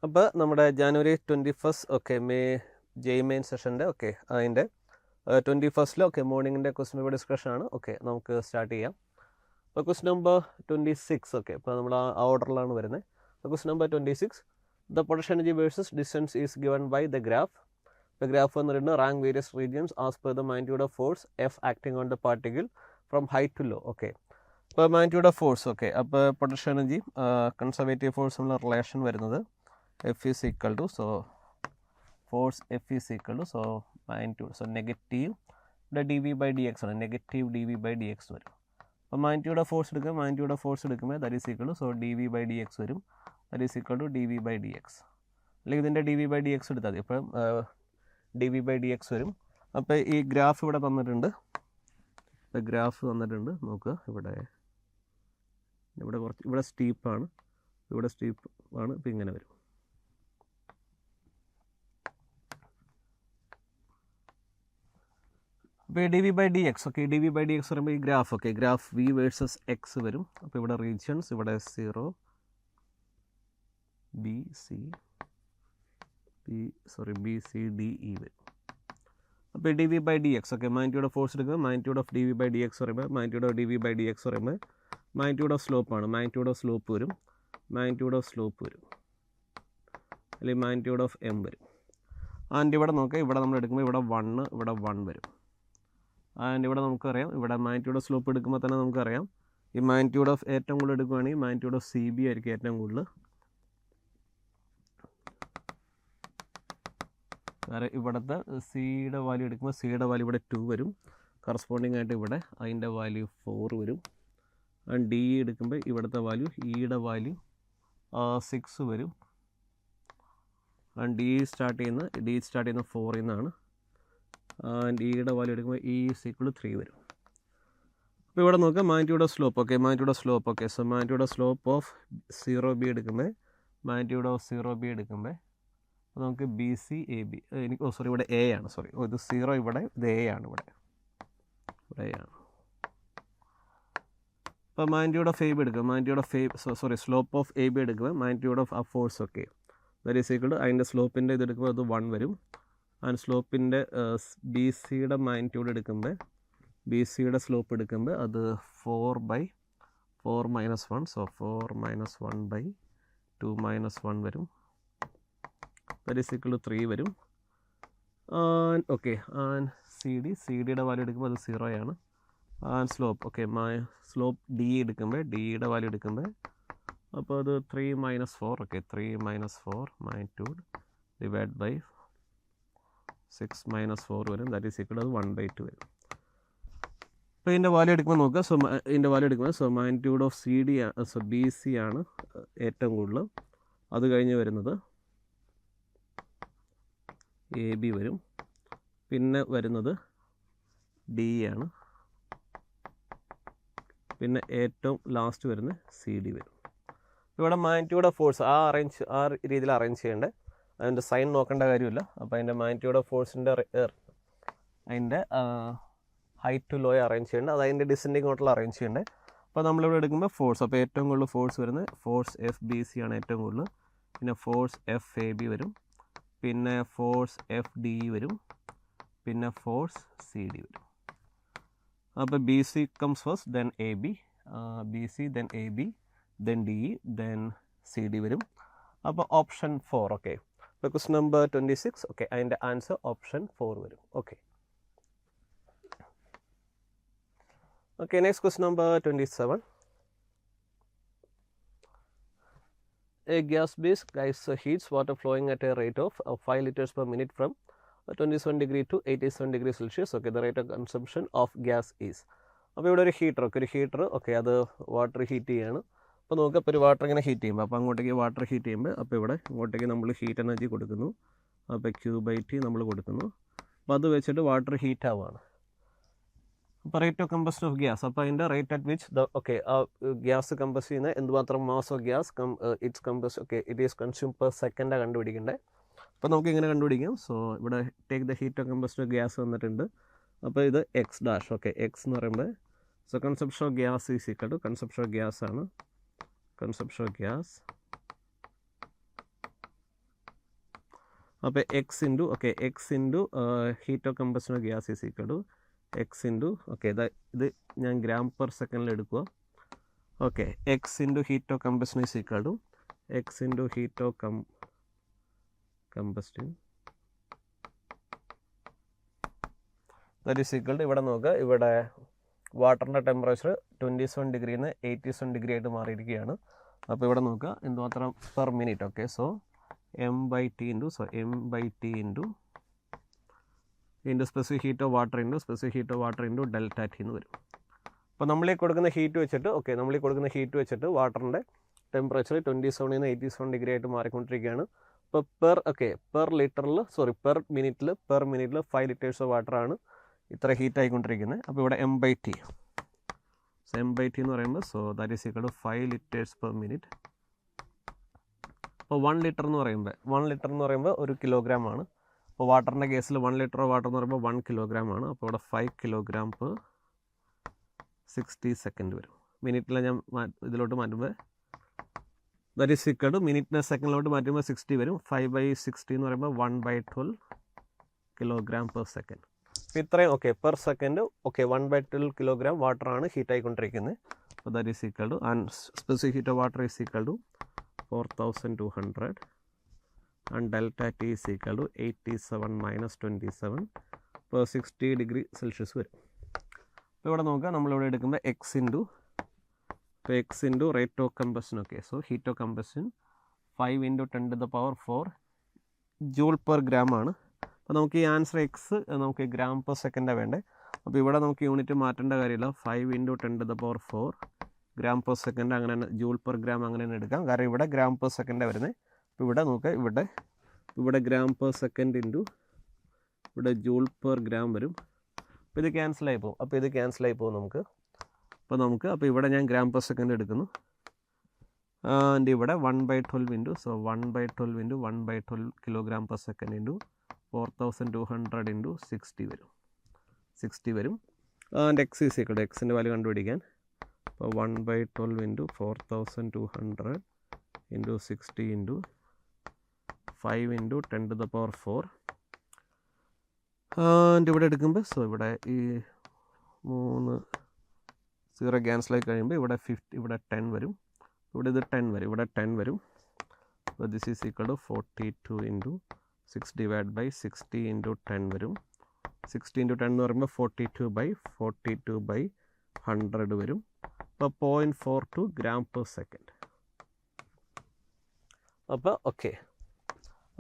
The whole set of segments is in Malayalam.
അപ്പോൾ നമ്മുടെ ജാനുവരി 21 ഓക്കെ ജെയ് മെയിൻ സെഷൻ്റെ ഓക്കെ അതിൻ്റെ 21 ഓക്കെ മോർണിംഗിൻ്റെ ക്വസ്റ്റ്യൻ പേപ്പർ ഡിസ്കഷൻ ആണ്. ഓക്കെ നമുക്ക് സ്റ്റാർട്ട് ചെയ്യാം. അപ്പോൾ ക്വസ്റ്റ്യൻ നമ്പർ 26 ഓക്കെ ഇപ്പോൾ നമ്മൾ ആ ഓർഡറിലാണ് വരുന്നത്. അപ്പോൾ question number 26 the potential energy versus distance is given by the graph. ഇപ്പോൾ ഗ്രാഫ് വന്നിട്ടുണ്ട് rank various regions as per the magnitude of force F acting on the particle from high to low. Okay ഇപ്പോൾ മാഗ്നിറ്റ്യൂഡ് ഓഫ് ഫോഴ്സ് ഓക്കെ അപ്പോൾ പൊട്ടൻഷ്യൽ എനർജി കൺസർവേറ്റീവ് ഫോഴ്സ് തമ്മിലുള്ള റിലേഷൻ വരുന്നത് F is equal to, so force F is equal to, so magnitude, so negative the dV by dx ആണ്, നെഗറ്റീവ് dV by dx വരും. അപ്പോൾ മാഗ്നിറ്റ്യൂഡ് ഓഫ് ഫോഴ്സ് എടുക്കുക, മാഗ്നിറ്റ്യൂഡ് ഓഫ് ഫോഴ്സ് എടുക്കുമ്പോൾ that is equal to, so dV by dx വരും, that is equal to dV by dx. അല്ലെങ്കിൽ ഇതിൻ്റെ dV by dx എടുത്താൽ മതി. അപ്പം dV by dx വരും. അപ്പോൾ ഈ ഗ്രാഫ് ഇവിടെ തന്നിട്ടുണ്ട്, ഇപ്പോൾ ഗ്രാഫ് തന്നിട്ടുണ്ട് നോക്കുക. ഇവിടെ സ്റ്റീപ്പാണ്, ഇവിടെ സ്റ്റീപ്പ് ആണ്. ഇപ്പോൾ ഇങ്ങനെ വരും. അപ്പോൾ ഈ dV by dx okay, dV by dx പറയുമ്പോൾ ഈ graph okay, graph V versus X വരും. അപ്പോൾ ഇവിടെ റീജിയൻസ് ഇവിടെ 0 B C D E വരും. അപ്പോൾ dV by dx okay, magnitude of force എടുക്കുക, magnitude of dV by dx പറയുമ്പോൾ magnitude of dV by dx പറയുമ്പോൾ മാഗ്നിറ്റ്യൂഡ് ഓഫ് സ്ലോപ്പാണ്, മാഗ്നിറ്റ്യൂഡ് ഓഫ് സ്ലോപ്പ് വരും, മാഗ്നിറ്റ്യൂഡ് ഓഫ് സ്ലോപ്പ് വരും, അല്ലെങ്കിൽ മാഗ്നിറ്റ്യൂഡ് ഓഫ് M വരും. ആൻഡ് ഇവിടെ നോക്കുക, ഇവിടെ നമ്മൾ എടുക്കുമ്പോൾ ഇവിടെ 1 വരും. ആൻഡ് ഇവിടെ നമുക്കറിയാം, ഇവിടെ മാഗ്നിറ്റ്യൂഡ് ഓഫ് സ്ലോപ്പ് എടുക്കുമ്പോൾ തന്നെ നമുക്കറിയാം ഈ മാഗ്നിറ്റ്യൂഡ് ഓഫ് ഏറ്റവും കൂടുതൽ എടുക്കുകയാണെങ്കിൽ മാഗ്നിറ്റ്യൂഡ് ഓഫ് CB ആയിരിക്കും ഏറ്റവും കൂടുതൽ. കാരണം ഇവിടുത്തെ സിയുടെ വാല്യൂ എടുക്കുമ്പോൾ സിയുടെ വാല്യൂ ഇവിടെ 2 വരും, കറസ്പോണ്ടിങ് ആയിട്ട് ഇവിടെ അതിൻ്റെ വാല്യൂ 4 വരും. ആൻഡ് ഡി എടുക്കുമ്പോൾ ഇവിടുത്തെ വാല്യൂ ഇയുടെ വാല്യൂ 6 വരും. ആൻഡ് ഡി സ്റ്റാർട്ട് ചെയ്യുന്ന 4 നിന്നാണ്. ആൻഡ് ഇയുടെ വാല്യൂ എടുക്കുമ്പോൾ ഇ ഈസ് ഈക്വൽ ടു 3 വരും. അപ്പോൾ ഇവിടെ നോക്കുക magnitude of slope okay, magnitude of slope okay, so magnitude of slope of 0B എടുക്കുമ്പോൾ മാഗ്നിറ്റ്യൂഡ് ഓഫ് 0B എടുക്കുമ്പോൾ നമുക്ക് BC AB ഇവിടെ A ആണ്, ഇത് 0 ഇവിടെ, ഇത് A ആണ്, ഇവിടെ A ആണ്. അപ്പോൾ മാഗ്നിറ്റ്യൂഡ് ഓഫ് AB എടുക്കുക, magnitude of slope of AB എടുക്കുമ്പോൾ മാഗ്നിറ്റ്യൂഡ് ഓഫ് ആ force okay that is equal to അതിൻ്റെ സ്ലോപ്പിൻ്റെ ഇത് എടുക്കുമ്പോൾ അത് 1 വരും. ആൻഡ് സ്ലോപ്പിൻ്റെ BCയുടെ മാഗ്നിറ്റ്യൂഡ് എടുക്കുമ്പോൾ BCയുടെ സ്ലോപ്പ് എടുക്കുമ്പോൾ അത് 4/4 - 1, സോ 4 - 1/2 - 1 വരും, ദാറ്റ് ഈസ് ഈക്വൽ ടു 3 വരും. ഓക്കെ ആൻഡ് CDയുടെ വാല്യൂ എടുക്കുമ്പോൾ അത് 0 ആണ്. And slope okay, slope D എടുക്കുമ്പോൾ ഡിയുടെ വാല്യൂ എടുക്കുമ്പോൾ അപ്പോൾ അത് 3 - 4 ഓക്കെ, 3 - 4 മാഗ്നിറ്റ്യൂഡ് ഡിവൈഡ് ബൈ 6 - 4 വരും, ദാറ്റ് ഈസ് ഈക്വൽ അത് 1/2 വരും. അപ്പോൾ ഇതിൻ്റെ വാല്യൂ എടുക്കുമ്പോൾ നോക്കുക, so magnitude of CD BC ആണ് ഏറ്റവും കൂടുതൽ. അത് കഴിഞ്ഞ് വരുന്നത് AB വരും, പിന്നെ വരുന്നത് D ആണ്, പിന്നെ ഏറ്റവും ലാസ്റ്റ് വരുന്ന CD വരും. ഇവിടെ മാഗ്നിറ്റ്യൂഡ് ഓഫ് ഫോഴ്സ് ആ രീതിയിൽ അറേഞ്ച് ചെയ്യേണ്ടത്, അതിൻ്റെ സൈൻ നോക്കേണ്ട കാര്യമില്ല. അപ്പോൾ അതിൻ്റെ മാഗ്നിറ്റ്യൂഡ് ഓഫ് ഫോഴ്സിൻ്റെ അതിൻ്റെ ഹൈ ടു ലോ അറേഞ്ച് ചെയ്യേണ്ടത്, അത് അതിൻ്റെ ഡിസെൻഡിങ് ഓർഡറിൽ അറേഞ്ച് ചെയ്യേണ്ടത്. അപ്പോൾ നമ്മളിവിടെ എടുക്കുമ്പോൾ ഫോഴ്സ്, അപ്പോൾ ഏറ്റവും കൂടുതൽ ഫോഴ്സ് വരുന്നത് ഫോഴ്സ് FBC ആണ് ഏറ്റവും കൂടുതൽ, പിന്നെ ഫോഴ്സ് FAB വരും, പിന്നെ ഫോഴ്സ് FDE വരും, പിന്നെ ഫോഴ്സ് CD വരും. അപ്പോൾ BC comes first, then AB, BC then AB, then DE, then CD വരും. അപ്പോൾ ഓപ്ഷൻ 4 ഓക്കെ. അപ്പോൾ ക്വസ്റ്റ്യൻ നമ്പർ 26 ഓക്കെ, അതിൻ്റെ ആൻസർ ഓപ്ഷൻ 4 വരും. Okay okay next question number 27. A gas-based geyser heats water flowing at a rate of 5 liters per minute from 27 degree to 87 degree Celsius. Okay, the rate of consumption of gas is. അപ്പോൾ ഇവിടെ ഒരു ഹീറ്റർ ഓക്കെ, അത് വാട്ടർ ഹീറ്റ് ചെയ്യാണ്. അപ്പോൾ നോക്കുക, ഇപ്പോൾ ഒരു വാട്ടർ ഇങ്ങനെ ഹീറ്റ് ചെയ്യുമ്പോൾ, അപ്പോൾ അങ്ങോട്ടേക്ക് വാട്ടർ ഹീറ്റ് ചെയ്യുമ്പോൾ അപ്പോൾ ഇവിടെ ഇങ്ങോട്ടേക്ക് നമ്മൾ ഹീറ്റ് എനർജി കൊടുക്കുന്നു. അപ്പോൾ Q/T നമ്മൾ കൊടുക്കുന്നു. അപ്പോൾ അത് വെച്ചിട്ട് വാട്ടർ ഹീറ്റ് ആവുകയാണ്. അപ്പോൾ rate of combustion of gas, അപ്പോൾ അതിൻ്റെ റേറ്റ് അറ്റ് വിച്ച് ആ ഗ്യാസ് കമ്പസ് ചെയ്യുന്ന എന്തുമാത്രം mass of gas it is consume per സെക്കൻഡാണ് കണ്ടുപിടിക്കേണ്ടത്. അപ്പോൾ നമുക്ക് ഇങ്ങനെ കണ്ടുപിടിക്കാം. സോ ഇവിടെ take the heat of combustion of gas വന്നിട്ടുണ്ട്. അപ്പോൾ ഇത് X' ഓക്കെ, X എന്ന് പറയുമ്പോൾ so consumption of gas is equal to consumption of gas ആണ്, consumption of gas അപ്പോൾ X into heat of combustion of gas is equal to X into ഇത് ഞാൻ ഗ്രാം പെർ സെക്കൻഡിൽ എടുക്കുക. Okay, X into heat of combustion is equal to X into heat of combustion that is equal to ഇവിടെ നോക്കുക, ഇവിടെ വാട്ടറിൻ്റെ ടെമ്പറേച്ചർ 27 ഡിഗ്രിയിൽ നിന്ന് 87 ഡിഗ്രി ആയിട്ട് മാറിയിരിക്കുകയാണ്. അപ്പോൾ ഇവിടെ നോക്കുക എന്തുമാത്രം per minute. Okay, so m/t into specific heat of water into delta T എന്ന് വരും. അപ്പോൾ നമ്മളീ കൊടുക്കുന്ന ഹീറ്റ് വെച്ചിട്ട് വാട്ടറിൻ്റെ ടെമ്പറേച്ചർ 27 നിന്ന് 87 ഡിഗ്രി ആയിട്ട് മാറിക്കൊണ്ടിരിക്കുകയാണ്. അപ്പോൾ പെർ മിനിറ്റിൽ 5 ലിറ്റേഴ്സ് ഓഫ് വാട്ടറാണ് ഇത്ര ഹീറ്റ് ആയിക്കൊണ്ടിരിക്കുന്നത്. അപ്പോൾ ഇവിടെ m/t എന്ന് പറയുമ്പോൾ that is equal to 5 litres per minute. അപ്പോൾ 1 ലിറ്റർ എന്ന് പറയുമ്പോൾ 1 കിലോഗ്രാം ആണ്. അപ്പോൾ വാട്ടറിൻ്റെ കേസിൽ 1 ലിറ്റർ വാട്ടർ എന്ന് പറയുമ്പോൾ 1 കിലോഗ്രാം ആണ്. അപ്പോൾ ഇവിടെ 5 കിലോഗ്രാം പെർ 60 സെക്കൻഡ് വരും. മിനിറ്റിൽ ഞാൻ ഇതിലോട്ട് മാറ്റുമ്പോൾ ദാറ്റ് ഈസ് ഈക്വൽ ടു മിനിറ്റിനെ സെക്കൻഡിലോട്ട് മാറ്റുമ്പോൾ 60 വരും. 5/60 എന്ന് പറയുമ്പോൾ 1/12 കിലോഗ്രാം പെർ സെക്കൻഡ്. അപ്പോൾ ഇത്രയും പെർ സെക്കൻഡ് 1/12 കിലോഗ്രാം വാട്ടറാണ് ഹീറ്റ് ആയിക്കൊണ്ടിരിക്കുന്നത്. അപ്പോൾ that is equal to and specific heat of water is equal to 4200 and delta T is equal to 87 minus 27 per 60 degree Celsius വരും. അപ്പോൾ ഇവിടെ നോക്കുക, നമ്മളിവിടെ എടുക്കുമ്പോൾ X into rate of combustion. So heat of combustion 5 × 10⁴ joule per gram ആണ്. അപ്പോൾ നമുക്ക് ഈ ആൻസർ എക്സ് നമുക്ക് ഗ്രാം പെർ സെക്കൻഡാണ് വേണ്ടത്. അപ്പോൾ ഇവിടെ നമുക്ക് യൂണിറ്റ് മാറ്റേണ്ട കാര്യമില്ല. 5 × 10⁴ ഗ്രാം പെർ സെക്കൻഡ് അങ്ങനെ തന്നെ, ജൂൾ പെർ ഗ്രാം അങ്ങനെ തന്നെ എടുക്കാം, കാരണം ഇവിടെ ഗ്രാം പെർ സെക്കൻഡാണ് വരുന്നത്. അപ്പോൾ ഇവിടെ നോക്കുക, ഇവിടെ ഗ്രാം പെർ സെക്കൻഡ് ഇൻറ്റു ഇവിടെ ജൂൾ പെർ ഗ്രാം വരും. അപ്പോൾ ഇത് ക്യാൻസലായി പോകും നമുക്ക്. അപ്പോൾ ഇവിടെ ഞാൻ ഗ്രാം പെർ സെക്കൻഡ് എടുക്കുന്നു. ആൻഡ് ഇവിടെ 1/12 into 1/12 kilogram per second into 4200 into 60 വരും. And X is equal to എക്സിൻ്റെ വാല്യൂ കണ്ടുപിടിക്കാൻ. അപ്പോൾ 1/12 ഇൻറ്റു 4200 ഇൻറ്റു 60 ഇൻറ്റു 5 × 10⁴. ആൻഡ് ഇവിടെ എടുക്കുമ്പോൾ ഇവിടെ ഈ 3 0 ക്യാൻസലായി കഴിയുമ്പോൾ ഇവിടെ 10 വരും. ഇവിടെ ഇത് 10 വരും, ഇവിടെ 10 വരും. അപ്പോൾ this is equal to 42 into 6 divide by 60 into 10 വരും. 60 × 10 എന്ന് പറയുമ്പോൾ 42/100 വരും. അപ്പോൾ 0.42 ഗ്രാം പെർ സെക്കൻഡ്.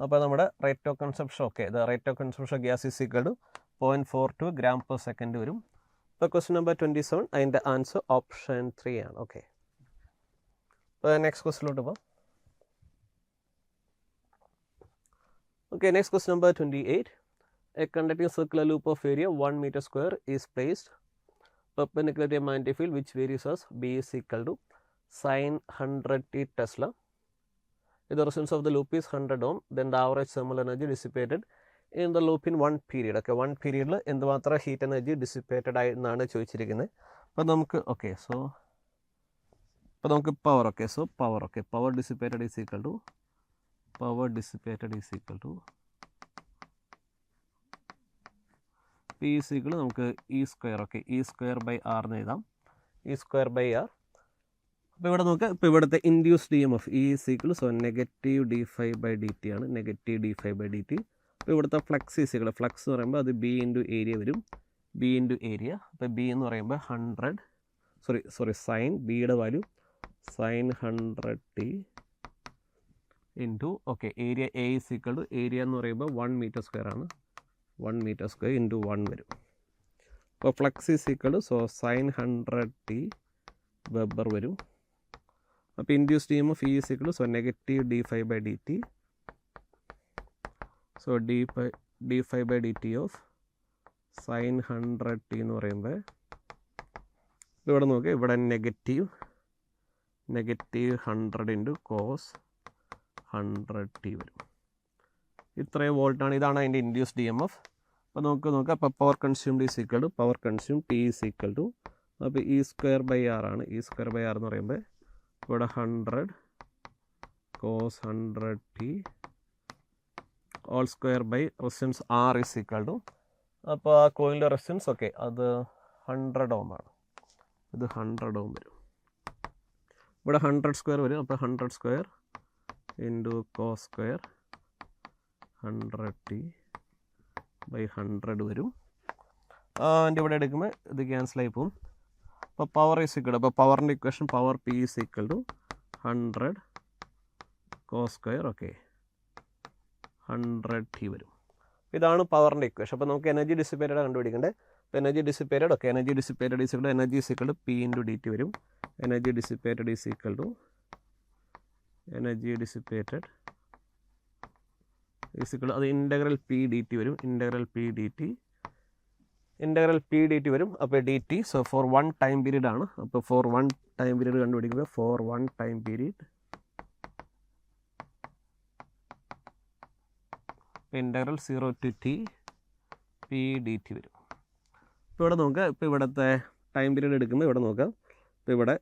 അപ്പോൾ നമ്മുടെ rate of consumption rate of consumption of gas is equal to 0.42 gram per second വരും. ഇപ്പോൾ ക്വസ്റ്റ്യൻ നമ്പർ 27 അതിൻ്റെ ആൻസർ ഓപ്ഷൻ 3 ആണ്. അപ്പോൾ നെക്സ്റ്റ് ക്വസ്റ്റ്യനിലോട്ട് പോകാം. Next question number 28. A conducting circular loop of area 1 meter square is placed perpendicular to a magnetic field which varies as B is equal to sin 100t Tesla. If the resistance of the loop is 100 ohm, then the average thermal energy dissipated in the loop in 1 period. One period എന്തുമാത്രം heat energy dissipated ആയി എന്നാണ് ചോദിച്ചിരിക്കുന്നത്. അപ്പോൾ നമുക്ക് power dissipated is equal to P is equal to നമുക്ക് E square E²/r എന്ന് എഴുതാം. E²/r. അപ്പോൾ ഇവിടെ നോക്കുക, ഇപ്പോൾ ഇവിടുത്തെ induced EMF E is equal to negative d∅/dt ആണ്, നെഗറ്റീവ് d∅/dt. അപ്പോൾ ഇവിടുത്തെ ഫ്ലക്സ് ഈസ് ഈക്വൽ, ഫ്ലക്സ് എന്ന് പറയുമ്പോൾ അത് B × ഏരിയ വരും, B × ഏരിയ. അപ്പോൾ B എന്ന് പറയുമ്പോൾ 100 സൈൻ ബിയുടെ value sin 100t into area A is equal to area എന്ന് പറയുമ്പോൾ 1 മീറ്റർ സ്ക്വയർ ആണ്, 1 മീറ്റർ സ്ക്വയർ ഇൻറ്റു 1 വരും. അപ്പോൾ flux is equal to sin 100t weber വരും. അപ്പോൾ induced EMF E is equal to negative d∅/dt. d∅/dt of sin 100t എന്ന് പറയുമ്പോൾ ഇവിടെ നോക്കുക, ഇവിടെ നെഗറ്റീവ് 100 ഇൻറ്റു cos 100t വരും. ഇത്രയും വോൾട്ടാണ്, ഇതാണ് അതിൻ്റെ ഇൻഡ്യൂസ്ഡ് EMF. അപ്പോൾ നോക്കുക അപ്പോൾ power consumed is equal to T is equal to അപ്പോൾ E²/r ആണ്. E²/r എന്ന് പറയുമ്പോൾ ഇവിടെ 100 cos 100t whole square by resistance R is equal to, അപ്പോൾ ആ കോയിലിൻ്റെ റെസിസ്റ്റൻസ് ഓക്കെ അത് 100 ഓം ആണ്. ഇത് 100 ഓം വരും. ഇവിടെ 100 സ്ക്വയർ വരും. അപ്പോൾ 100 square into cos square 100t by 100 വരും. അതിൻ്റെ ഇവിടെ എടുക്കുമ്പോൾ ഇത് ക്യാൻസലായി പോകും. അപ്പോൾ പവർ ഈസ് ഈക്വൽ, അപ്പോൾ പവറിൻ്റെ equation power P is equal to 100 cos square okay 100t വരും. ഇതാണ് പവറിൻ്റെ ഇക്വേഷൻ. അപ്പോൾ നമുക്ക് എനർജി ഡിസിപ്പേറ്റഡ് കണ്ടുപിടിക്കേണ്ടത്. അപ്പോൾ energy dissipated okay energy dissipated is equal to energy is equal to P into D T വരും. Energy dissipated is equal to energy dissipated is equal അത് ഇൻ്റഗ്രൽ പി ഡി ടി വരും. ഇൻ്റഗ്രൽ പി ഡി ടി വരും. അപ്പോൾ D T so for 1 time period ആണ്. അപ്പോൾ ഫോർ 1 ടൈം പീരീഡ് കണ്ടുപിടിക്കുമ്പോൾ for 1 time period integral 0 to t P D T വരും. ഇപ്പോൾ ഇവിടെ നോക്കുക, ഇപ്പോൾ ഇവിടുത്തെ ടൈം പീരീഡ് എടുക്കുമ്പോൾ ഇവിടെ നോക്കാം. ഇപ്പോൾ ഇവിടെ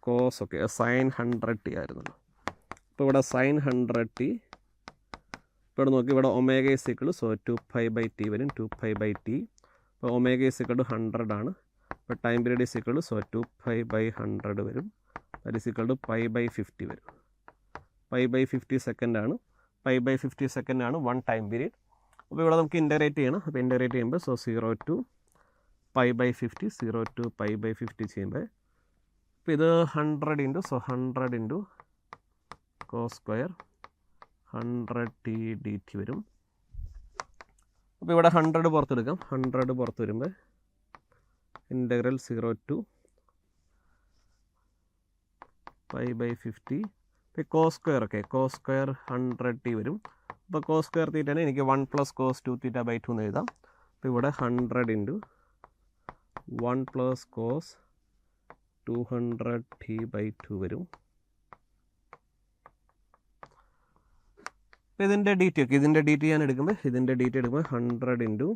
കോസ് ഓക്കെ സൈൻ 100t ആയിരുന്നല്ലോ. ഇപ്പോൾ ഇവിടെ സൈൻ 100t. ഇപ്പോൾ ഇവിടെ നോക്കി ഇവിടെ omega is equal so 2π/t വരും. 2π/t. അപ്പോൾ ഒമേഗ ഇസ് ഈക്വൽ ടു 100 ആണ്. അപ്പോൾ time period is equal to so 2π/100 വരും. ദാറ്റ് ഇസ് ഈക്വൽ ടു π/50 വരും. π/50 സെക്കൻഡ് ആണ്. π/50 സെക്കൻഡ് ആണ് 1 ടൈം പീരീഡ്. അപ്പോൾ ഇവിടെ നമുക്ക് ഇൻ്റഗ്രേറ്റ് ചെയ്യണം. അപ്പോൾ ഇൻ്റഗ്രേറ്റ് ചെയ്യുമ്പോൾ സോ 0 to π/50 0 to π/50 ചെയ്യുമ്പോൾ ഇപ്പോൾ ഇത് 100 into so 100 into cos square 100t D T വരും. അപ്പോൾ ഇവിടെ 100 പുറത്തെടുക്കാം. 100 പുറത്ത് വരുമ്പോൾ ഇൻ്റഗ്രൽ 0 to π/50 ഇപ്പോൾ cos square okay cos square 100t വരും. അപ്പോൾ കോസ് സ്ക്വയർ തീറ്റാണ് എനിക്ക് 1 + cos 2θ/2 എന്ന് എഴുതാം. അപ്പോൾ ഇവിടെ 100 ഇൻറ്റു 1 + cos 200t/2 വരും. അപ്പോൾ ഇതിൻ്റെ ഡി ടി ഒക്കെ ഇതിൻ്റെ ഡി ടി ഞാൻ എടുക്കുമ്പോൾ 100 into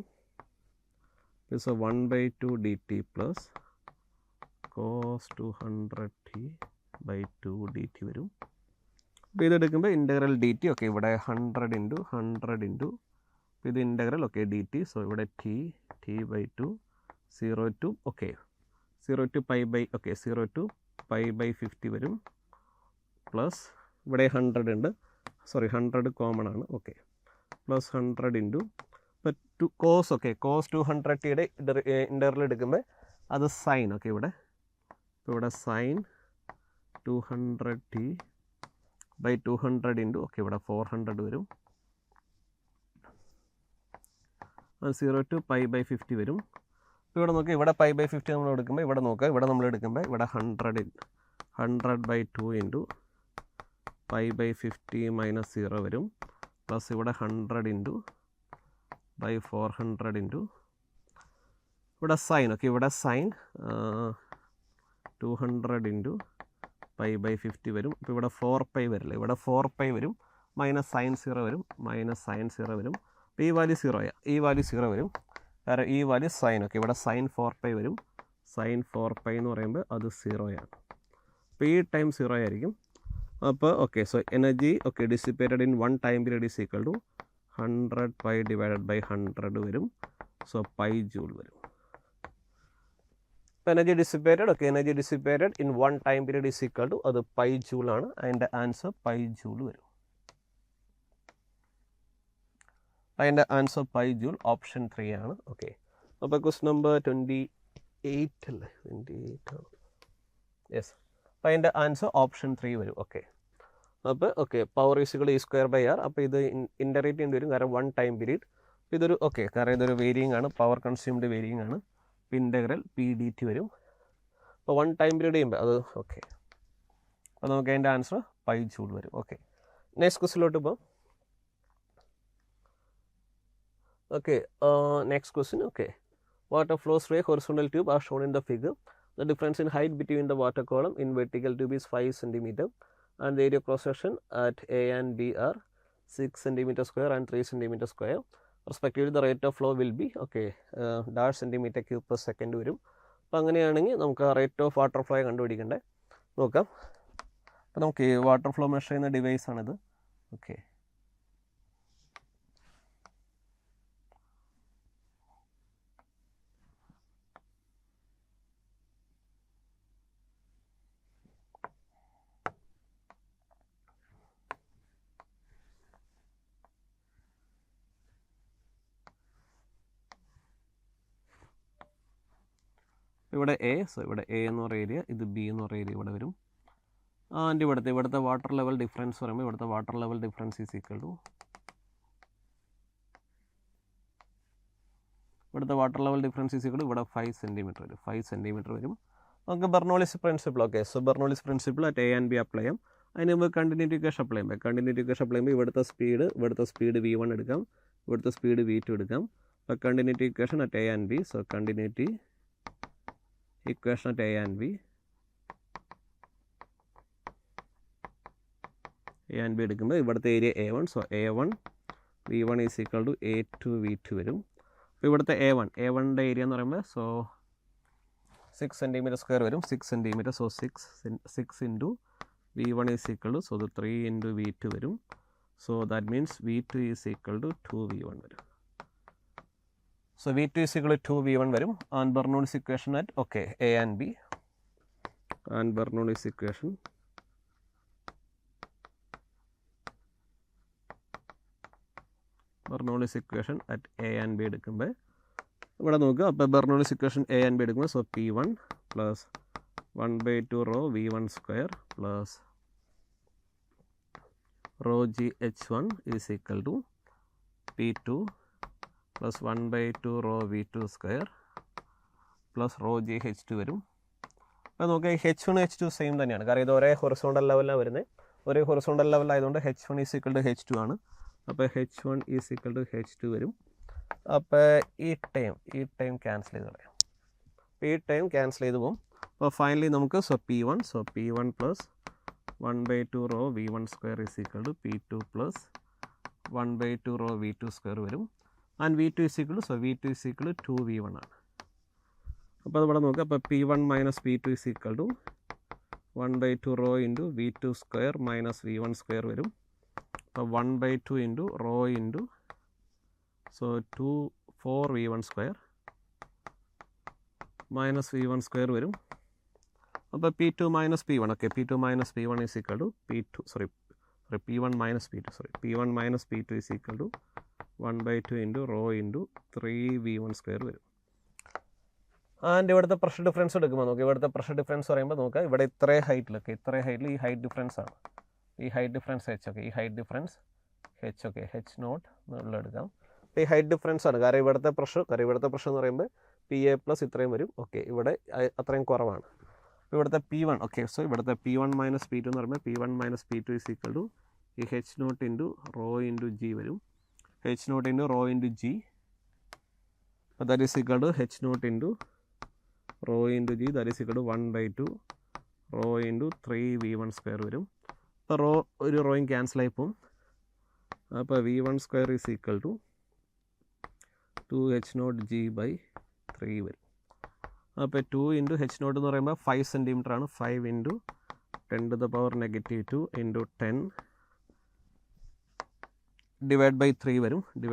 1/2 D T plus cos 200t/2 D T വരും. അപ്പോൾ ഇതെടുക്കുമ്പോൾ ഇൻ്റഗ്രൽ ഡി ടി ഓക്കെ ഇവിടെ 100 ഇൻറ്റു ഇത് integral okay D T so ഇവിടെ t/2 0 to ഓക്കെ 0 to π/50 വരും പ്ലസ് ഇവിടെ 100 ഉണ്ട്. സോറി 100 കോമൺ ആണ് ഓക്കെ പ്ലസ് 100 ഇൻറ്റു ഇപ്പോൾ കോസ് ഓക്കെ കോസ് 200tയുടെ ഇൻ്റർവൽ എടുക്കുമ്പോൾ അത് സൈൻ ഓക്കെ ഇവിടെ ഇപ്പോൾ ഇവിടെ സൈൻ 200t/200 ഇൻറ്റു ഓക്കെ ഇവിടെ 400 വരും. അത് 0 to π/50 വരും. ഇപ്പോൾ ഇവിടെ നോക്കുക ഇവിടെ π/50 നമ്മൾ എടുക്കുമ്പോൾ ഇവിടെ നോക്കുക ഇവിടെ നമ്മൾ എടുക്കുമ്പോൾ ഇവിടെ 100/2 ഇൻറ്റു π/50 - 0 വരും പ്ലസ് ഇവിടെ 100 ഇൻറ്റു 400 ഇൻറ്റു ഇവിടെ സൈൻ ഓക്കെ ഇവിടെ സൈൻ 200 ഇൻറ്റു π/50 വരും. ഇപ്പോൾ ഇവിടെ 4π വരില്ല ഇവിടെ 4π വരും മൈനസ് സൈൻ 0 വരും അപ്പോൾ ഈ വാല്യൂ 0 വരും. കാരണം ഈ വാല്യൂ സൈൻ ഓക്കെ ഇവിടെ സൈൻ 4π വരും. സൈൻ 4π എന്ന് പറയുമ്പോൾ അത് 0 ആണ്. അപ്പോൾ ഈ ടൈം 0 ആയിരിക്കും. അപ്പോൾ okay so energy okay dissipated in 1 time period is equal to 100π/100 വരും. സോ പൈ ജൂൾ വരും. Energy dissipated in 1 time period is equal to അത് പൈ ജൂൾ ആണ്. അതിൻ്റെ ആൻസർ പൈ ജൂൾ വരും. അതിൻ്റെ ആൻസർ പൈ ജൂൾ ഓപ്ഷൻ 3 ആണ്. ഓക്കെ അപ്പോൾ ക്വസ്റ്റ്യൻ നമ്പർ 28 അല്ലേ 28 ആണ് യെസ്. അപ്പോൾ അതിൻ്റെ ആൻസർ ഓപ്ഷൻ 3 വരും. ഓക്കെ അപ്പോൾ ഓക്കെ പവർ ഈക്വൽ E²/R. അപ്പോൾ ഇത് ഇൻ്റഗ്രേറ്റ് ചെയ്യേണ്ടി വരും കാരണം 1 ടൈം പീരീഡ് ഇതൊരു ഓക്കെ കാരണം ഇതൊരു വേരിയിങ് ആണ് പവർ കൺസ്യൂംഡ് വേരിയിങ് ആണ്. ഇൻ്റഗ്രൽ പി ഡി ടി വരും. അപ്പോൾ 1 ടൈം പീരീഡ് ചെയ്യുമ്പോൾ അത് ഓക്കെ അപ്പോൾ നമുക്ക് അതിൻ്റെ ആൻസർ പൈ ജൂൾ വരും. ഓക്കെ നെക്സ്റ്റ് ക്വസ്റ്റ്യനിലോട്ട് പോകാം. Okay, next question. Okay, water flows through a horizontal tube as shown in the figure. The difference in height between the water column in vertical tube is 5 cm and the area cross section at A and B are 6 cm square and 3 cm square. Respectively, the rate of flow will be okay dash centimeter cube per second വരും. അപ്പോൾ അങ്ങനെയാണെങ്കിൽ നമുക്ക് റേറ്റ് ഓഫ് വാട്ടർ ഫ്ലോ കണ്ടുപിടിക്കണ്ടേ നോക്കാം. അപ്പോൾ നമുക്ക് വാട്ടർ ഫ്ലോ മെഷർ ചെയ്യുന്ന ഡിവൈസ് ആണിത്. ഓക്കെ ഇവിടെ എ, സോ ഇവിടെ എ എന്ന് പറയുന്ന ഏരിയ, ഇത് ബി എന്ന് പറയുന്ന ഏരിയ ഇവിടെ വരും. ആൻഡ് ഇവിടുത്തെ വാട്ടർ ലെവൽ ഡിഫറൻസ് പറയുമ്പോൾ ഇവിടുത്തെ water level difference is equal to ഇവിടെ 5 സെൻറ്റിമീറ്റർ വരും. 5 സെൻറ്റിമീറ്റർ വരും. നമുക്ക് Bernoulli's principle, okay. So Bernoulli's principle at A and B apply ചെയ്യാം. അതിന് മുമ്പ് കണ്ടിന്യൂറ്റി ഇക്വേഷൻ അപ്ലൈ ചെയ്യുമ്പോൾ ഇവിടുത്തെ സ്പീഡ് v1 എടുക്കാം, ഇവിടുത്തെ സ്പീഡ് v2 എടുക്കാം. അപ്പോൾ continuity equation at A and B, so continuity equation at A and B എടുക്കുമ്പോൾ ഇവിടുത്തെ area A1, so A1 v1 is equal to A2 v2 വരും. അപ്പോൾ ഇവിടുത്തെ A1ൻ്റെ ഏരിയ എന്ന് പറയുമ്പോൾ സോ 6 സെൻറ്റിമീറ്റർ സ്ക്വയർ വരും. 6 centimetre, so 6 into v1 is equal to, so ഇത് 3 ഇൻറ്റു v2 വരും. So that means v2 is equal to 2v1 വരും. So v2 is equal to 2v1 വരും. And Bernoulli's equation at, okay, A and B. And Bernoulli's equation at A and B എടുക്കുമ്പോൾ ഇവിടെ നോക്കുക. അപ്പോൾ Bernoulli's equation A and B എടുക്കുമ്പോൾ so P1 plus 1/2 rho v1 square plus rho g h1 is equal to P2 plus 1/2 rho v2 square plus rho g h2 വരും. അപ്പോൾ നോക്കുക, h1 h2 സെയിം തന്നെയാണ്, കാരണം ഇത് ഒരേ ഹൊറിസോണ്ടൽ ലെവലിലാണ് വരുന്നത്. ഒരേ ഹൊറിസോണ്ടൽ ലെവലായതുകൊണ്ട് h1 is equal to h2 ആണ്. അപ്പോൾ h1 is equal to h2 വരും. അപ്പോൾ ഈ ടൈം ക്യാൻസൽ ചെയ്ത് കളയാം. ഈ ടൈം ക്യാൻസൽ ചെയ്ത് പോകും. അപ്പോൾ ഫൈനലി നമുക്ക് P1 plus 1/2 rho v1 square is equal to P2 plus 1/2 rho v2 square വരും. And v2 is equal to 2v1 ആണ്. അപ്പോൾ അതിവിടെ നോക്കുക. അപ്പോൾ P1 minus P2 is equal to 1/2 rho into v2 square minus v1 square വരും. അപ്പോൾ 1/2 into rho into so 4v1 square minus v1 square വരും. അപ്പോൾ P2 minus P1, okay, P2 minus P1 is equal to P1 minus P2 is equal to 1/2 into rho into 3v1 square വരും. ആൻഡ് ഇവിടുത്തെ പ്രഷർ ഡിഫറൻസ് എടുക്കുമ്പോൾ നോക്കുക. ഇവിടുത്തെ പ്രഷർ ഡിഫറൻസ് പറയുമ്പോൾ നോക്കുക, ഇവിടെ ഇത്രയും ഹൈറ്റിൽ ഈ ഹൈറ്റ് ഡിഫറൻസ് ആണ്. ഈ ഹൈറ്റ് ഡിഫറൻസ് h, ഓക്കെ, ഈ height difference h, okay, h0 എന്നുള്ള എടുക്കാം. അപ്പോൾ ഈ ഹൈറ്റ് ഡിഫറൻസ് ആണ്, കാരണം ഇവിടുത്തെ പ്രഷർ എന്ന് പറയുമ്പോൾ PA പ്ലസ് ഇത്രയും വരും. ഓക്കെ, ഇവിടെ അത്രയും കുറവാണ്. അപ്പോൾ ഇവിടുത്തെ P1, ഓക്കെ, സോ ഇവിടുത്തെ P1 മൈനസ് P2 എന്ന് പറയുമ്പോൾ P1 minus P2 is equal to ഈ h0 into rho into g വരും. h0 into rho into g, അപ്പോൾ that is equal to h0 into rho into g, that is equal to 1/2 rho into 3v1 square വരും. അപ്പോൾ ഒരു റോയും ക്യാൻസലായി പോകും. അപ്പോൾ v1 square is equal to 2h0g/3 വരും. അപ്പോൾ 2 ഇൻറ്റു h0 എന്ന് പറയുമ്പോൾ 5 സെൻറ്റിമീറ്റർ ആണ്. 5 ഇൻറ്റു 10⁻2 ഇൻറ്റു 10 ഡിവൈഡ് ബൈ 3 വരും. ഇപ്പോൾ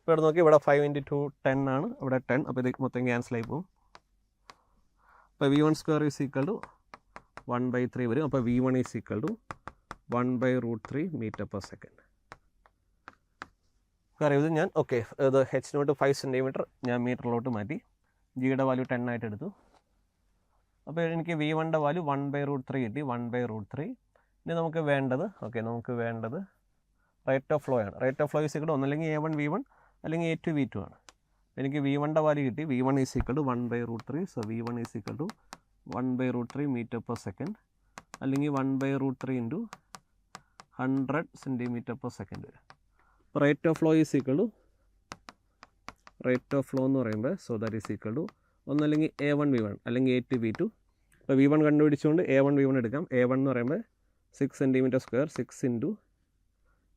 ഇവിടെ നോക്കി, ഇവിടെ 5 ഇൻറ്റു 2 10 ആണ്, ഇവിടെ 10. അപ്പോൾ ഇത് മൊത്തം ക്യാൻസലായി പോകും. അപ്പോൾ v1 square is equal to 1/3 വരും. അപ്പോൾ v1 is equal to 1/√3 m/s. കാരണം ഇത് ഞാൻ, ഓക്കെ, ഇത് h0 5 സെൻറ്റിമീറ്റർ ഞാൻ മീറ്ററിലോട്ട് മാറ്റി. ജിയുടെ വാല്യൂ 10 ആയിട്ട് എടുത്തു. അപ്പോൾ എനിക്ക് v1ൻ്റെ വാല്യൂ 1/√3 കിട്ടി. 1/√3. ഇനി നമുക്ക് വേണ്ടത് റേറ്റ് ഓഫ് ഫ്ലോ ആണ്. Rate of flow is equal to ഒന്നല്ലെങ്കിൽ A1 v1 അല്ലെങ്കിൽ A2 v2 ആണ്. എനിക്ക് v1ൻ്റെ വാല്യൂ കിട്ടി. v1 is equal to 1/√3. So v1 is equal to 1/√3 m/s, അല്ലെങ്കിൽ 1/√3 ഇൻറ്റു 100 cm/s വരും. അപ്പോൾ rate of flow is equal to എന്ന് പറയുമ്പോൾ so that is equal to ഒന്നല്ലെങ്കിൽ A1 v1 അല്ലെങ്കിൽ A2 v2. അപ്പോൾ v1 കണ്ടുപിടിച്ചുകൊണ്ട് A1 v1 എടുക്കാം. A1 എന്ന് പറയുമ്പോൾ 6 cm², 6 ഇൻറ്റു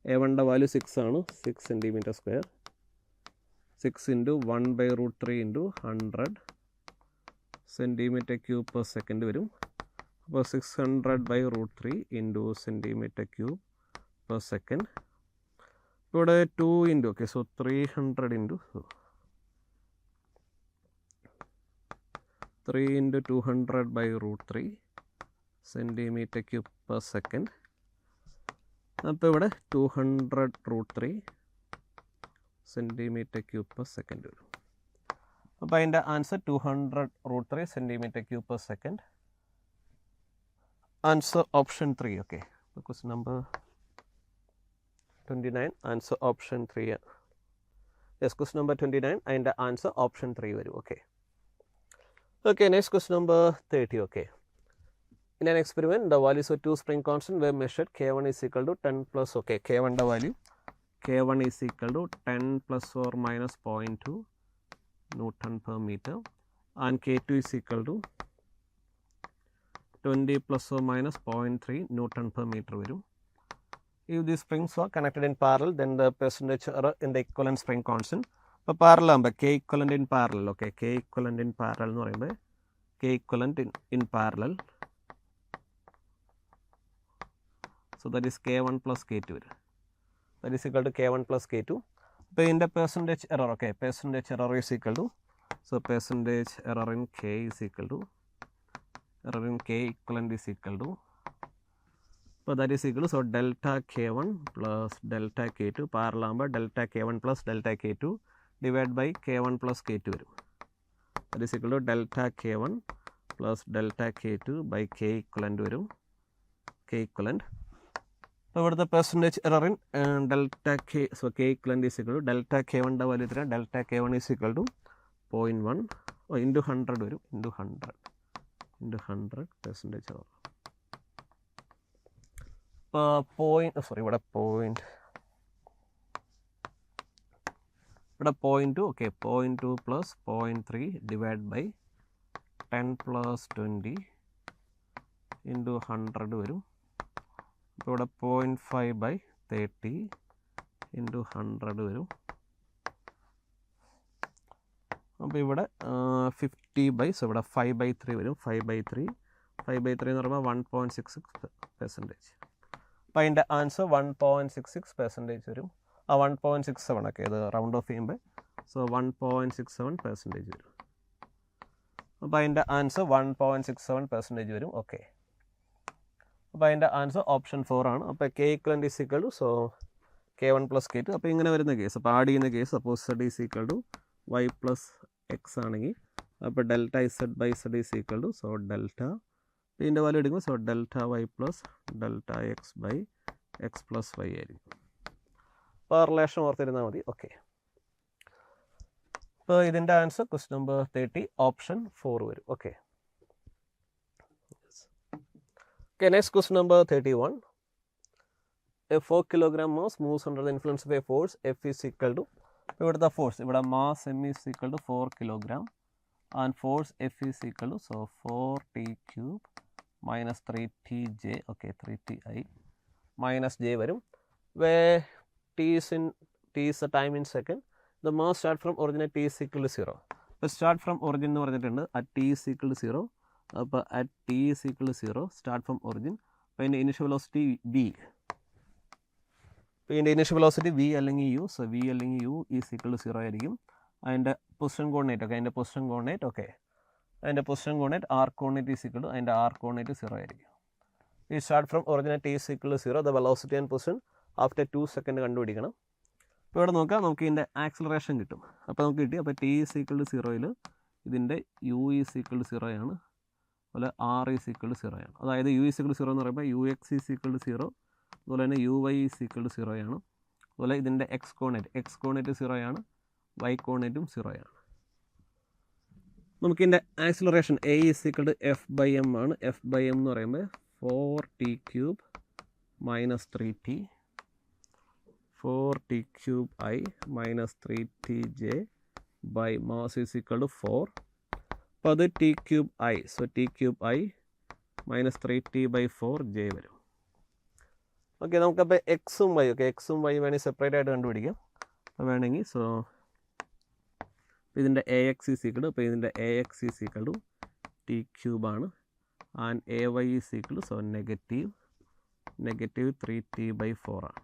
A1ൻ്റെ വാല്യൂ 6 ആണ്, 6 cm², 6 ഇൻറ്റു 1/√3 ഇൻറ്റു 100 cm³ വരും. അപ്പോൾ 600/√3 ഇൻറ്റു cm³/s. ഇവിടെ 2 into, okay, so 300 into 200/√3 cm³/s. അപ്പോൾ ഇവിടെ 200√3 cm³/s വരും. അപ്പോൾ അതിൻ്റെ answer 200√3 cm³/s. Answer option 3. Okay, question number 29 answer option 3. Yes, question number 29 അതിൻ്റെ ആൻസർ ഓപ്ഷൻ 3 വരും. Okay okay, next question number 30. Okay, in an experiment the values of two spring constant were measured. K1 is equal to 10 plus, okay, K1 the value K1 is equal to 10 plus or minus 0.2 Newton per meter, and K2 is equal to 20 plus or minus 0.3 Newton per meter varum. If these springs are connected in parallel, then the percentage error in the equivalent spring constant. അപ്പോൾ പാരലൽ ആകുമ്പോൾ K equivalent in parallel, okay, K equivalent in parallel എന്ന് പറയുമ്പോൾ K equivalent in parallel, so that is K1 plus K2 വരും. That is equal to K1 plus K2. അപ്പോൾ ഇതിൻ്റെ percentage error, okay, percentage error is equal to, so percentage error in K is equal to, error in K equivalent is equal to, so that is equal to, so delta K1 plus delta K2 parallel ആകുമ്പോൾ delta K1 plus delta K2 divided by K1 plus K2 വരും. That is equal to delta K1 plus delta K2 by K equivalent വരും, K equivalent. അപ്പോൾ ഇവിടുത്തെ percentage error in delta K, so K equivalent is equal to delta K1ൻ്റെ വാല്യൂ എത്ര, delta K1 is equal to 0.1 into 100 വരും, ഇൻറ്റു 100 പെർസെൻറ്റേജ് എറർ. ഇപ്പോൾ ഇവിടെ 0.2, okay, 0.2 plus 0.3 divide by 10 plus 20 into 100 വരും. അപ്പോൾ ഇവിടെ 0.5 ബൈ 30 ഇൻറ്റു 100 വരും. അപ്പോൾ ഇവിടെ 50 ബൈ, സോ ഇവിടെ 5/3 വരും, 5/3 എന്ന് പറയുമ്പോൾ 1.66%. അപ്പോൾ അതിൻ്റെ ആൻസർ 1.66% വരും. 1.67, ഒക്കെ, ഇത് റൗണ്ട് ഓഫ് ചെയ്യുമ്പോൾ, സോ 1.67% വരും. അപ്പോൾ അതിൻ്റെ ആൻസർ 1.67% വരും. ഓക്കെ, അപ്പോൾ അതിൻ്റെ ആൻസർ ഓപ്ഷൻ 4 ആണ്. അപ്പോൾ K equivalent is equal to, so K1 plus K2. അപ്പോൾ ഇങ്ങനെ വരുന്ന കേസ്, അപ്പോൾ ആഡ് ചെയ്യുന്ന case, suppose Z is equal to Y plus X ആണെങ്കിൽ, അപ്പോൾ delta Z by Z is equal to, so delta ഇതിൻ്റെ വാല്യൂ എടുക്കുമ്പോൾ, so delta Y plus delta X by X plus Y ആയിരിക്കും. അപ്പോൾ റിലേഷൻ ഓർത്തിരുന്നാൽ മതി. ഓക്കെ, അപ്പോൾ ഇതിൻ്റെ ആൻസർ ക്വസ്റ്റ്യൻ നമ്പർ 30 ഓപ്ഷൻ 4 വരും. Okay okay, next question number 31. A 4 kilogram mass moves under the influence of a force F is equal to, ഇവിടെ the force, ഇവിടെ mass M is equal to 4 kilogram and force F is equal to, so 4t cube minus 3tj, okay, 3ti minus j വരും, where t is the time in second. The mass start from origin at t is equal to 0. അപ്പോൾ start from origin എന്ന് പറഞ്ഞിട്ടുണ്ട് at t is equal to 0. അപ്പോൾ at t is equal to 0 start from origin. അപ്പോൾ ഇതിൻ്റെ ഇനിഷ്യൽ വെലോസിറ്റി v, അപ്പോൾ ഇതിൻ്റെ ഇനിഷ്യൽ വെലോസിറ്റി v അല്ലെങ്കിൽ u, സോ v അല്ലെങ്കിൽ u ഈസ് ഈക്വൽ ടു 0 ആയിരിക്കും. അതിൻ്റെ പൊസിഷൻ കോർഡിനേറ്റ്, ഓക്കെ, അതിൻ്റെ പൊസിഷൻ കോർഡിനേറ്റ്, ഓക്കെ, അതിൻ്റെ position coordinate r coordinate is equal to, അതിൻ്റെ r കോർഡിനേറ്റ് 0 ആയിരിക്കും. ഈ start from origin at t is equal to 0, the velocity and position after 2 second കണ്ടുപിടിക്കണം. അപ്പോൾ ഇവിടെ നോക്കാം, നമുക്ക് ഇതിൻ്റെ ആക്സിലറേഷൻ കിട്ടും. അപ്പോൾ നമുക്ക് കിട്ടി, അപ്പോൾ t ഈസ് ഈക്വൽ ടു 0യിൽ ഇതിൻ്റെ u ഈസ് ഈക്വൽ ടു 0 ആണ്, അതുപോലെ r ഈസ് ഈക്വൽ ടു 0 ആണ്. അതായത് u ഈസ് ഈക്വൽ ടു 0 എന്ന് പറയുമ്പോൾ ux ഈസ് ഈക്വൽ ടു 0, അതുപോലെ തന്നെ uy ഈസ് ഈക്വൽ ടു 0 ആണ്. അതുപോലെ ഇതിൻ്റെ x കോർഡിനേറ്റ് 0 ആണ്, y കോർഡിനേറ്റും 0 ആണ്. നമുക്കിതിൻ്റെ acceleration a is equal to f/m ആണ്. f/m എന്ന് പറയുമ്പോൾ 4t cube minus 3t, 4t cube i minus 3tj by mass is equal to 4. അപ്പോൾ അത് t cube i, so t cube i minus 3t/4j വരും. ഓക്കെ, നമുക്കപ്പോൾ എക്സും വൈ, ഓക്കെ, എക്സും വൈ വേണമെങ്കിൽ സെപ്പറേറ്റ് ആയിട്ട് കണ്ടുപിടിക്കാം. അപ്പോൾ വേണമെങ്കിൽ, സോ ഇതിൻ്റെ ax ഈസ് ഈക്വൽ ടു, അപ്പോൾ ഇതിൻ്റെ ax is equal to t ക്യൂബാണ്, and ay is equal to, so negative 3t/4 ആണ്.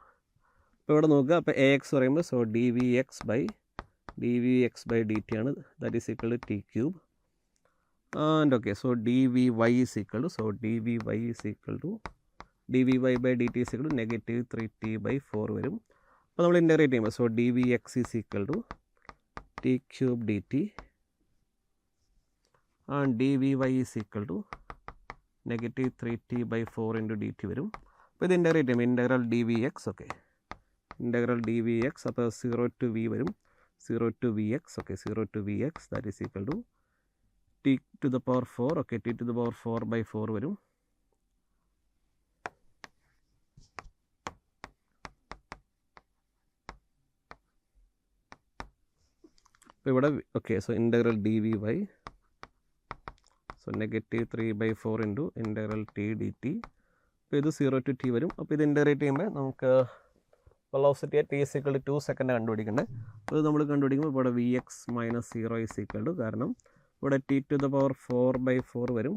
അപ്പോൾ ഇവിടെ നോക്കുക, അപ്പോൾ ax പറയുമ്പോൾ, സോ dvx/dt ആണ്, that is equal to t cube. And okay, so dvy is equal to, so dvy is equal to dvy/dt is equal to negative 3t/4 വരും. അപ്പോൾ നമ്മൾ ഇൻ്റഗ്രേറ്റ് ചെയ്യുമ്പോൾ, so dvx is equal to t cube dt and D V Y is equal to negative 3t/4 into D T വരും. അപ്പോൾ ഇത് ഇൻ്റഗ്രേറ്റ് ചെയ്യുമ്പോൾ integral D V X, okay, integral D V X, അപ്പോൾ 0 to v വരും, 0 to vx, okay, 0 to vx that is equal to t to the power 4, okay, t to the power 4/4 വരും. അപ്പോൾ ഇവിടെ okay, so integral D V Y, so negative 3/4 into integral T D T. അപ്പോൾ ഇത് 0 to t വരും. അപ്പോൾ ഇത് ഇൻ്റഗ്രേറ്റ് ചെയ്യുമ്പോൾ നമുക്ക് velocity t is equal to 2 second കണ്ടുപിടിക്കേണ്ടത്. അപ്പോൾ നമ്മൾ കണ്ടുപിടിക്കുമ്പോൾ ഇവിടെ V X minus 0 is equal to, കാരണം ഇവിടെ t to the power 4/4 വരും,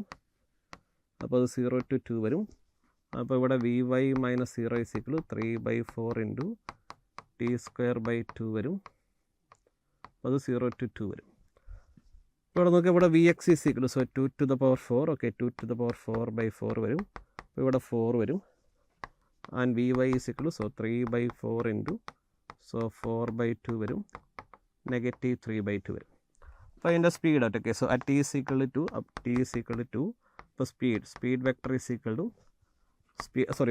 അപ്പോൾ അത് 0 to 2 വരും. അപ്പോൾ ഇവിടെ V Y minus 0 is equal to 3/4 into t²/2 വരും, അപ്പോൾ അത് 0 to 2 വരും. ഇവിടെ നോക്കിയാൽ ഇവിടെ V X is equal to, so 2 to the power 4, okay, 2 to the power 4/4 വരും, അപ്പോൾ ഇവിടെ 4 വരും. And V Y is equal to, so 3/4 into, so 4/2 വരും, നെഗറ്റീവ് 3/2 വരും. അപ്പോൾ അതിൻ്റെ സ്പീഡ് ആയിട്ട്, okay, so at t is equal to 2, t is equal to 2, അപ്പോൾ speed vector is equal to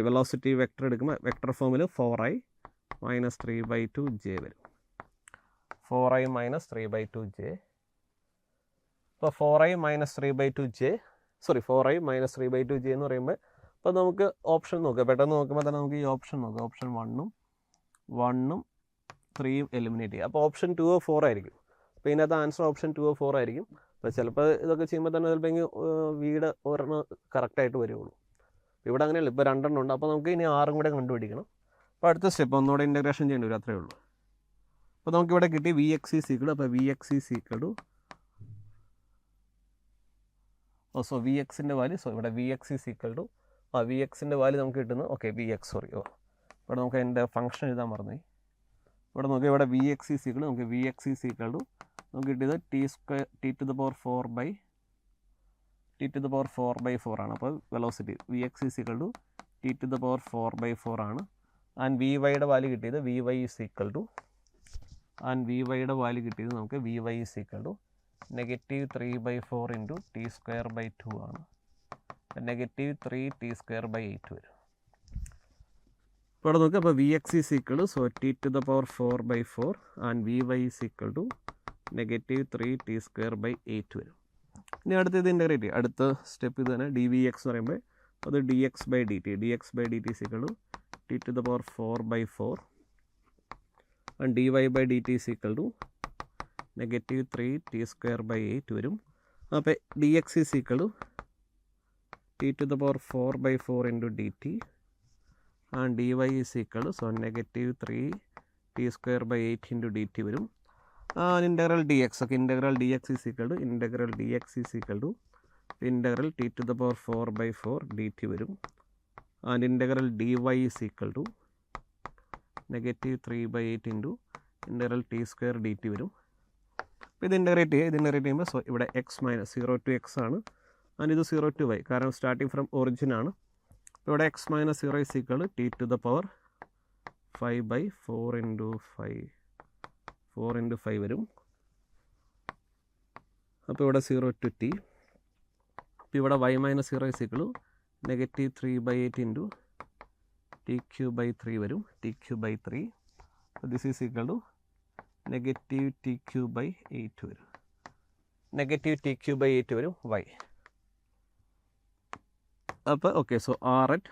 velocity vector എടുക്കുമ്പോൾ വെക്ടർ ഫോമിൽ 4i മൈനസ് 3/2j വരും, 4i മൈനസ് 3/2j. അപ്പോൾ 4i minus 3/2j, 4i minus 3/2j എന്ന് പറയുമ്പോൾ, അപ്പോൾ നമുക്ക് ഓപ്ഷൻ നോക്കാം, പെട്ടെന്ന് നോക്കുമ്പോൾ തന്നെ നമുക്ക് ഈ ഓപ്ഷൻ നോക്കാം, ഓപ്ഷൻ 1ഉം 3ഉം എലിമിനേറ്റ് ചെയ്യുക. അപ്പോൾ ഓപ്ഷൻ 2 or 4 ആയിരിക്കും. അപ്പോൾ ഇതിനകത്ത് ആൻസർ ഓപ്ഷൻ 2 or 4 ആയിരിക്കും. അപ്പോൾ ചിലപ്പോൾ ഇതൊക്കെ ചെയ്യുമ്പോൾ തന്നെ ചിലപ്പോൾ വീട് ഒരെണ്ണം കറക്റ്റായിട്ട് വരുള്ളൂ. ഇവിടെ അങ്ങനെയല്ല, ഇപ്പോൾ 2 എണ്ണം ഉണ്ട്. അപ്പോൾ നമുക്ക് ഇനി 6 കൂടെ കണ്ടുപിടിക്കണം. അപ്പോൾ അടുത്ത സ്റ്റെപ്പ് ഒന്നുകൂടെ ഇൻ്റഗ്രേഷൻ ചെയ്യേണ്ടി വരും, അത്രയേ ഉള്ളൂ. അപ്പോൾ നമുക്കിവിടെ കിട്ടി വി എക്സ് ഈസ് ഈക്വൽ, അപ്പോൾ V X is equal to, so V എക്സിൻ്റെ വാല്യൂ, സോ ഇവിടെ V X is equal to, V എക്സിൻ്റെ വാല്യൂ നമുക്ക് കിട്ടുന്നത്, ഓക്കെ, വി എക്സ്, ഇവിടെ നമുക്ക് അതിൻ്റെ ഫംഗ്ഷൻ എഴുതാൻ മറന്നു. ഇവിടെ നോക്കി ഇവിടെ വി എക്സ് ഈസ് ഈക്വൽ, നമുക്ക് V X is equal to നമുക്ക് കിട്ടിയത് t to the power 4/4 ആണ്. അപ്പോൾ velocity V X is equal to t to the power 4/4 ആണ്. ആൻഡ് വി വൈയുടെ വാല്യൂ കിട്ടിയത് V Y is equal to, നമുക്ക് V Y is equal to negative 3/4 into t²/2 ആണ്, നെഗറ്റീവ് 3t²/8 വരും. ഇപ്പോൾ ഇവിടെ നോക്കുക, അപ്പോൾ V X is equal to, so t to the power 4/4 and V Y is equal to negative 3t²/8 വരും. ഇനി അടുത്തത് ഇൻ്റഗ്രേറ്റ് ചെയ്യുക. അടുത്ത സ്റ്റെപ്പ് ഇത് തന്നെ, ഡി വി എക്സ് എന്ന് പറയുമ്പോൾ അത് d x by d t is equal to t to the power 4/4 and d y by d t is equal to negative 3t²/8 വരും. അപ്പോൾ d x is equal to t to the power 4/4 into D t and d Y is equal to, so negative 3t²/8 into D T വരും. Integral d x, okay, integral d x is equal to integral t to the power 4/4 D T വരും. And integral D Y is equal to negative 3/8 into integral t² D T വരും. അപ്പോൾ ഇത് ഇൻ്റഗ്രേറ്റ് ചെയ്യുമ്പോൾ, സോ ഇവിടെ എക്സ് മൈനസ് 0 to x ആണ്, ആൻഡ് ഇത് 0 to y, കാരണം സ്റ്റാർട്ടിങ് ഫ്രം ഒറിജിൻ ആണ്. അപ്പോൾ ഇവിടെ X minus 0 is equal to t to the power 5/4 into 5 വരും. അപ്പോൾ ഇവിടെ 0 to t. അപ്പോൾ ഇവിടെ y minus 0 is equal to negative 3/8 into t³ വരും, t³3. This is equal to negative t³8 വരും, നെഗറ്റീവ് t³8 വരും y. അപ്പോൾ okay, so R at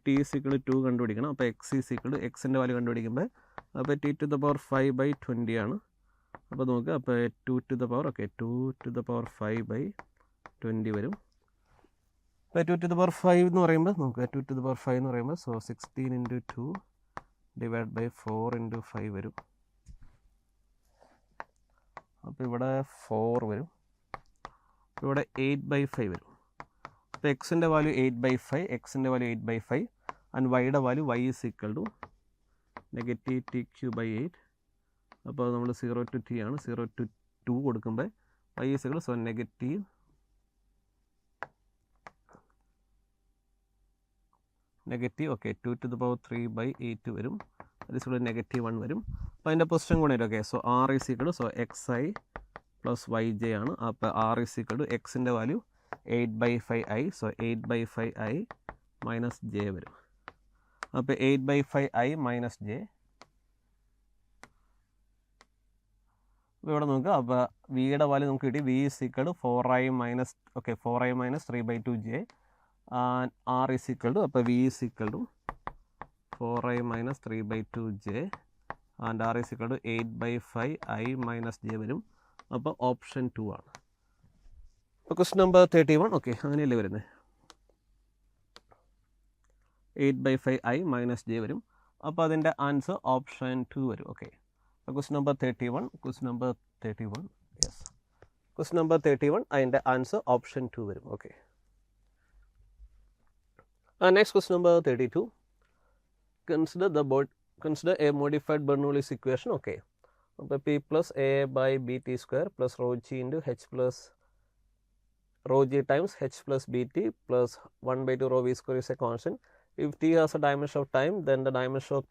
t is equal to 2 കണ്ടുപിടിക്കണം. അപ്പോൾ എക്സ് ഈസ് ഈക്വൽ ടു, എക്സിൻ്റെ വാല്യൂ കണ്ടുപിടിക്കുമ്പോൾ അപ്പോൾ t to the power 5/20 ആണ്. അപ്പോൾ നോക്കുക, അപ്പോൾ 2 to the power, okay, 2 to the power 5/20 വരും. അപ്പോൾ 2 to the power 5 എന്ന് പറയുമ്പോൾ നോക്കുക, 2 to the power 5 എന്ന് പറയുമ്പോൾ, so 16 into 2 divide by 4 into 5 വരും. അപ്പോൾ ഇവിടെ 4 വരും, ഇവിടെ 8/5 വരും. അപ്പോൾ എക്സിൻ്റെ വാല്യൂ 8/5, ആൻഡ് വൈയുടെ value y is equal to negative t³8. അപ്പോൾ നമ്മൾ 0 to t ആണ്, 0 to 2 കൊടുക്കുമ്പോൾ y is equal, so negative okay 2 to the power 3/8 വരും, അത് ഇവിടെ -1 വരും. അപ്പോൾ അതിൻ്റെ പൊസിഷൻ കൂടെ വരും, okay. So r is equal, so xi plus Y J ആണ്. അപ്പോൾ ആർ ഇസ് ഈക്വൽ ടു എക്സിൻ്റെ value 8/5i. So 8/5i minus J വരും. അപ്പോൾ 8/5i മൈനസ് ജെ. അപ്പോൾ ഇവിടെ നോക്കുക. അപ്പോൾ വിയുടെ വാല്യൂ നമുക്ക് കിട്ടി. V is equal to 4i minus 3/2j and r is equal to, അപ്പോൾ v is equal to 4i minus 3/2j and r is equal to 8/5i minus J വരും. അപ്പോൾ ഓപ്ഷൻ 2 ആണ്. അപ്പോൾ ക്വസ്റ്റ്യൻ നമ്പർ 31 ഓക്കെ അങ്ങനെയല്ലേ വരുന്നത്. 8/5i മൈനസ് ജെ വരും. അപ്പോൾ അതിൻ്റെ ആൻസർ ഓപ്ഷൻ 2 വരും. Okay. Question number 31 yes question number 31 അതിൻ്റെ ആൻസർ ഓപ്ഷൻ 2 വരും. Okay. Next question number 32. Consider a modified Bernoulli's equation. Okay. അപ്പോൾ p plus a by bt square plus rho g into h plus rho g times h plus bt plus 1/2 rho v square is a constant. If t has a dimension of time, then the dimension of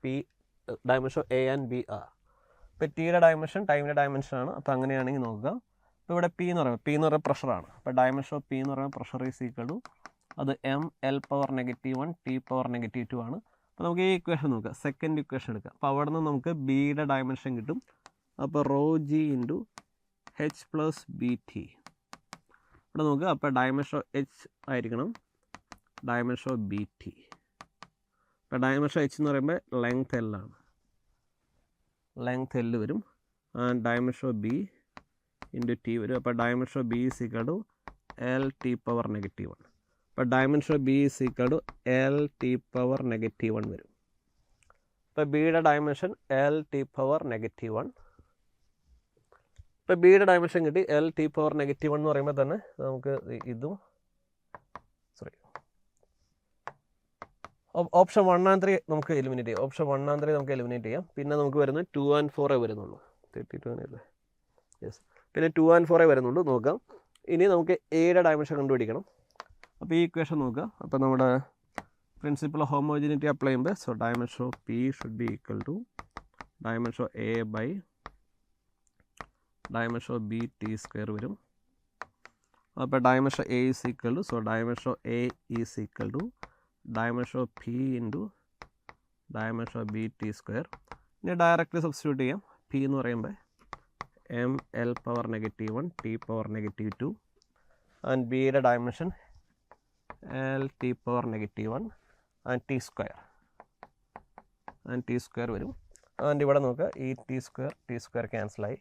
a and b are. ഇപ്പോൾ ടിയുടെ ഡയമെൻഷൻ ടൈമിൻ്റെ ഡയമെൻഷൻ ആണ്. അപ്പോൾ അങ്ങനെയാണെങ്കിൽ നോക്കുക. ഇപ്പോൾ ഇവിടെ പി എന്ന് പറയുന്നത് പ്രഷറാണ്. അപ്പോൾ ഡയമെൻഷൻ ഓഫ് പി എന്ന് പറയുമ്പോൾ പ്രഷർ ഈസ് ഈക്വൽ ടു അത് m(L)⁻⁻1 t(⁻2) ആണ്. അപ്പോൾ നമുക്ക് ഈ ഇക്വേഷൻ നോക്കുക. സെക്കൻഡ് ഇക്വേഷൻ എടുക്കുക. അപ്പോൾ അവിടെ നിന്ന് നമുക്ക് ബിയുടെ ഡയമെൻഷൻ കിട്ടും. അപ്പോൾ rho G into h plus B T ഇവിടെ നോക്കുക. അപ്പോൾ ഡയമെൻഷൻ ഓഫ് എച്ച് ആയിരിക്കണം ഡയമെൻഷൻ ഓഫ് ബി ടി. അപ്പോൾ ഡയമെൻഷൻ എച്ച് എന്ന് പറയുമ്പോൾ ലെങ്ത് എൽ ആണ്. ലെങ്ത് എൽ വരും. And dimension of B into T വരും. അപ്പോൾ dimension of B is equal to L(t)⁻⁻1. അപ്പോൾ dimension of B is equal to L(t)⁻⁻1 വരും. ഇപ്പോൾ ബിയുടെ ഡയമെൻഷൻ L(t)⁻⁻1. ഇപ്പോൾ ബിയുടെ ഡയമെൻഷൻ കിട്ടി. L(t)⁻⁻1 എന്ന് പറയുമ്പോൾ തന്നെ നമുക്ക് ഇതും ഓപ്ഷൻ 1 and 3 നമുക്ക് എലിമിനേറ്റ് ചെയ്യാം. ഓപ്ഷൻ 1 and 3 നമുക്ക് എലിമിനേറ്റ് ചെയ്യാം. പിന്നെ നമുക്ക് വരുന്നത് 2 and 4 വരുന്നുള്ളൂ. 32 അല്ലേ? യെസ്. പിന്നെ 2 and 4 വരുന്നുള്ളൂ. നോക്കാം. ഇനി നമുക്ക് എയുടെ ഡയമെൻഷൻ കണ്ടുപിടിക്കണം. അപ്പോൾ ഈ ഇക്വേഷൻ നോക്കുക. അപ്പോൾ നമ്മുടെ പ്രിൻസിപ്പിൾ ഓഫ് ഹോമോജിനിറ്റി അപ്ലൈ ചെയ്യുമ്പോൾ so dimension of P should be equal to dimension of A by dimension of B T square വരും. അപ്പോൾ dimension A is equal to so dimension of A is equal to dimension of P into dimension of B T square. ഇനി ഡയറക്റ്റ്ലി സബ്സ്റ്റിറ്റ്യൂട്ട് ചെയ്യാം. പി എന്ന് പറയുമ്പോൾ m(L)⁻⁻1 t(⁻2) ആൻഡ് ബിയുടെ dimension L(t)⁻⁻1 and T square വരും. ആൻഡ് ഇവിടെ നോക്കുക. ഈ ടി സ്ക്വയർ ക്യാൻസലായി.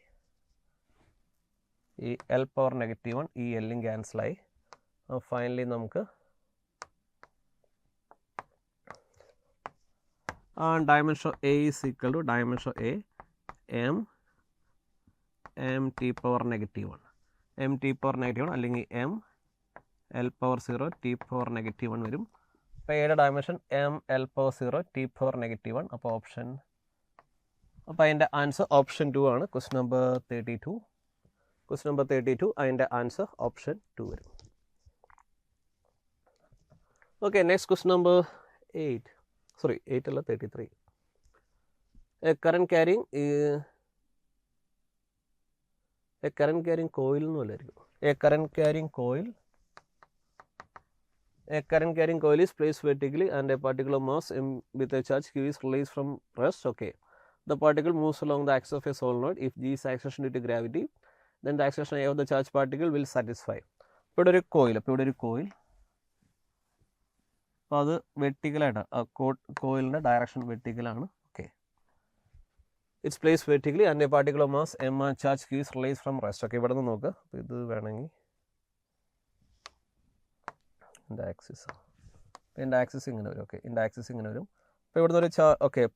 ഈ L(⁻⁻1 ഈ എല്ലും ക്യാൻസലായി. ഫൈനലി നമുക്ക് dimension of A is equal to dimension of A m(t)⁻⁻1 അല്ലെങ്കിൽ m(L)(0 t(⁻⁻1 വരും. അപ്പോൾ എയുടെ ഡയമെൻഷൻ m(L)(0 t(⁻⁻1). അപ്പോൾ ഓപ്ഷൻ അപ്പോൾ അതിൻ്റെ ആൻസർ ഓപ്ഷൻ 2 ആണ്. ക്വസ്റ്റ്യൻ നമ്പർ 32 അതിൻ്റെ ആൻസർ ഓപ്ഷൻ 2 വരും. ഓക്കെ. നെക്സ്റ്റ് ക്വസ്റ്റ്യൻ നമ്പർ 8 അല്ല 33. A current carrying coil എന്നല്ലായിരിക്കും. A current carrying coil is placed vertically and a particular mass with a charge q is released from rest. Okay. The particle moves along the axis of a solenoid. If g is acceleration due to gravity, then the acceleration A of the charged particle will satisfy. ഇപ്പോൾ ഇവിടെ ഒരു കോയിൽ അപ്പോൾ അത് വെർട്ടിക്കലായിട്ടാണ്. കോയിലിൻ്റെ ഡയറക്ഷൻ വെർട്ടിക്കലാണ്. Okay. It's place vertically and a particular mass M and charge q is release from rest. Okay. ഇവിടെ നിന്ന് നോക്കുക. അപ്പോൾ ഇത് വേണമെങ്കിൽ എൻ്റെ ആക്സിസ് ഇങ്ങനെ വരും. ഓക്കെ. ഇതിൻ്റെ ആക്സിസ് ഇങ്ങനെ വരും. അപ്പോൾ ഇവിടുന്ന് ഒരു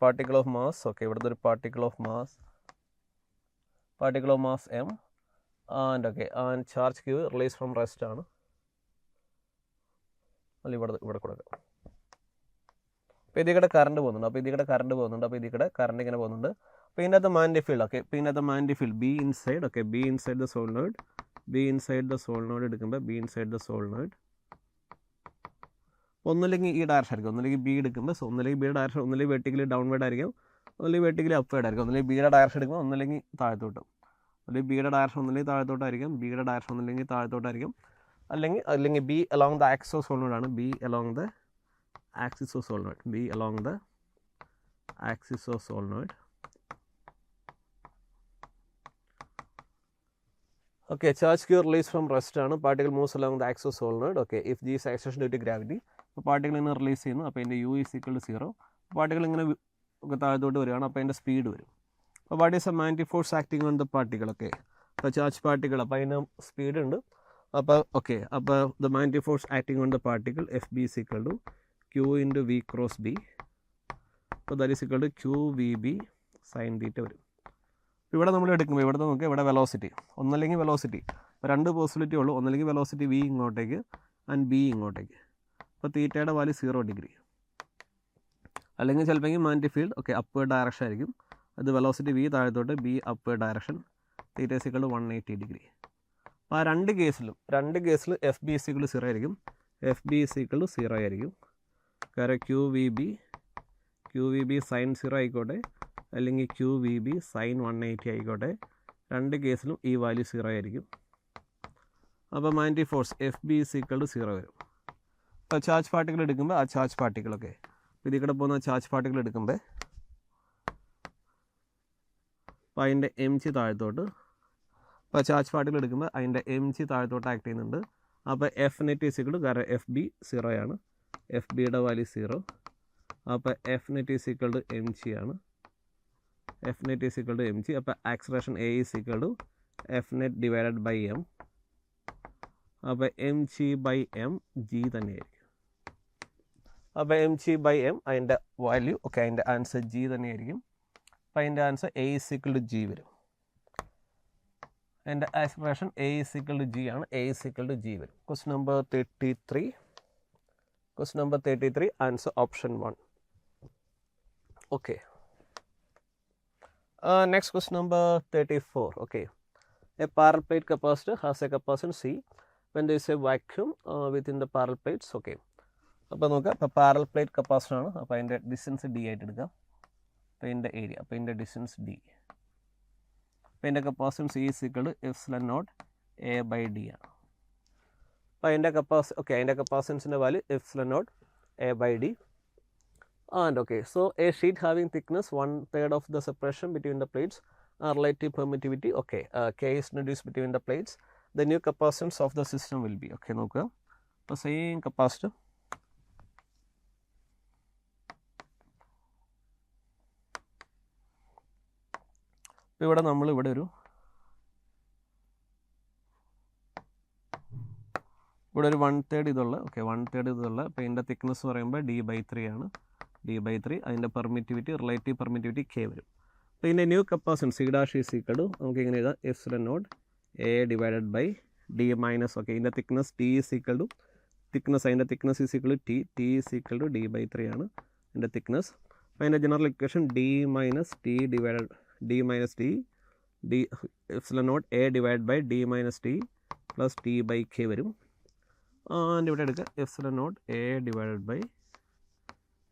പാർട്ടിക്കിൾ ഓഫ് മാസ്. ഓക്കെ. ഇവിടുന്ന് ഒരു particle of mass M and charge Q release from rest ആണ്. അല്ല ഇവിടെ കൊടുക്കാം. അപ്പോൾ ഇതിൽ കറണ്ട് പോകുന്നുണ്ട്. അപ്പോൾ ഇതിൽ കറണ്ട് ഇങ്ങനെ പോകുന്നുണ്ട്. അപ്പോൾ ഇതിനകത്ത് മാഗ്നെറ്റിക് ഫീൽഡ്. ഓക്കെ. അപ്പോൾ ഇതിനകത്ത് magnetic field B inside. Okay. B inside the solenoid എടുക്കുമ്പോൾ ബി ഇൻസൈഡ് ദ സോളിനോയിഡ് ഒന്നുമില്ലെങ്കിൽ ഈ ഡയറക്ഷൻ ആയിരിക്കും. ഒന്നുമില്ലെങ്കിൽ ബി എടുക്കുമ്പോൾ ഒന്നുമില്ലെങ്കിൽ ബിയുടെ ഡയറക്ഷൻ ഒന്നുമില്ലെങ്കിൽ വെർട്ടിക്കലി ഡൗൺവേർഡ് ആയിരിക്കും, ഒന്നുമില്ലെങ്കിൽ വെർട്ടിക്കലി അപ്വേർഡ് ആയിരിക്കും. ഒന്നുമില്ലെങ്കിൽ ബിയുടെ ഡയറക്ഷൻ എടുക്കുമ്പോൾ ഒന്നുമില്ലെങ്കിൽ താഴത്തോട്ടും. ഒരു ബിയുടെ ഡയറക്ഷൻ ഒന്നില്ലെങ്കിൽ താഴത്തോട്ടായിരിക്കും, ബിയുടെ ഡയറക്ഷൻ ഒന്നില്ലെങ്കിൽ താഴത്തോട്ടായിരിക്കും, അല്ലെങ്കിൽ B along the axis of solenoid, B along the axis of solenoid, B along the axis of solenoid. Okay, charge Q released from rest ആണ്, particle moves along the axis of solenoid. Okay, if G is acceleration due to gravity, അപ്പോൾ പാർട്ടിക്കിൾ ഇങ്ങനെ റിലീസ് ചെയ്യുന്നു, അപ്പോൾ അതിൻ്റെ U is equal to 0. Particle ഇങ്ങനെ താഴത്തോട്ട് വരികയാണ്, അപ്പോൾ അതിൻ്റെ സ്പീഡ് വരും. അപ്പോൾ what is A magnetic force acting on the particle? Okay, അപ്പോൾ ചാർജ് പാർട്ടിക്കിൾ, അപ്പോൾ അതിന് സ്പീഡ് ഉണ്ട്. അപ്പോൾ ഓക്കെ, അപ്പോൾ the magnetic force acting on the particle F B is equal to Q into V cross B. അപ്പോൾ that is equal to QVB sin theta വരും. ഇവിടെ നമ്മൾ എടുക്കുമ്പോൾ ഇവിടെ നോക്കുക, ഇവിടെ വെലോസിറ്റി ഒന്നല്ലെങ്കിൽ വെലോസിറ്റി, അപ്പോൾ രണ്ട് പോസിബിലിറ്റി ഉള്ളൂ, ഒന്നല്ലെങ്കിൽ വെലോസിറ്റി വി ഇങ്ങോട്ടേക്ക് ആൻഡ് ബി ഇങ്ങോട്ടേക്ക്. അപ്പോൾ തീറ്റയുടെ വാല്യൂ 0 ഡിഗ്രി, അല്ലെങ്കിൽ ചിലപ്പോൾ magnetic field okay upward direction ആയിരിക്കും. അത് വെലോസിറ്റി വി താഴത്തോട്ട്, B upward direction, theta is equal to 180 degree. അപ്പോൾ ആ രണ്ട് കേസിലും F B is equal to 0 ആയിരിക്കും, F B is equal to 0 ആയിരിക്കും. കാരണം ക്യു വി ബി സൈൻ 0 ആയിക്കോട്ടെ, അല്ലെങ്കിൽ ക്യു വി ബി സൈൻ 180 ആയിക്കോട്ടെ, രണ്ട് കേസിലും ഈ വാല്യൂ 0 ആയിരിക്കും. അപ്പോൾ magnetic force F B is equal to 0 വരും. അപ്പോൾ ചാർജ് പാർട്ടിക്കിൾ എടുക്കുമ്പോൾ ആ ചാർജ് പാർട്ടിക്കിളൊക്കെ ഇതിൽ കൂടെ പോകുന്ന ചാർജ് പാർട്ടിക്കിൾ എടുക്കുമ്പോൾ അപ്പോൾ അതിൻ്റെ എം ജി താഴത്തോട്ട്, അപ്പോൾ ചാർജ് പാർട്ടിക്കിൾ എടുക്കുമ്പോൾ അതിൻ്റെ എം ജി താഴത്തോട്ട് ആക്ട് ചെയ്യുന്നുണ്ട്. അപ്പോൾ F net is equal to, കാരണം എഫ് ബി 0 ആണ്, എഫ് ബിയുടെ വാല്യൂ 0, അപ്പോൾ F net is equal to m g ആണ്, F net is equal to m g. അപ്പോൾ acceleration a is equal to F net divided by m. അപ്പോൾ M g by m g തന്നെയായിരിക്കും. അപ്പോൾ എം ജി ബൈ എം അതിൻ്റെ വാല്യൂ ഓക്കെ, അതിൻ്റെ ആൻസർ ജി തന്നെയായിരിക്കും. അപ്പോൾ അതിൻ്റെ answer a is equal to g വരും. അതിൻ്റെ acceleration a is equal to g ആണ്, a is equal to g വരും. Question number 33 answer option 1. Okay, next question number 34. Okay, a parallel plate capacitor has a capacitance C when there is a vacuum within the parallel plates. Okay, അപ്പോൾ നോക്കാം, അപ്പോൾ പാരലൽ പ്ലേറ്റ് കപ്പാസിറ്റർ ആണ്, അപ്പോൾ അതിൻ്റെ ഡിസ്റ്റൻസ് ഡി ആയിട്ട് എടുക്കാം. അപ്പോൾ ഇതിൻ്റെ ഏരിയ, അപ്പോൾ ഇതിൻ്റെ ഡിസ്റ്റൻസ് ഡി, അപ്പോൾ ഇതിൻ്റെ capacitance C is equal to epsilon naught A by d ആണ്. അപ്പോൾ അതിൻ്റെ അതിൻ്റെ കപ്പാസിറ്റൻസിൻ്റെ value epsilon naught A by d. And okay, so a sheet having thickness 1/3 of the separation between the plates, relative permittivity, okay, K is introduced between the plates, the new capacitance of the system will be, okay, നോക്കുക, അപ്പോൾ സെയിം കപ്പാസിറ്റർ, ഇപ്പോൾ ഇവിടെ നമ്മൾ ഇവിടെ ഒരു 1/3 ഇതുള്ള, ഓക്കെ 1/3 ഇതുള്ള, അപ്പോൾ ഇതിൻ്റെ തിക്നെസ് പറയുമ്പോൾ D/3 ആണ്, D/3, അതിൻ്റെ പെർമിറ്റിവിറ്റി റിലേറ്റീവ് പെർമിറ്റിവിറ്റി K വരും. അപ്പോൾ ഇതിൻ്റെ new capacitance C dash is equal to നമുക്ക് ഇങ്ങനെ എഴുതാം, epsilon naught A divided by d minus, okay ഇതിൻ്റെ thickness T is equal to അതിൻ്റെ thickness is equal to T is equal to D/3 ആണ് അതിൻ്റെ തിക്നെസ്. അപ്പോൾ അതിൻ്റെ general equation D minus D epsilon naught A divide by D minus T plus T/K വരും. ആൻഡ് ഇവിടെ എടുക്കുക epsilon naught A divided by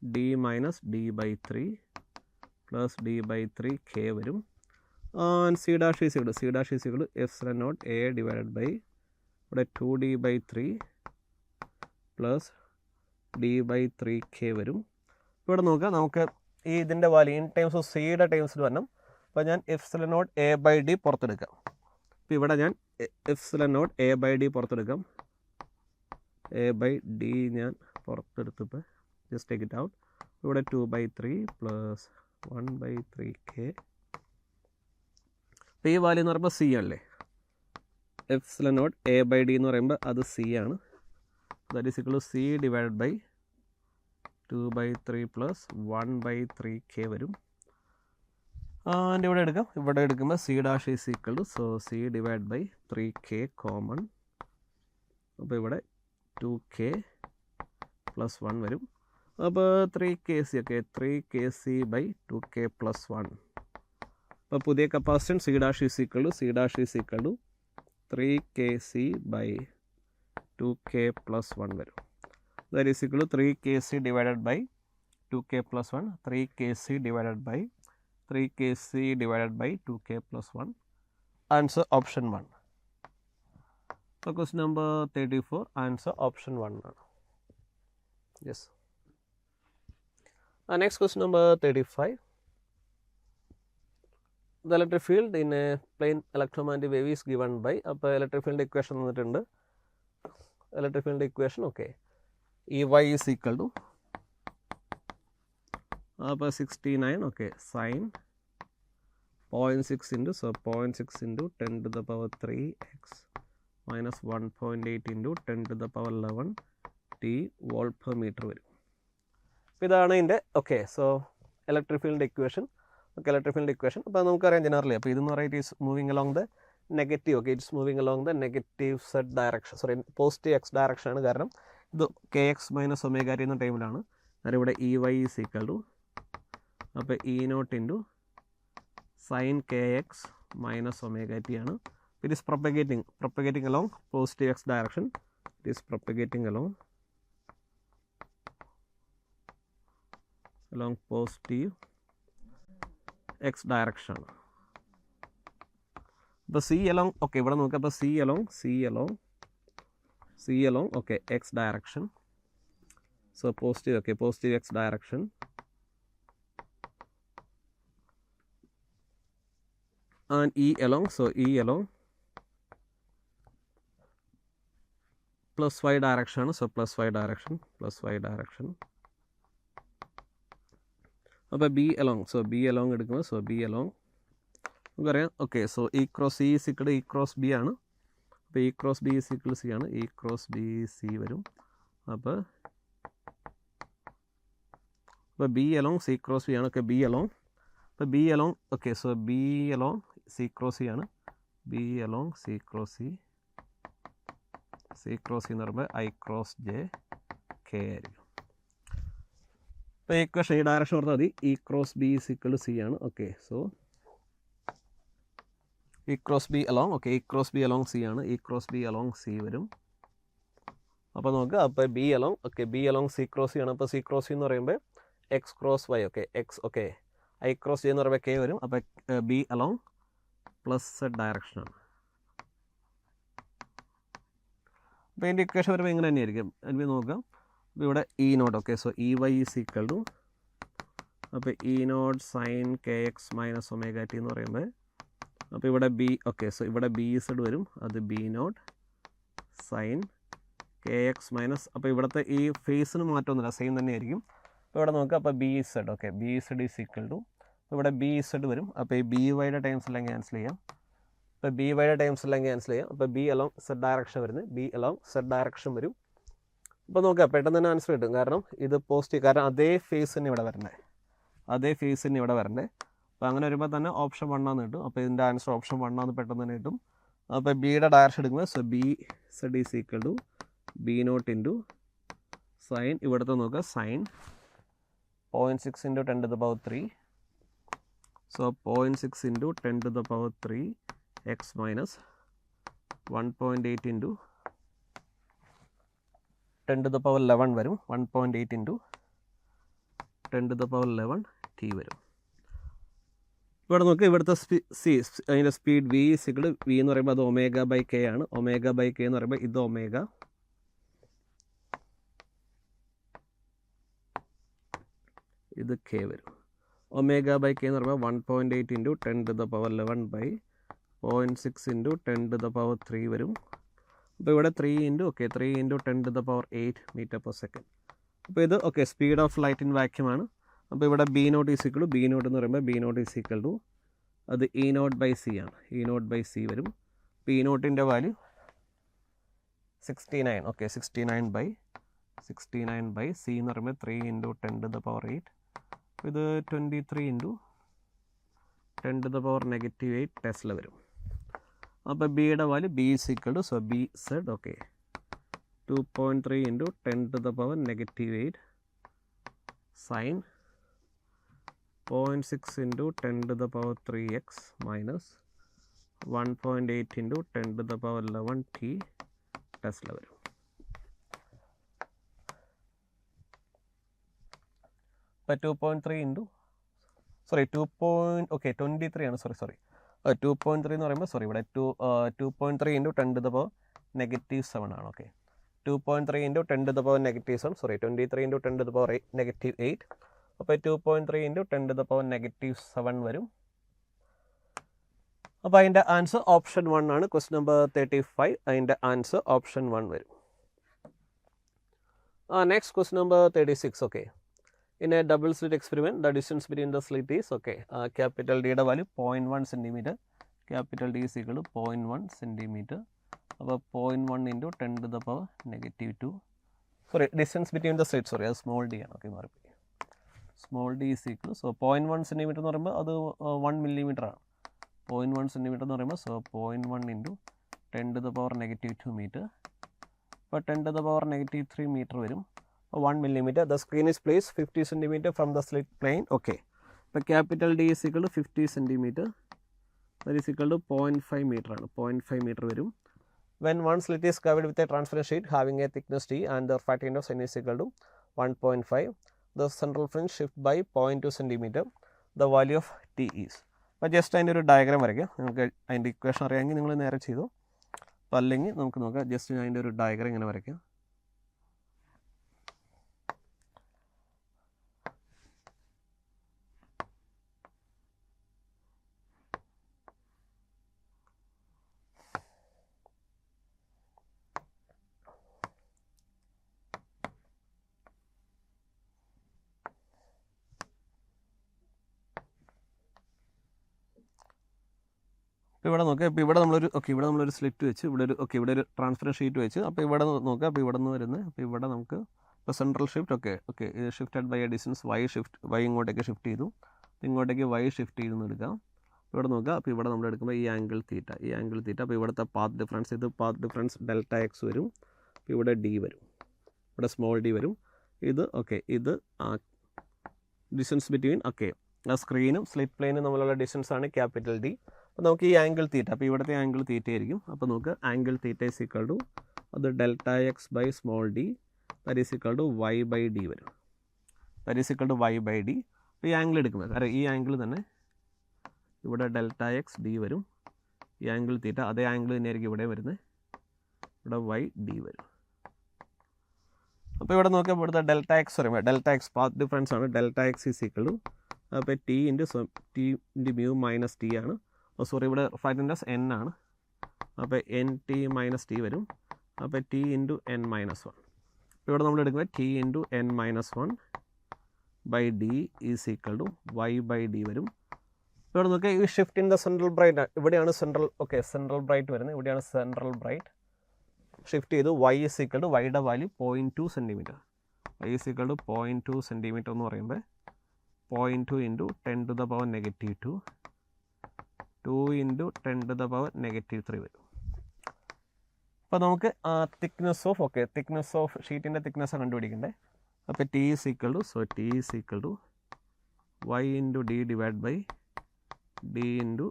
D minus D/3 plus D/3 K വരും. And C dash is equal to epsilon naught A divided by ഇവിടെ 2D/3 പ്ലസ് D/3 K വരും. ഇവിടെ നോക്കുക, നമുക്ക് ഈ ഇതിൻ്റെ വാല്യൂ ഇൻ ടൈംസ് ഓഫ് സിയുടെ ടൈംസിൽ വരണം. അപ്പോൾ ഞാൻ epsilon naught A by d പുറത്തെടുക്കാം. അപ്പോൾ ഇവിടെ ഞാൻ epsilon naught A by d പുറത്തെടുക്കാം, എ ബൈ ഡി ഞാൻ പുറത്തെടുത്തപ്പോൾ just take it out. ഇവിടെ 2/3 പ്ലസ് 1/3 K. അപ്പോൾ ഈ വാല്യൂ എന്ന് പറയുമ്പോൾ സി ആണല്ലേ, epsilon naught A by D എന്ന് പറയുമ്പോൾ അത് സി ആണ്. That is equal to C divided by 2/3 plus 1/3 K വരും. ആൻഡ് ഇവിടെ എടുക്കാം, ഇവിടെ എടുക്കുമ്പോൾ C dash is equal to, so C divide by 3K common, അപ്പോൾ ഇവിടെ 2K പ്ലസ് 1 വരും. അപ്പോൾ 3KC, okay 3KC by 2K plus 1. അപ്പോൾ പുതിയ capacitance C dash is equal to 3KC by 2K plus 1 വരും. That is equal to 3KC divided by 2K plus 1, 3KC divided by 2K plus 1. Answer option 1. അപ്പോൾ ക്വസ്റ്റ്യൻ നമ്പർ 34 ആൻസർ ഓപ്ഷൻ 1 ആണ്. Yes. Next question number 35. The electric field in a plane electromagnetic wave is given by, അപ്പോൾ ഇലക്ട്രിക് ഫീൽഡ് ഇക്വേഷൻ തന്നിട്ടുണ്ട്. Electric field equation okay, EY is equal to അപ്പോൾ 69 okay sign 0.6 into, so 0.6 into 10 to the power 3 x minus 1.8 into 10 to the power 11 t volt per meter വരും. അപ്പോൾ ഇതാണ് ഇതിൻ്റെ okay. So electric field equation. Okay, electric field equation അപ്പോൾ നമുക്കറിയാം ജനറലി. അപ്പോൾ ഇതെന്ന് പറയുന്നത് it is moving along the negative. Okay, it's moving along the negative z direction, sorry positive x direction ആണ്. കാരണം ഇത് k x minus omega t എന്ന ടൈമിലാണ്. അന്നേരം ഇവിടെ E y is equal to അപ്പോൾ E naught into sine k x minus omega t ആണ്. It is propagating along positive x direction. It is propagating along positive x direction ആണ്. അപ്പോൾ സി അലോങ് ഓക്കെ ഇവിടെ നോക്കുക. അപ്പോൾ C along okay X direction. So positive okay positive x direction. And E along, so E along plus y direction, so plus y direction. അപ്പോൾ B along, so B along എടുക്കുമ്പോൾ സോ ബി അലോങ് നമുക്കറിയാം. Okay, so E cross E cyclic E cross B ആണ്. അപ്പോൾ E cross B cyclic c ആണ്. ഇ ക്രോസ് ബി സി വരും. അപ്പോൾ B along c cross B ആണ്. ഓക്കെ, ബി അലോങ് അപ്പോൾ B along okay so B along c cross c ആണ്. B along c cross c എന്ന് പറയുമ്പോൾ ഐ ക്രോസ് ജെ കെ ആയിരിക്കും. അപ്പോൾ ഈക്വേഷൻ ഈ ഡയറക്ഷൻ ഓർത്താൽ മതി. E cross B cyclic c ആണ്. Okay, so E cross B along okay E cross B along c ആണ്. E cross B along c വരും. അപ്പോൾ നോക്കുക. അപ്പോൾ B along okay B along c cross c ആണ്. അപ്പോൾ സി ക്രോസ് സി എന്ന് പറയുമ്പോൾ x cross y okay x okay i cross j എന്ന് പറയുമ്പോൾ കെ വരും. അപ്പോൾ ബി അലോങ് പ്ലസ് സെഡ് ഡയറക്ഷനാണ്. അപ്പോൾ ഇതിൻ്റെ ഇക്വേഷൻ വരുമ്പോൾ ഇങ്ങനെ തന്നെയായിരിക്കും. എനിക്ക് നോക്കാം. അപ്പോൾ ഇവിടെ E naught okay so E y is equal to അപ്പോൾ E naught sine k x minus omega t എന്ന് പറയുമ്പോൾ അപ്പോൾ ഇവിടെ ബി ഓക്കെ സോ ഇവിടെ ബി സെഡ് വരും. അത് B naught sine k x minus അപ്പോൾ ഇവിടുത്തെ ഈ ഫേസിന് മാറ്റമൊന്നുമില്ല, സെയിം തന്നെയായിരിക്കും. അപ്പോൾ ഇവിടെ നോക്കുക. അപ്പോൾ B Z okay B Z is equal to ഇവിടെ ബി സെഡ് വരും. അപ്പോൾ ഈ ബി വൈയുടെ ടൈംസ് എല്ലാം ക്യാൻസൽ ചെയ്യാം. അപ്പോൾ ബി വൈയുടെ ടൈംസ് എല്ലാം ക്യാൻസൽ ചെയ്യാം. അപ്പോൾ ബി അലോങ് സെഡ് ഡയറക്ഷൻ വരുന്നത് ബി അലോങ് സെഡ് ഡയറക്ഷൻ വരും. അപ്പോൾ നോക്കുക പെട്ടെന്ന് തന്നെ ആൻസർ കിട്ടും. കാരണം ഇത് പോസിറ്റീവ്, കാരണം അതേ ഫേസ് തന്നെ ഇവിടെ വരണ്ടേ, അപ്പോൾ അങ്ങനെ വരുമ്പോൾ തന്നെ ഓപ്ഷൻ 1 ആണെന്ന് കിട്ടും. അപ്പോൾ ഇതിൻ്റെ ആൻസർ ഓപ്ഷൻ 1 ആണെന്ന് പെട്ടെന്ന് തന്നെ കിട്ടും. അപ്പോൾ ബിയുടെ ഡയറക്ഷൻ എടുക്കുമ്പോൾ so B Z is equal to B naught into sine ഇവിടുത്തെ നോക്കുക sine 0.6 into 10 to the power 3. So 0.6 into 10 to the power 3 x minus 1.8 into 10 to the power 11 വരും. 1.8 into 10 to the power 11 t വരും. ഇവിടെ നോക്കുക. ഇവിടുത്തെ അതിൻ്റെ സ്പീഡ് വി സിക്കിൾ വി എന്ന് പറയുമ്പോൾ അത് ഒമേഗ ബൈ കെ ആണ്. ഒമേഗ ബൈ കെ എന്ന് പറയുമ്പോൾ ഇത് ഒമേഗ, ഇത് കെ വരും. ഒമേഗ ബൈ കെ എന്ന് പറയുമ്പോൾ 1.8 into 10 to the power 11 by 0.6 into 10 to the power 3 വരും. അപ്പോൾ ഇവിടെ 3 into 10 to the power 8 metre per second. അപ്പോൾ ഇത് okay speed of light in vacuum ആണ്. അപ്പോൾ ഇവിടെ B naught is equal to B naught എന്ന് പറയുമ്പോൾ B naught is equal to അത് ഇ നോട്ട് ബൈ സി ആണ്. ഇ നോട്ട് ബൈ സി വരും. അപ്പോൾ E നോട്ടിൻ്റെ value 69 okay 69 by C എന്ന് പറയുമ്പോൾ 3 ഇൻറ്റു 10 to the power 8. ഇത് 23 into 10 to the power -8 tesla വരും. അപ്പോൾ ബിയുടെ വാല്യൂ B is equal to so B Z okay 2.3 into 10 to the power -8 sine 0.6 into 10 to the power 3x minus 1.8 into 10 to the power 11 t tesla വരും. അപ്പോൾ 2.3 ഇൻറ്റു 23 ആണ്. സോറി 2.3 എന്ന് പറയുമ്പോൾ സോറി ഇവിടെ 2.3 ഇൻറ്റു 10⁻⁻7 ആണ്. Okay, 2.3 into 10⁻⁻7 sorry 23 into 10⁻⁻8. അപ്പോൾ 2.3 ഇൻറ്റു 10⁻⁻7 വരും. അപ്പോൾ അതിൻ്റെ ആൻസർ ഓപ്ഷൻ 1 ആണ്. ക്വസ്റ്റ്യൻ നമ്പർ 35 അതിൻ്റെ ആൻസർ ഓപ്ഷൻ 1 വരും. Next question number 36. Okay, in a double slit experiment the distance between the slit is okay, capital D യുടെ value 0.1 cm, capital D is equal to 0.1 cm. അപ്പോൾ 0.1 into 10⁻⁻2 sorry distance between the slit, sorry അത് small d ആണ്. ഓക്കെ, മാറിപ്പോയി. Small d is equal, so 0.1 cm എന്ന് പറയുമ്പോൾ അത് 1 mm ആണ്. 0.1 cm എന്ന് പറയുമ്പോൾ so 0.1 into 10⁻⁻2 meter. അപ്പോൾ 10⁻⁻3 meter വരും. 1 mm. The screen is placed 50 cm from the slit plane. Okay, അപ്പോൾ capital D is equal to 50 cm, that is equal to 0.5 meter ആണ്. 0.5 meter വരും. When one slit is covered with a transparent sheet having a thickness T and the refractive index n is equal to 1.5, the central fringe shift by 0.2 cm. The value of T is. അപ്പോൾ ജസ്റ്റ് അതിൻ്റെ ഒരു ഡയഗ്രാം വരയ്ക്കാം. നിങ്ങൾക്ക് അതിൻ്റെ ഇക്വേഷൻ അറിയാമെങ്കിൽ നിങ്ങൾ നേരെ ചെയ്തു. അപ്പോൾ അല്ലെങ്കിൽ നമുക്ക് നോക്കാം. ജസ്റ്റ് ഞാൻ അതിൻ്റെ ഒരു ഡയഗ്രാം ഇങ്ങനെ വരയ്ക്കാം. ഇവിടെ നോക്കുക. ഇപ്പോൾ ഇവിടെ നമ്മളൊരു സ്ലിറ്റ് വെച്ച് ഇവിടെ ഒരു ട്രാൻസ്പെറൻറ്റ് ഷീറ്റ് വെച്ച് അപ്പോൾ ഇവിടെ നോക്കുക. അപ്പോൾ ഇവിടെ നിന്ന് വരുന്നത് അപ്പോൾ ഇവിടെ നമുക്ക് ഇപ്പോൾ സെൻട്രൽ ഷിഫ്റ്റ് ഇത് shifted by a distance Y ഇങ്ങോട്ടേക്ക് ഷിഫ്റ്റ് ചെയ്തു, ഇങ്ങോട്ടേക്ക് വൈ ഷിഫ്റ്റ് ചെയ്തെന്ന് എടുക്കാം. ഇവിടെ നോക്കുക. അപ്പോൾ ഇവിടെ നമ്മൾ എടുക്കുമ്പോൾ ഈ ആംഗിൾ തീറ്റ അപ്പോൾ ഇവിടുത്തെ പാത്ത് ഡിഫറൻസ് ഡെൽറ്റ എക്സ് വരും. അപ്പോൾ ഇവിടെ ഡി വരും, ഇവിടെ സ്മോൾ ഡി വരും. ഇത് ഡിസ്റ്റൻസ് ബിറ്റ്വീൻ സ്ക്രീനും സ്ലിറ്റ് പ്ലെയിനും തമ്മിലുള്ള ഡിസ്റ്റൻസ് ആണ് ക്യാപിറ്റൽ ഡി. അപ്പോൾ നമുക്ക് ഈ ആംഗിൾ തീറ്റ, അപ്പോൾ ഇവിടുത്തെ ആംഗിൾ തീറ്റ ആയിരിക്കും. അപ്പോൾ നമുക്ക് angle theta is equal to അത് delta x by small d, that is equal to y by d വരും. That is equal to y by d. അപ്പോൾ ഈ ആംഗിൾ എടുക്കുമ്പോൾ കാരണം ഈ ആംഗിൾ തന്നെ ഇവിടെ ഡെൽറ്റ എക്സ് ഡി വരും. ഈ ആംഗിൾ തീറ്റ അതേ ആംഗിൾ തന്നെയായിരിക്കും ഇവിടെ വരുന്നത്, ഇവിടെ വൈ ഡി വരും. അപ്പോൾ ഇവിടെ നോക്കിയാൽ ഇവിടുത്തെ ഡെൽറ്റ എക്സ് പറയുമ്പോൾ ഡെൽറ്റ എക്സ് പാത്ത് ഡിഫറൻസ് ആണ്. Delta x is equal to അപ്പോൾ t into mu minus t ആണ്. സോറി ഇവിടെ റിഫ്രാക്റ്റീവ് ഇൻഡെക്സ് എൻ ആണ്. അപ്പോൾ എൻ ടി മൈനസ് ടി വരും. അപ്പോൾ ടി ഇൻറ്റു എൻ മൈനസ് 1. ഇവിടെ നമ്മൾ എടുക്കുന്നത് t into N minus 1 by d is equal to y by d വരും. ഇവിടെ നോക്കിയാൽ ഈ shift in the central bright ഇവിടെയാണ് സെൻട്രൽ ബ്രൈറ്റ് വരുന്നത്. ഇവിടെയാണ് സെൻട്രൽ ബ്രൈറ്റ് ഷിഫ്റ്റ് ചെയ്തു. വൈ ഈസ് ഈക്വൽ ടു വൈയുടെ value 0.2 cm. Y is equal to 0.2 cm എന്ന് പറയുമ്പോൾ 0.2 ഇൻറ്റു 10⁻⁻2 2 ഇൻറ്റു 10⁻⁻3 വരും. അപ്പോൾ നമുക്ക് തിക്നെസ് ഓഫ് ഷീറ്റിൻ്റെ തിക്നെസ് കണ്ടുപിടിക്കണ്ടേ. അപ്പോൾ T is equal to Y into D divide by D into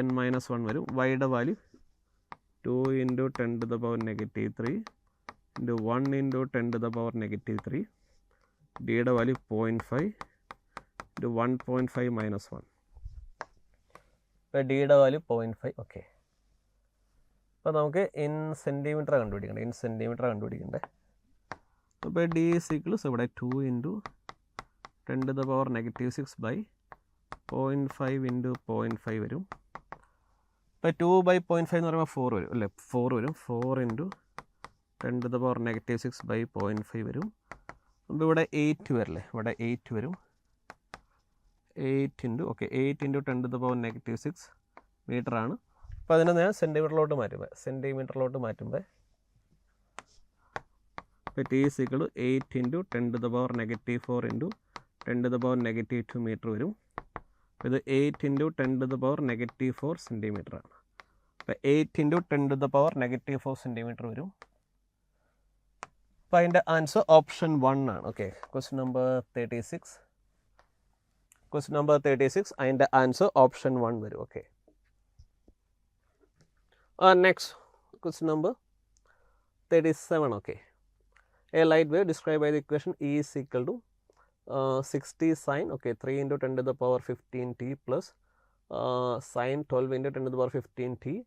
N minus 1 വരും. വൈയുടെ വാല്യൂ 2 ഇൻറ്റു 10⁻⁻3 ഇൻറ്റു 1 ഇൻറ്റു 10⁻⁻3. ഡിയുടെ വാല്യൂ 0.5 ഇൻറ്റു 1.5 മൈനസ് 1. ഇപ്പോൾ ഡിയുടെ വാല്യൂ 0.5. ഓക്കെ, അപ്പോൾ നമുക്ക് ഇൻ സെൻറ്റിമീറ്റർ കണ്ടുപിടിക്കണ്ടേ. അപ്പോൾ ഡി ഈസ് ഈക്വൽ ഇവിടെ 2 ഇൻറ്റു 10⁻⁻6 ബൈ 0.5 ഇൻറ്റു 0.5 വരും. ഇപ്പോൾ 2 ബൈ 0.5 എന്ന് പറയുമ്പോൾ 4 വരും അല്ലേ, 4 വരും. 4 ഇൻറ്റു 10⁻⁻6 ബൈ 0.5 വരും. അപ്പോൾ ഇവിടെ 8 വരില്ലേ, ഇവിടെ 8 വരും. 8 ഇൻറ്റു 10⁻⁻6 മീറ്ററാണ്. അപ്പോൾ അതിനെ ഞാൻ സെൻറ്റിമീറ്ററിലോട്ട് മാറ്റുമ്പോൾ ഇപ്പോൾ T is equal to 8 into 10⁻⁻4 into 10⁻⁻2 metre വരും. ഇത് 8 ഇൻറ്റു 10⁻⁻4 സെൻറ്റിമീറ്ററാണ്. അപ്പോൾ 8 ഇൻറ്റു 10⁻⁻4 സെൻറ്റിമീറ്റർ വരും. അപ്പോൾ അതിൻ്റെ ആൻസർ ഓപ്ഷൻ 1 ആണ്. ഓക്കെ, ക്വസ്റ്റ്യൻ നമ്പർ 36 അതിൻ്റെ ആൻസർ ഓപ്ഷൻ 1 വരും. Okay, next question number 37. Okay, a light wave described by the equation E is equal to 60 sine, okay, 3 into 10 to the power 15t plus sine 12 into 10 to the power 15t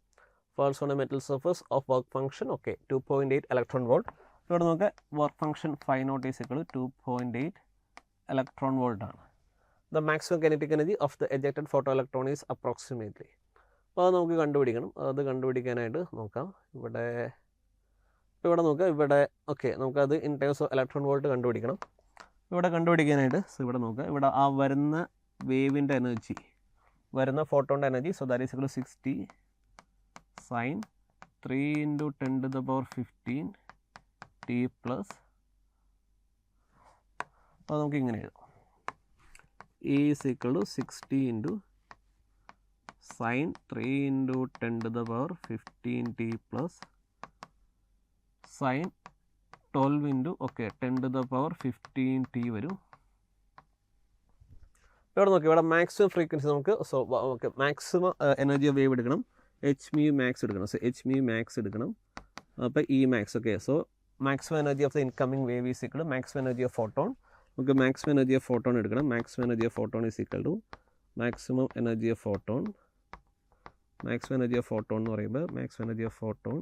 falls on a metal surface of work function, okay, 2.8 electron volt. ഇവിടെ നമുക്ക് work function phi naught is equal to 2.8 electron volt ആണ്. The maximum kinetic energy of the ejected photo electron is approximately. അപ്പോൾ അത് നമുക്ക് കണ്ടുപിടിക്കണം. അത് കണ്ടുപിടിക്കാനായിട്ട് നോക്കാം. ഇവിടെ നോക്കാം, ഇവിടെ ഓക്കെ, നമുക്കത് in terms of electron volt കണ്ടുപിടിക്കണം. ഇവിടെ കണ്ടുപിടിക്കാനായിട്ട് ഇവിടെ നോക്കുക, ഇവിടെ ആ വരുന്ന വേവിൻ്റെ എനർജി, വരുന്ന ഫോട്ടോൻ്റെ energy, so that is equal to 60 sine 3 into 10 to the power 15 t plus, അപ്പോൾ നമുക്ക് ഇങ്ങനെ എഴുതാം, E is equal to 60 into sin 3 into 10 to the power 15 t plus sin 12 into okay 10 to the power 15 t വരും. ഇവിടെ നോക്കി, ഇവിടെ മാക്സിമം ഫ്രീക്വൻസി നമുക്ക്, so okay, maximum energy of wave എടുക്കണം, എച്ച് മ്യൂ മാക്സ് എടുക്കണം, സോ എച്ച് മ്യൂ മാക്സ് എടുക്കണം, അപ്പോൾ E max, okay, so maximum energy of the incoming wave is equal to maximum energy of photon. നമുക്ക് മാക്സിമം എനർജി ഓഫ് ഫോട്ടോൺ എടുക്കണം. Maximum energy of photon is equal to maximum energy of photon. Maximum energy of photon എന്ന് പറയുമ്പോൾ maximum energy of photon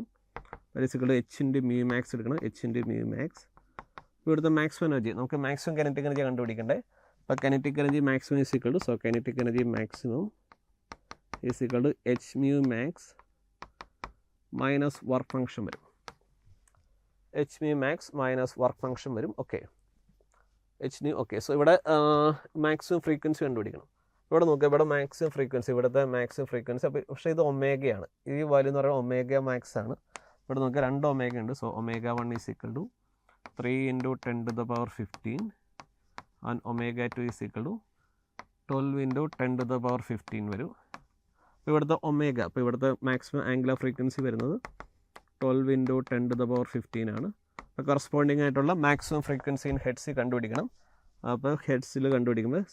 that is equal to h into mu max എടുക്കണം, എച്ച് ഇൻറ്റു മ്യൂ മാക്സ്. ഇവിടുത്തെ മാക്സിമം എനർജി, നമുക്ക് മാക്സിമം കൈനറ്റിക് എനർജി കണ്ടുപിടിക്കണ്ടേ. അപ്പോൾ kinetic energy maximum is equal to, so kinetic energy maximum is equal to h mu max minus work function വരും. H mu max minus work function വരും. Okay, h nu, okay, so ഇവിടെ മാക്സിമം ഫ്രീക്വൻസി കണ്ടുപിടിക്കണം. ഇവിടെ നോക്കുക, ഇവിടെ മാക്സിമം ഫ്രീക്വൻസി, ഇവിടുത്തെ മാക്സിമം ഫ്രീക്വൻസി, അപ്പോൾ പക്ഷേ ഇത് ഒമേഗയാണ്, ഈ വാല്യൂ എന്ന് പറയുന്നത് ഒമേഗ മാക്സ് ആണ്. ഇവിടെ നോക്കുക, 2 ഒമേഗ ഉണ്ട്, so omega 1 is equal to 3 into 10 to the power 15 and omega 2 is equal to 12 into 10 to the power 15 വരും. അപ്പോൾ ഇവിടുത്തെ ഒമേഗ, അപ്പോൾ ഇവിടുത്തെ മാക്സിമം ആംഗുലർ ഫ്രീക്വൻസി വരുന്നത് 12 into 10 to the power 15 ആണ്. അപ്പോൾ കറസ്പോണ്ടിങ് ആയിട്ടുള്ള മാക്സിമം ഫ്രീക്വൻസി ഇൻ ഹെഡ്സിൽ കണ്ടുപിടിക്കണം. അപ്പോൾ ഹെഡ്സിൽ കണ്ടുപിടിക്കുമ്പോൾ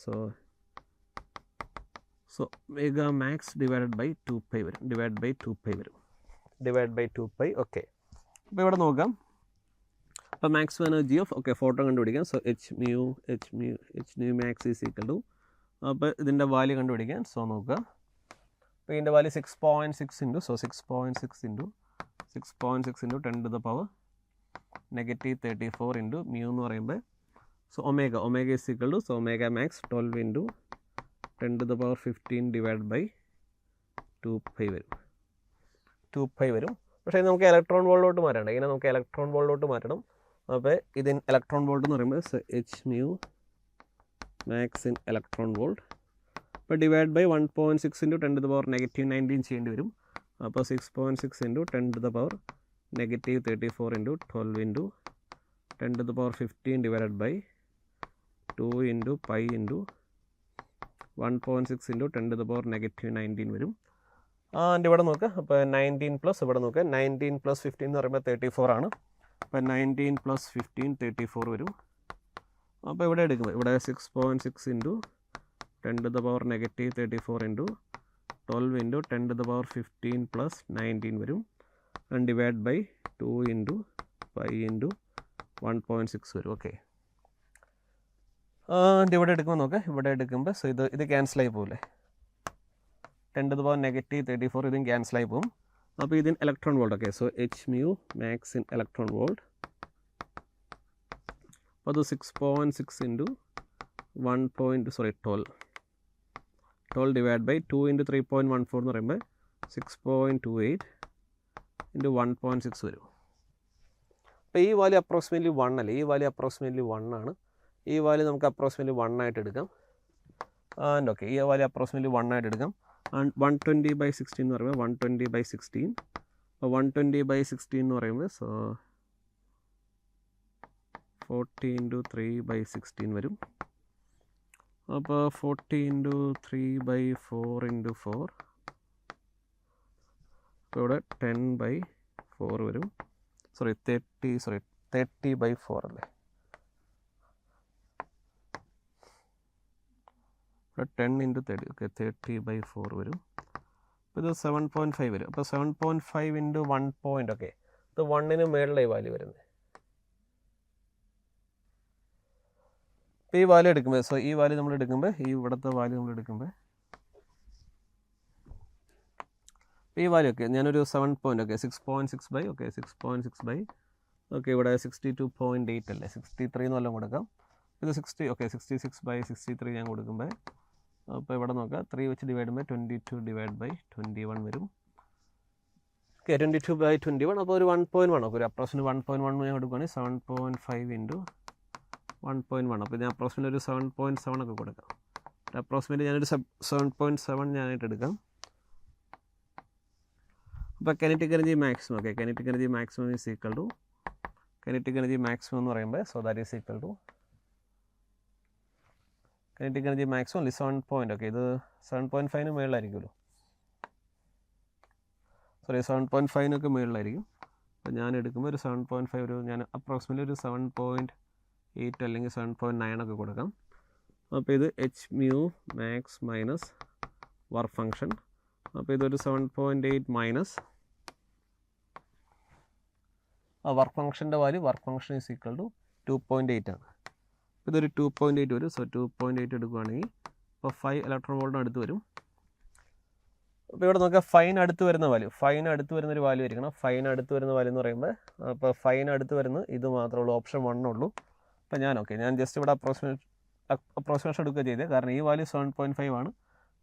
so omega max divided by 2π വരും, ഡിവൈഡ് ബൈ 2π. ഓക്കെ, അപ്പോൾ ഇവിടെ നോക്കാം, അപ്പോൾ maximum energy of okay photo കണ്ടുപിടിക്കാം. So h nu max is equal to, അപ്പോൾ ഇതിൻ്റെ വാല്യൂ കണ്ടുപിടിക്കാൻ, സോ നോക്കുക, അപ്പോൾ ഇതിൻ്റെ value 6.6 into, so 6.6 into 10 to the power -34 into mu എന്ന് പറയുമ്പോൾ, so omega is equal to, so omega max 12 into 10 to the power 15 divide by 2π വരും. പക്ഷേ നമുക്ക് ഇലക്ട്രോൺ വോൾട്ടിലോട്ട് മാറ്റണം. ഇങ്ങനെ നമുക്ക് ഇലക്ട്രോൺ വോൾട്ടിലോട്ട് മാറ്റണം. അപ്പോൾ ഇതിന് ഇലക്ട്രോൺ വോൾട്ട് എന്ന് പറയുമ്പോൾ H mu max in electron volt, അപ്പോൾ divide by 1.6 into 10 to the power -19 ചെയ്യേണ്ടി വരും. അപ്പോൾ 6.6 into 10 to the power -34 into 12 into 10 to the power 15 divided by 2 into pi into 1.6 into 10 to the power -19 വരും. ആൻഡ് ഇവിടെ നോക്കുക, അപ്പോൾ 19 പ്ലസ് ഇവിടെ നോക്കുക, 19 + 15 എന്ന് പറയുമ്പോൾ 34 ആണ്. അപ്പോൾ 19 + 15 34 വരും. അപ്പോൾ ഇവിടെ എടുക്കുമ്പോൾ ഇവിടെ 6.6 into 10 to the power -34 into 12 into 10 to the power 15 plus 19 വരും. And divide by 2 into pi into 1.6 വരും. ഓക്കെ, ഇവിടെ എടുക്കുമ്പോൾ നോക്കാം, ഇവിടെ എടുക്കുമ്പോൾ സോ ഇത് ക്യാൻസൽ ആയി പോകില്ലേ, 10 to the power -34 ഇതും ക്യാൻസൽ ആയി പോകും. അപ്പോൾ ഇതിന് electron volt, okay, so H mu max in electron volt, അപ്പോൾ അത് 6.6 into 12 divided by 2 into 3.14 എന്ന് പറയുമ്പോൾ 6.28 into 1.6 വരും. അപ്പോൾ ഈ വാല്യൂ അപ്രോക്സിമേറ്റ്ലി 1 അല്ലേ, ഈ വാല്യൂ അപ്രോക്സിമേറ്റ്ലി 1 ആണ്. ഈ വാല്യൂ നമുക്ക് അപ്രോക്സിമേറ്റ്ലി 1 ആയിട്ട് എടുക്കാം. ആൻഡ് ഓക്കെ, ഈ വാല്യൂ അപ്രോക്സിമേറ്റ്ലി 1 ആയിട്ട് എടുക്കാം. ആൻഡ് 120/16 എന്ന് പറയുമ്പോൾ 120/16, അപ്പോൾ 120/16 എന്ന് പറയുമ്പോൾ സോ 40 into 3/16 വരും. അപ്പോൾ 40 into 3/4 into 4, അപ്പോൾ ഇവിടെ 10/4 വരും. 30/4 അല്ലേ, ഇവിടെ 10 into 30, ഓക്കെ, 30/4 വരും. അപ്പോൾ ഇത് 7.5 വരും. അപ്പോൾ 7.5 into 1 പോയിൻ്റ്, ഓക്കെ, ഇത് 1ന് മേളിലായി വാല്യൂ വരുന്നത്. അപ്പോൾ ഈ വാല്യൂ എടുക്കുമ്പോൾ ഈ വാല്യൂ നമ്മൾ എടുക്കുമ്പോൾ ഇവിടുത്തെ വാല്യൂ നമ്മൾ എടുക്കുമ്പോൾ ഈ വാല്യൂ ഓക്കെ ഞാനൊരു 7 point okay 6.6 bye okay 6.6 by okay ഇവിടെ 62.8 അല്ലേ 63 എന്ന് വല്ലതും കൊടുക്കാം. ഇത് 60 ഓക്കെ 66 ബൈ 63 ഞാൻ കൊടുക്കുമ്പോൾ അപ്പോൾ ഇവിടെ നോക്കാം 3 വെച്ച് ഡിവൈഡ് ബൈ 22 ഡിവൈഡ് ബൈ 21 വരും. ഓക്കെ 22 ബൈ 21 അപ്പോൾ ഒരു 1.1 ഒക്കെ ഒരു അപ്രോക്സിമേറ്റ് 1.1 ഞാൻ കൊടുക്കുകയാണെങ്കിൽ 7.5 ഇൻറ്റു 1.1 അപ്പോൾ ഞാൻ അപ്രോക്സിമേറ്റ് ഒരു 7.7 ഒക്കെ കൊടുക്കാം. അപ്രോക്സിമേറ്റ് ഞാനൊരു 7.7 ഞാനായിട്ട് എടുക്കാം. അപ്പോൾ kinetic energy maximum okay kinetic energy maximum is equal to kinetic energy maximum എന്ന് പറയുമ്പോൾ so that is equal to kinetic energy maximum അല്ലേ 7 പോയിൻറ്റ് ഓക്കെ ഇത് 7.5 മുകളിലായിരിക്കുമല്ലോ സോറി 7.5 മുകളിലായിരിക്കും. അപ്പോൾ ഞാൻ എടുക്കുമ്പോൾ ഒരു 7.5 ഒരു ഞാൻ അപ്രോക്സിമേറ്റ്ലി ഒരു 7.8 അല്ലെങ്കിൽ 7.9 ഒക്കെ കൊടുക്കാം. അപ്പോൾ ഇത് h mu max minus work function അപ്പോൾ ഇതൊരു 7.8 മൈനസ് ആ വർക്ക് ഫംഗ്ഷൻ്റെ value work function is equal to 2.8 ആണ്. ഇതൊരു 2.8 വരും. സോ 2.8 എടുക്കുകയാണെങ്കിൽ ഇപ്പോൾ 5 ഇലക്ട്രോൺ വോൾട്ടിന് അടുത്ത് വരും. അപ്പോൾ ഇവിടെ നോക്കുക ഫൈൻ അടുത്ത് വരുന്ന വാല്യൂ ഫൈൻ അടുത്ത് വരുന്നൊരു വാല്യൂ ആയിരിക്കണം. ഫൈൻ അടുത്ത് വരുന്ന വാല്യൂ എന്ന് പറയുമ്പോൾ അപ്പോൾ ഫൈൻ അടുത്ത് വരുന്നത് ഇത് മാത്രമേ ഉള്ളൂ ഓപ്ഷൻ 1 ഉള്ളൂ. അപ്പോൾ ഞാൻ ജസ്റ്റ് ഇവിടെ അപ്രോക്സിമേഷൻ എടുക്കുക ചെയ്തത് കാരണം ഈ വാല്യൂ 7.5 ആണ്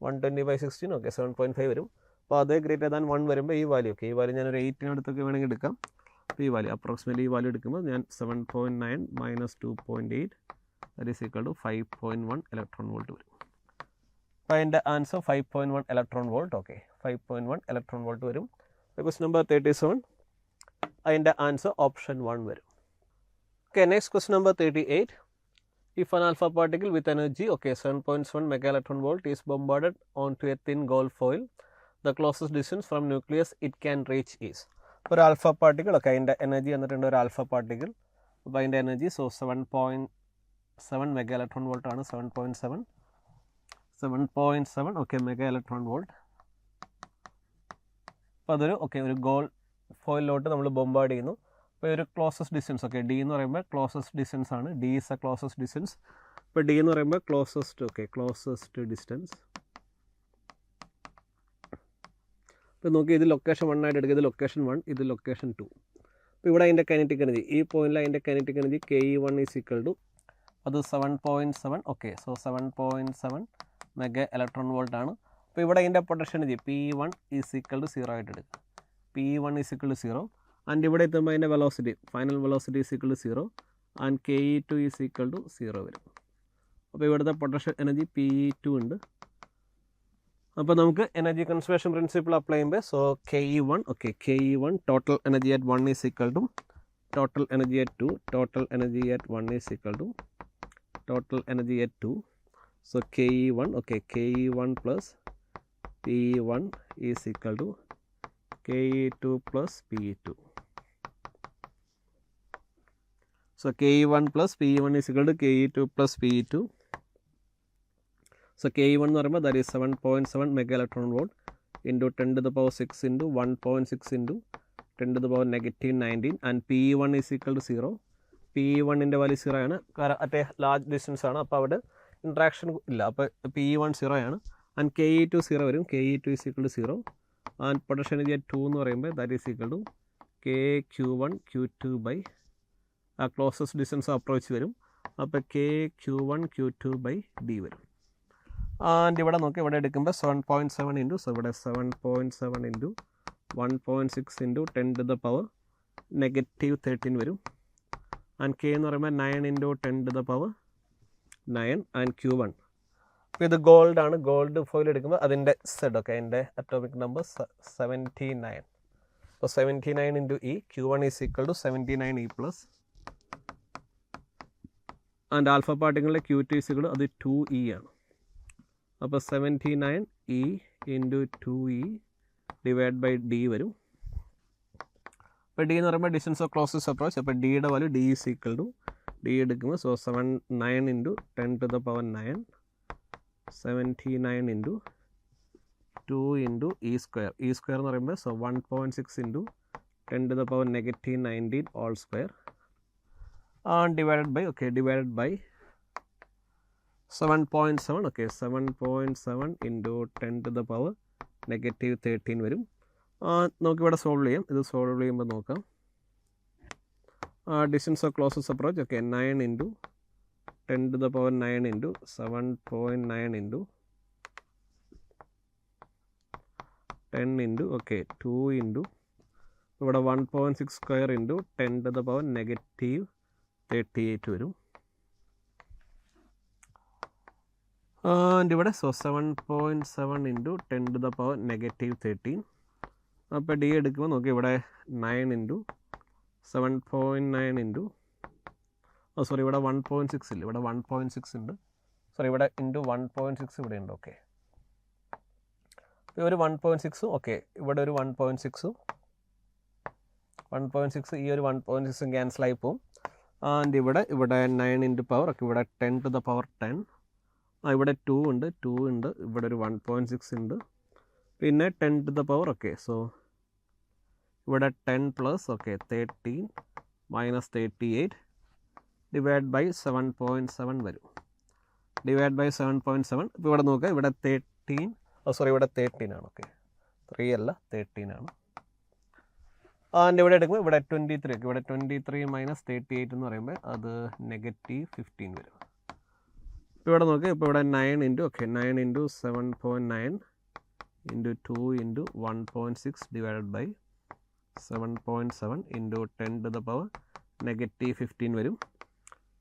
120/16 ഓക്കെ 7.5 വരും. അപ്പോൾ അതേ ഗ്രേറ്റർ ദാൻ 1 വരുമ്പോൾ ഈ വാല്യൂ ഓക്കെ ഈ വാല്യൂ ഞാനൊരു 8 അടുത്തൊക്കെ വേണമെങ്കിൽ എടുക്കാം. അപ്പോൾ ഈ വാല്യൂ അപ്രോക്സിമേറ്റ്ലി ഈ വാല്യൂ എടുക്കുമ്പോൾ ഞാൻ 7.9 minus 2.8 that is equal to 5.1 electron volt വരും. അപ്പോൾ അതിൻ്റെ answer 5.1 electron volt okay 5.1 electron volt വരും. ക്വസ്റ്റ്യൻ നമ്പർ 37 അതിൻ്റെ ആൻസർ ഓപ്ഷൻ 1 വരും. Okay next question number 38. If an alpha particle with energy 7.7 mega electron volt is bombarded onto a thin gold foil, the closest distance from nucleus it can reach is. ഒരു ആൽഫ പാർട്ടിക്കിൾ ഒക്കെ അതിൻ്റെ എനർജി എന്നിട്ടുണ്ട് ഒരു ആൽഫ പാർട്ടിക്കിൾ. അപ്പോൾ അതിൻ്റെ എനർജി 7.7 മെഗാ ഇലക്ട്രോൺ വോൾട്ട് ആണ്. 7.7 ഓക്കെ മെഗാ ഇലക്ട്രോൺ വോൾട്ട്. അപ്പോൾ അതൊരു ഒരു ഗോൾഡ് ഫോയിലോട്ട് നമ്മൾ ബോംബാർഡ് ചെയ്യുന്നു. അപ്പോൾ ഒരു ക്ലോസസ്റ്റ് ഡിസ്റ്റൻസ് ഓക്കെ ഡി എന്ന് പറയുമ്പോൾ ക്ലോസസ്റ്റ് ഡിസ്റ്റൻസ് ആണ്. D is A closest distance. ഇപ്പോൾ ഡി എന്ന് പറയുമ്പോൾ ക്ലോസസ്റ്റ് ഡിസ്റ്റൻസ്. ഇപ്പോൾ നോക്കി ഇത് ലൊക്കേഷൻ 1 ആയിട്ട് എടുക്കുക. ഇത് ലൊക്കേഷൻ 1 ഇത് ലൊക്കേഷൻ 2. അപ്പോൾ ഇവിടെ അതിൻ്റെ കൈനറ്റിക് എനർജി ഈ പോയിന്റിൽ അതിൻ്റെ kinetic energy KE1 is equal to അത് 7.7 okay so 7.7 mega electron volt ആണ്. അപ്പോൾ ഇവിടെ അതിൻ്റെ potential energy P1 is equal to 0 ആയിട്ട് എടുക്കുക. P1 is equal to 0 and ഇവിടെ എത്തുമ്പോൾ അതിൻ്റെ velocity final velocity is equal to 0 and KE2 is equal to 0 വരും. അപ്പോൾ ഇവിടുത്തെ പൊട്ടൻഷ്യൽ എനർജി PE2 ഉണ്ട്. അപ്പോൾ നമുക്ക് എനർജി കൺസർവേഷൻ പ്രിൻസിപ്പിൾ അപ്ലൈ ചെയ്യുമ്പോൾ so KE1 total energy at 1 is equal to total energy at 2 total energy at 1 is equal to total energy at 2. So KE1 plus PE1 is equal to KE2 plus PE2. So KE1 plus PE1 is equal to KE2 plus PE2. So KE1 എന്ന് പറയുമ്പോൾ that is 7.7 mega electron volt into 10 to the power 6 into 1.6 into 10 to the power -19 and PE1 is equal to 0. PE1ൻ്റെ value 0 ആണ് കാരണം അറ്റ് ലാർജ് ഡിസ്റ്റൻസ് ആണ്. അപ്പോൾ അവിടെ ഇൻട്രാക്ഷൻ ഇല്ല. അപ്പോൾ PE1 0 ആണ് ആൻഡ് KE2 0 വരും. KE2 is equal to 0 and potential energy at 2 എന്ന് പറയുമ്പോൾ that is equal to KQ1 Q2 by ആ ക്ലോസസ്റ്റ് ഡിസ്റ്റൻസ് അപ്രോച്ച് വരും. അപ്പോൾ KQ1 Q2 ബൈ D വരും. ആൻഡ് ഇവിടെ നോക്കി ഇവിടെ എടുക്കുമ്പോൾ 7.7 ഇൻറ്റു സോ ഇവിടെ 7.7 into 1.6 into 10 to the power -13 വരും. ആൻഡ് K എന്ന് പറയുമ്പോൾ 9 into 10 to the power 9 and Q1. അപ്പോൾ ഇത് ഗോൾഡ് ആണ്. ഗോൾഡ് ഫോയിൽ എടുക്കുമ്പോൾ അതിൻ്റെ സെഡ് ഒക്കെ അതിൻ്റെ അറ്റോമിക് നമ്പർ 79. അപ്പോൾ 79 into E Q1 is equal to 79E plus and alpha പാർട്ടിക്കിളിലെ Q2 ഈസ് ഈക്വൽ ടു അത് 2E ആണ്. അപ്പോൾ 79E into 2E divide by D വരും. അപ്പോൾ D എന്ന് പറയുമ്പോൾ ഡിസ്റ്റൻസ് ഓഫ് ക്ലോസസ്റ്റ് അപ്രോച്ച്. അപ്പോൾ Dയുടെ value D is equal to D എടുക്കുമ്പോൾ so 9 into 10 to the power 9 79 into 2 into E square. E square എന്ന് പറയുമ്പോൾ so 1.6 into 10 to the power -19 all square divided by 7.7 okay 7.7 into 10 to the power -13 വരും. നമുക്കിവിടെ സോൾവ് ചെയ്യാം. ഇത് സോൾവ് ചെയ്യുമ്പോൾ നോക്കാം. Distance of closest approach okay 9 into 10 to the power 9 into 7.9 into 10 into okay 2 into ഇവിടെ 1.6 square into 10 to the power -38 വരും. ഇവിടെ 7.7 ഇൻറ്റു 10 to the power -13. അപ്പോൾ ഡി എടുക്കുമ്പോൾ നോക്കി ഇവിടെ 9 ഇൻറ്റു 7.9 ഇൻറ്റു സോറി ഇവിടെ 1.6 ഇല്ല, ഇവിടെ 1.6 ഉണ്ട്. സോറി ഇവിടെ ഇൻറ്റു 1.6 ഇവിടെ ഉണ്ട്. ഓക്കെ ഒരു 1.6 ഓക്കെ ഇവിടെ ഒരു 1.6 ഈ ഒരു 1.6 ക്യാൻസലായി പോവും. ആൻഡ് ഇവിടെ 9 ഇൻറ്റു പവർ ഓക്കെ ഇവിടെ 10 to the power 10. ഇവിടെ 2 ഉണ്ട്, ഇവിടെ ഒരു 1.6 ഉണ്ട്, പിന്നെ 10 to the power okay so ഇവിടെ 10 plus okay 13 minus 38 divide by 7.7 വരും. ഡിവൈഡ് ബൈ 7.7 ഇപ്പോൾ ഇവിടെ നോക്കുക ഇവിടെ 13 സോറി ഇവിടെ 13 ആണ്. ഓക്കെ 3 അല്ല 13 ആണ്. ആൻഡ് ഇവിടെ എടുക്കുമ്പോൾ ഇവിടെ 23 ഇവിടെ 23 മൈനസ് 38 എന്ന് പറയുമ്പോൾ അത് -15 വരും. ഇവിടെ നോക്കുക ഇപ്പോൾ ഇവിടെ 9 into okay 9 into 7.9 into 2 into 1.6 divided by 7.7 into 10 to the power -15 വരും.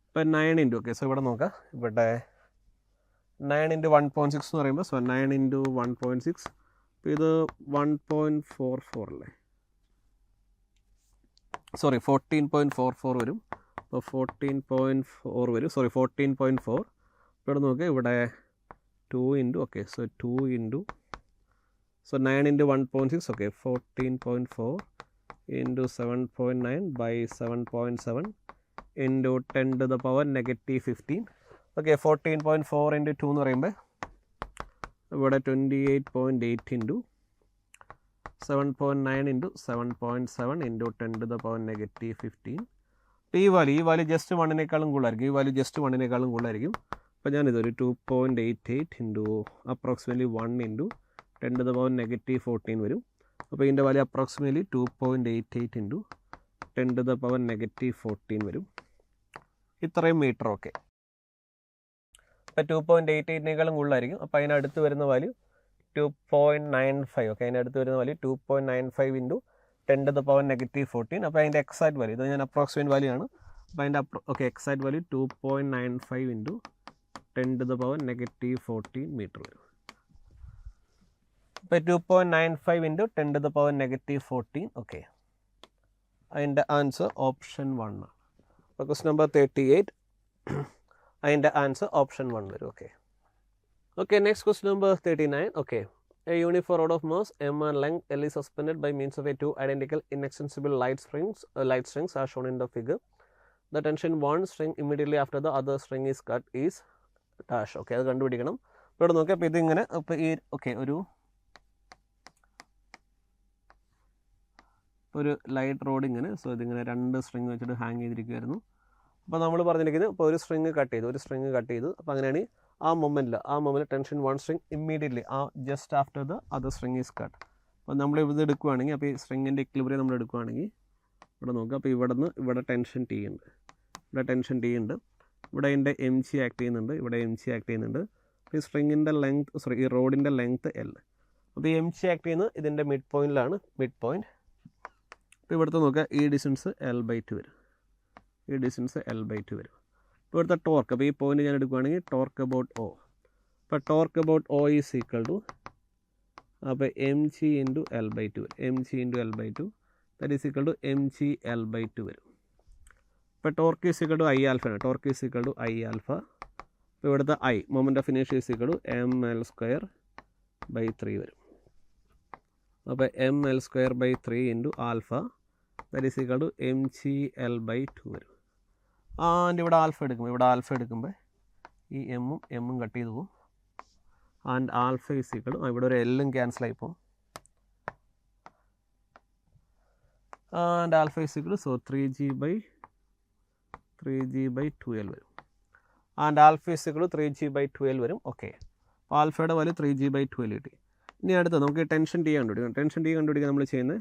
ഇപ്പോൾ 9 ഇൻറ്റു ഓക്കെ സോ ഇവിടെ നോക്കുക ഇവിടെ 9 ഇൻറ്റു 1.6 എന്ന് പറയുമ്പോൾ സോ 9 ഇൻറ്റു 1.6 അപ്പോൾ ഇത് 1.44 അല്ലേ സോറി 14.44 വരും. അപ്പോൾ 14.4 വരും സോറി 14.4. ഇവിടെ നോക്കുക ഇവിടെ 2 into okay so 2 into so 9 into 1.6 okay 14.4 into 7.9 by 7.7 into 10 to the power -15 okay 14.4 into 2 എന്ന് പറയുമ്പോൾ ഇവിടെ 28.8 into 7.9 into 7.7 into 10 to the power -15. അപ്പോൾ ഈ വാല്യൂ ജസ്റ്റ് 1നേക്കാളും കൂടുതലായിരിക്കും. ഈ വാല്യൂ ജസ്റ്റ് 1നേക്കാളും കൂടുതലായിരിക്കും. അപ്പോൾ ഞാനിതൊരു 2.88 into approximately 1 into 10 to the power -14 വരും. അപ്പോൾ ഇതിൻ്റെ value approximately 2.88 into 10 to the power -14 വരും. ഇത്രയും മീറ്റർ ഓക്കെ. അപ്പോൾ 2.88നേക്കാളും കൂടുതലായിരിക്കും. അപ്പോൾ അതിനടുത്ത് വരുന്ന വാല്യൂ 2.95 ഓക്കെ അതിനടുത്ത് വരുന്ന value 2.95 into 10 to the power -14. അപ്പോൾ അതിൻ്റെ എക്സാക്ട് വാല്യൂ ഇത് ഞാൻ അപ്രോക്സിമേറ്റ് വാല്യൂ ആണ്. അപ്പോൾ അതിൻ്റെ okay exact value 2.95 into 10 to the power -14 metre വരും. അപ്പോൾ 2.95 into 10 to the power -14 okay അതിൻ്റെ ആൻസർ ഓപ്ഷൻ 1 ആണ്. അപ്പോൾ ക്വസ്റ്റ്യൻ നമ്പർ 38 അതിൻ്റെ ആൻസർ ഓപ്ഷൻ 1 വരും. Okay Okay, next question number 39. Okay, a uniform rod of mass m and length L is suspended by means of a two identical inextensible light strings as shown in the figure. The tension one string immediately after the other string is cut is dash. Okay, അത് കണ്ടുപിടിക്കണം. ഇപ്പോൾ ഇവിടെ നോക്കാം. അപ്പോൾ ഇതിങ്ങനെ ഇപ്പോൾ ഈ ഓക്കെ ഒരു ലൈറ്റ് റോഡ് ഇങ്ങനെ സോ ഇതിങ്ങനെ 2 സ്ട്രിങ് വെച്ചിട്ട് ഹാങ് ചെയ്തിരിക്കുമായിരുന്നു. അപ്പോൾ നമ്മൾ പറഞ്ഞിരിക്കുന്നത് ഇപ്പോൾ ഒരു സ്ട്രിങ് കട്ട് ചെയ്തു അപ്പോൾ അങ്ങനെയാണ് ആ മൊമെൻറ്റിൽ tension 1 string immediately just after the other string is cut. അപ്പോൾ നമ്മൾ ഇത് എടുക്കുകയാണെങ്കിൽ അപ്പോൾ ഈ സ്ട്രിങ്ങിൻ്റെ ഇക്വിലിബ്രിയം നമ്മൾ എടുക്കുകയാണെങ്കിൽ ഇവിടെ നോക്കുക. അപ്പോൾ ഇവിടെ ടെൻഷൻ ടി ഉണ്ട്, ഇവിടെ അതിൻ്റെ എം ജി ആക്ട് ചെയ്യുന്നുണ്ട്, അപ്പോൾ ഈ സ്ട്രിങ്ങിൻ്റെ ലെങ്ത് ഈ റോഡിൻ്റെ ലെങ്ത് എൽ. അപ്പോൾ ഈ എം ജി ആക്ട് ചെയ്യുന്നത് ഇതിൻ്റെ മിഡ് പോയിൻറ്റിലാണ്. അപ്പോൾ ഇവിടുത്തെ നോക്കുക ഈ ഡിസ്റ്റൻസ് L/2 വരും. ഇപ്പോൾ ഇവിടുത്തെ ടോർക്ക് അപ്പോൾ ഈ പോയിന്റ് ഞാൻ എടുക്കുകയാണെങ്കിൽ ടോർക്ക് അബൌട്ട് ഒ. അപ്പോൾ torque about O is equal to അപ്പോൾ mg ഇൻറ്റു L/2 വരും. That is equal to mg L/2 വരും. ഇപ്പോൾ torque is equal to I alpha ആണ്. അപ്പോൾ ഇവിടുത്തെ I moment of inertia is equal to mL²/3 വരും. അപ്പോൾ mL²/3 into alpha that is equal to mg L/2 വരും. ആൻഡ് ഇവിടെ ആൽഫ എടുക്കുമ്പോൾ ഈ എമ്മും കട്ട് ചെയ്ത് പോകും. ആൻഡ് ആൽഫ ഈസ് ഈക്വൽ ഇവിടെ ഒരു എല്ലും ക്യാൻസൽ ആയി പോകും. And alpha is equal so 3g/2l വരും. And alpha is equal to 3g/12 വരും. ഓക്കെ, അപ്പോൾ ആൽഫയുടെ വാല്യൂ 3g/12 കിട്ടി. ഇനി അടുത്ത നമുക്ക് ടെൻഷൻ ടി കണ്ടുപിടിക്കണം. ടെൻഷൻ ടി കണ്ടുപിടിക്കാൻ നമ്മൾ ചെയ്യുന്നത്,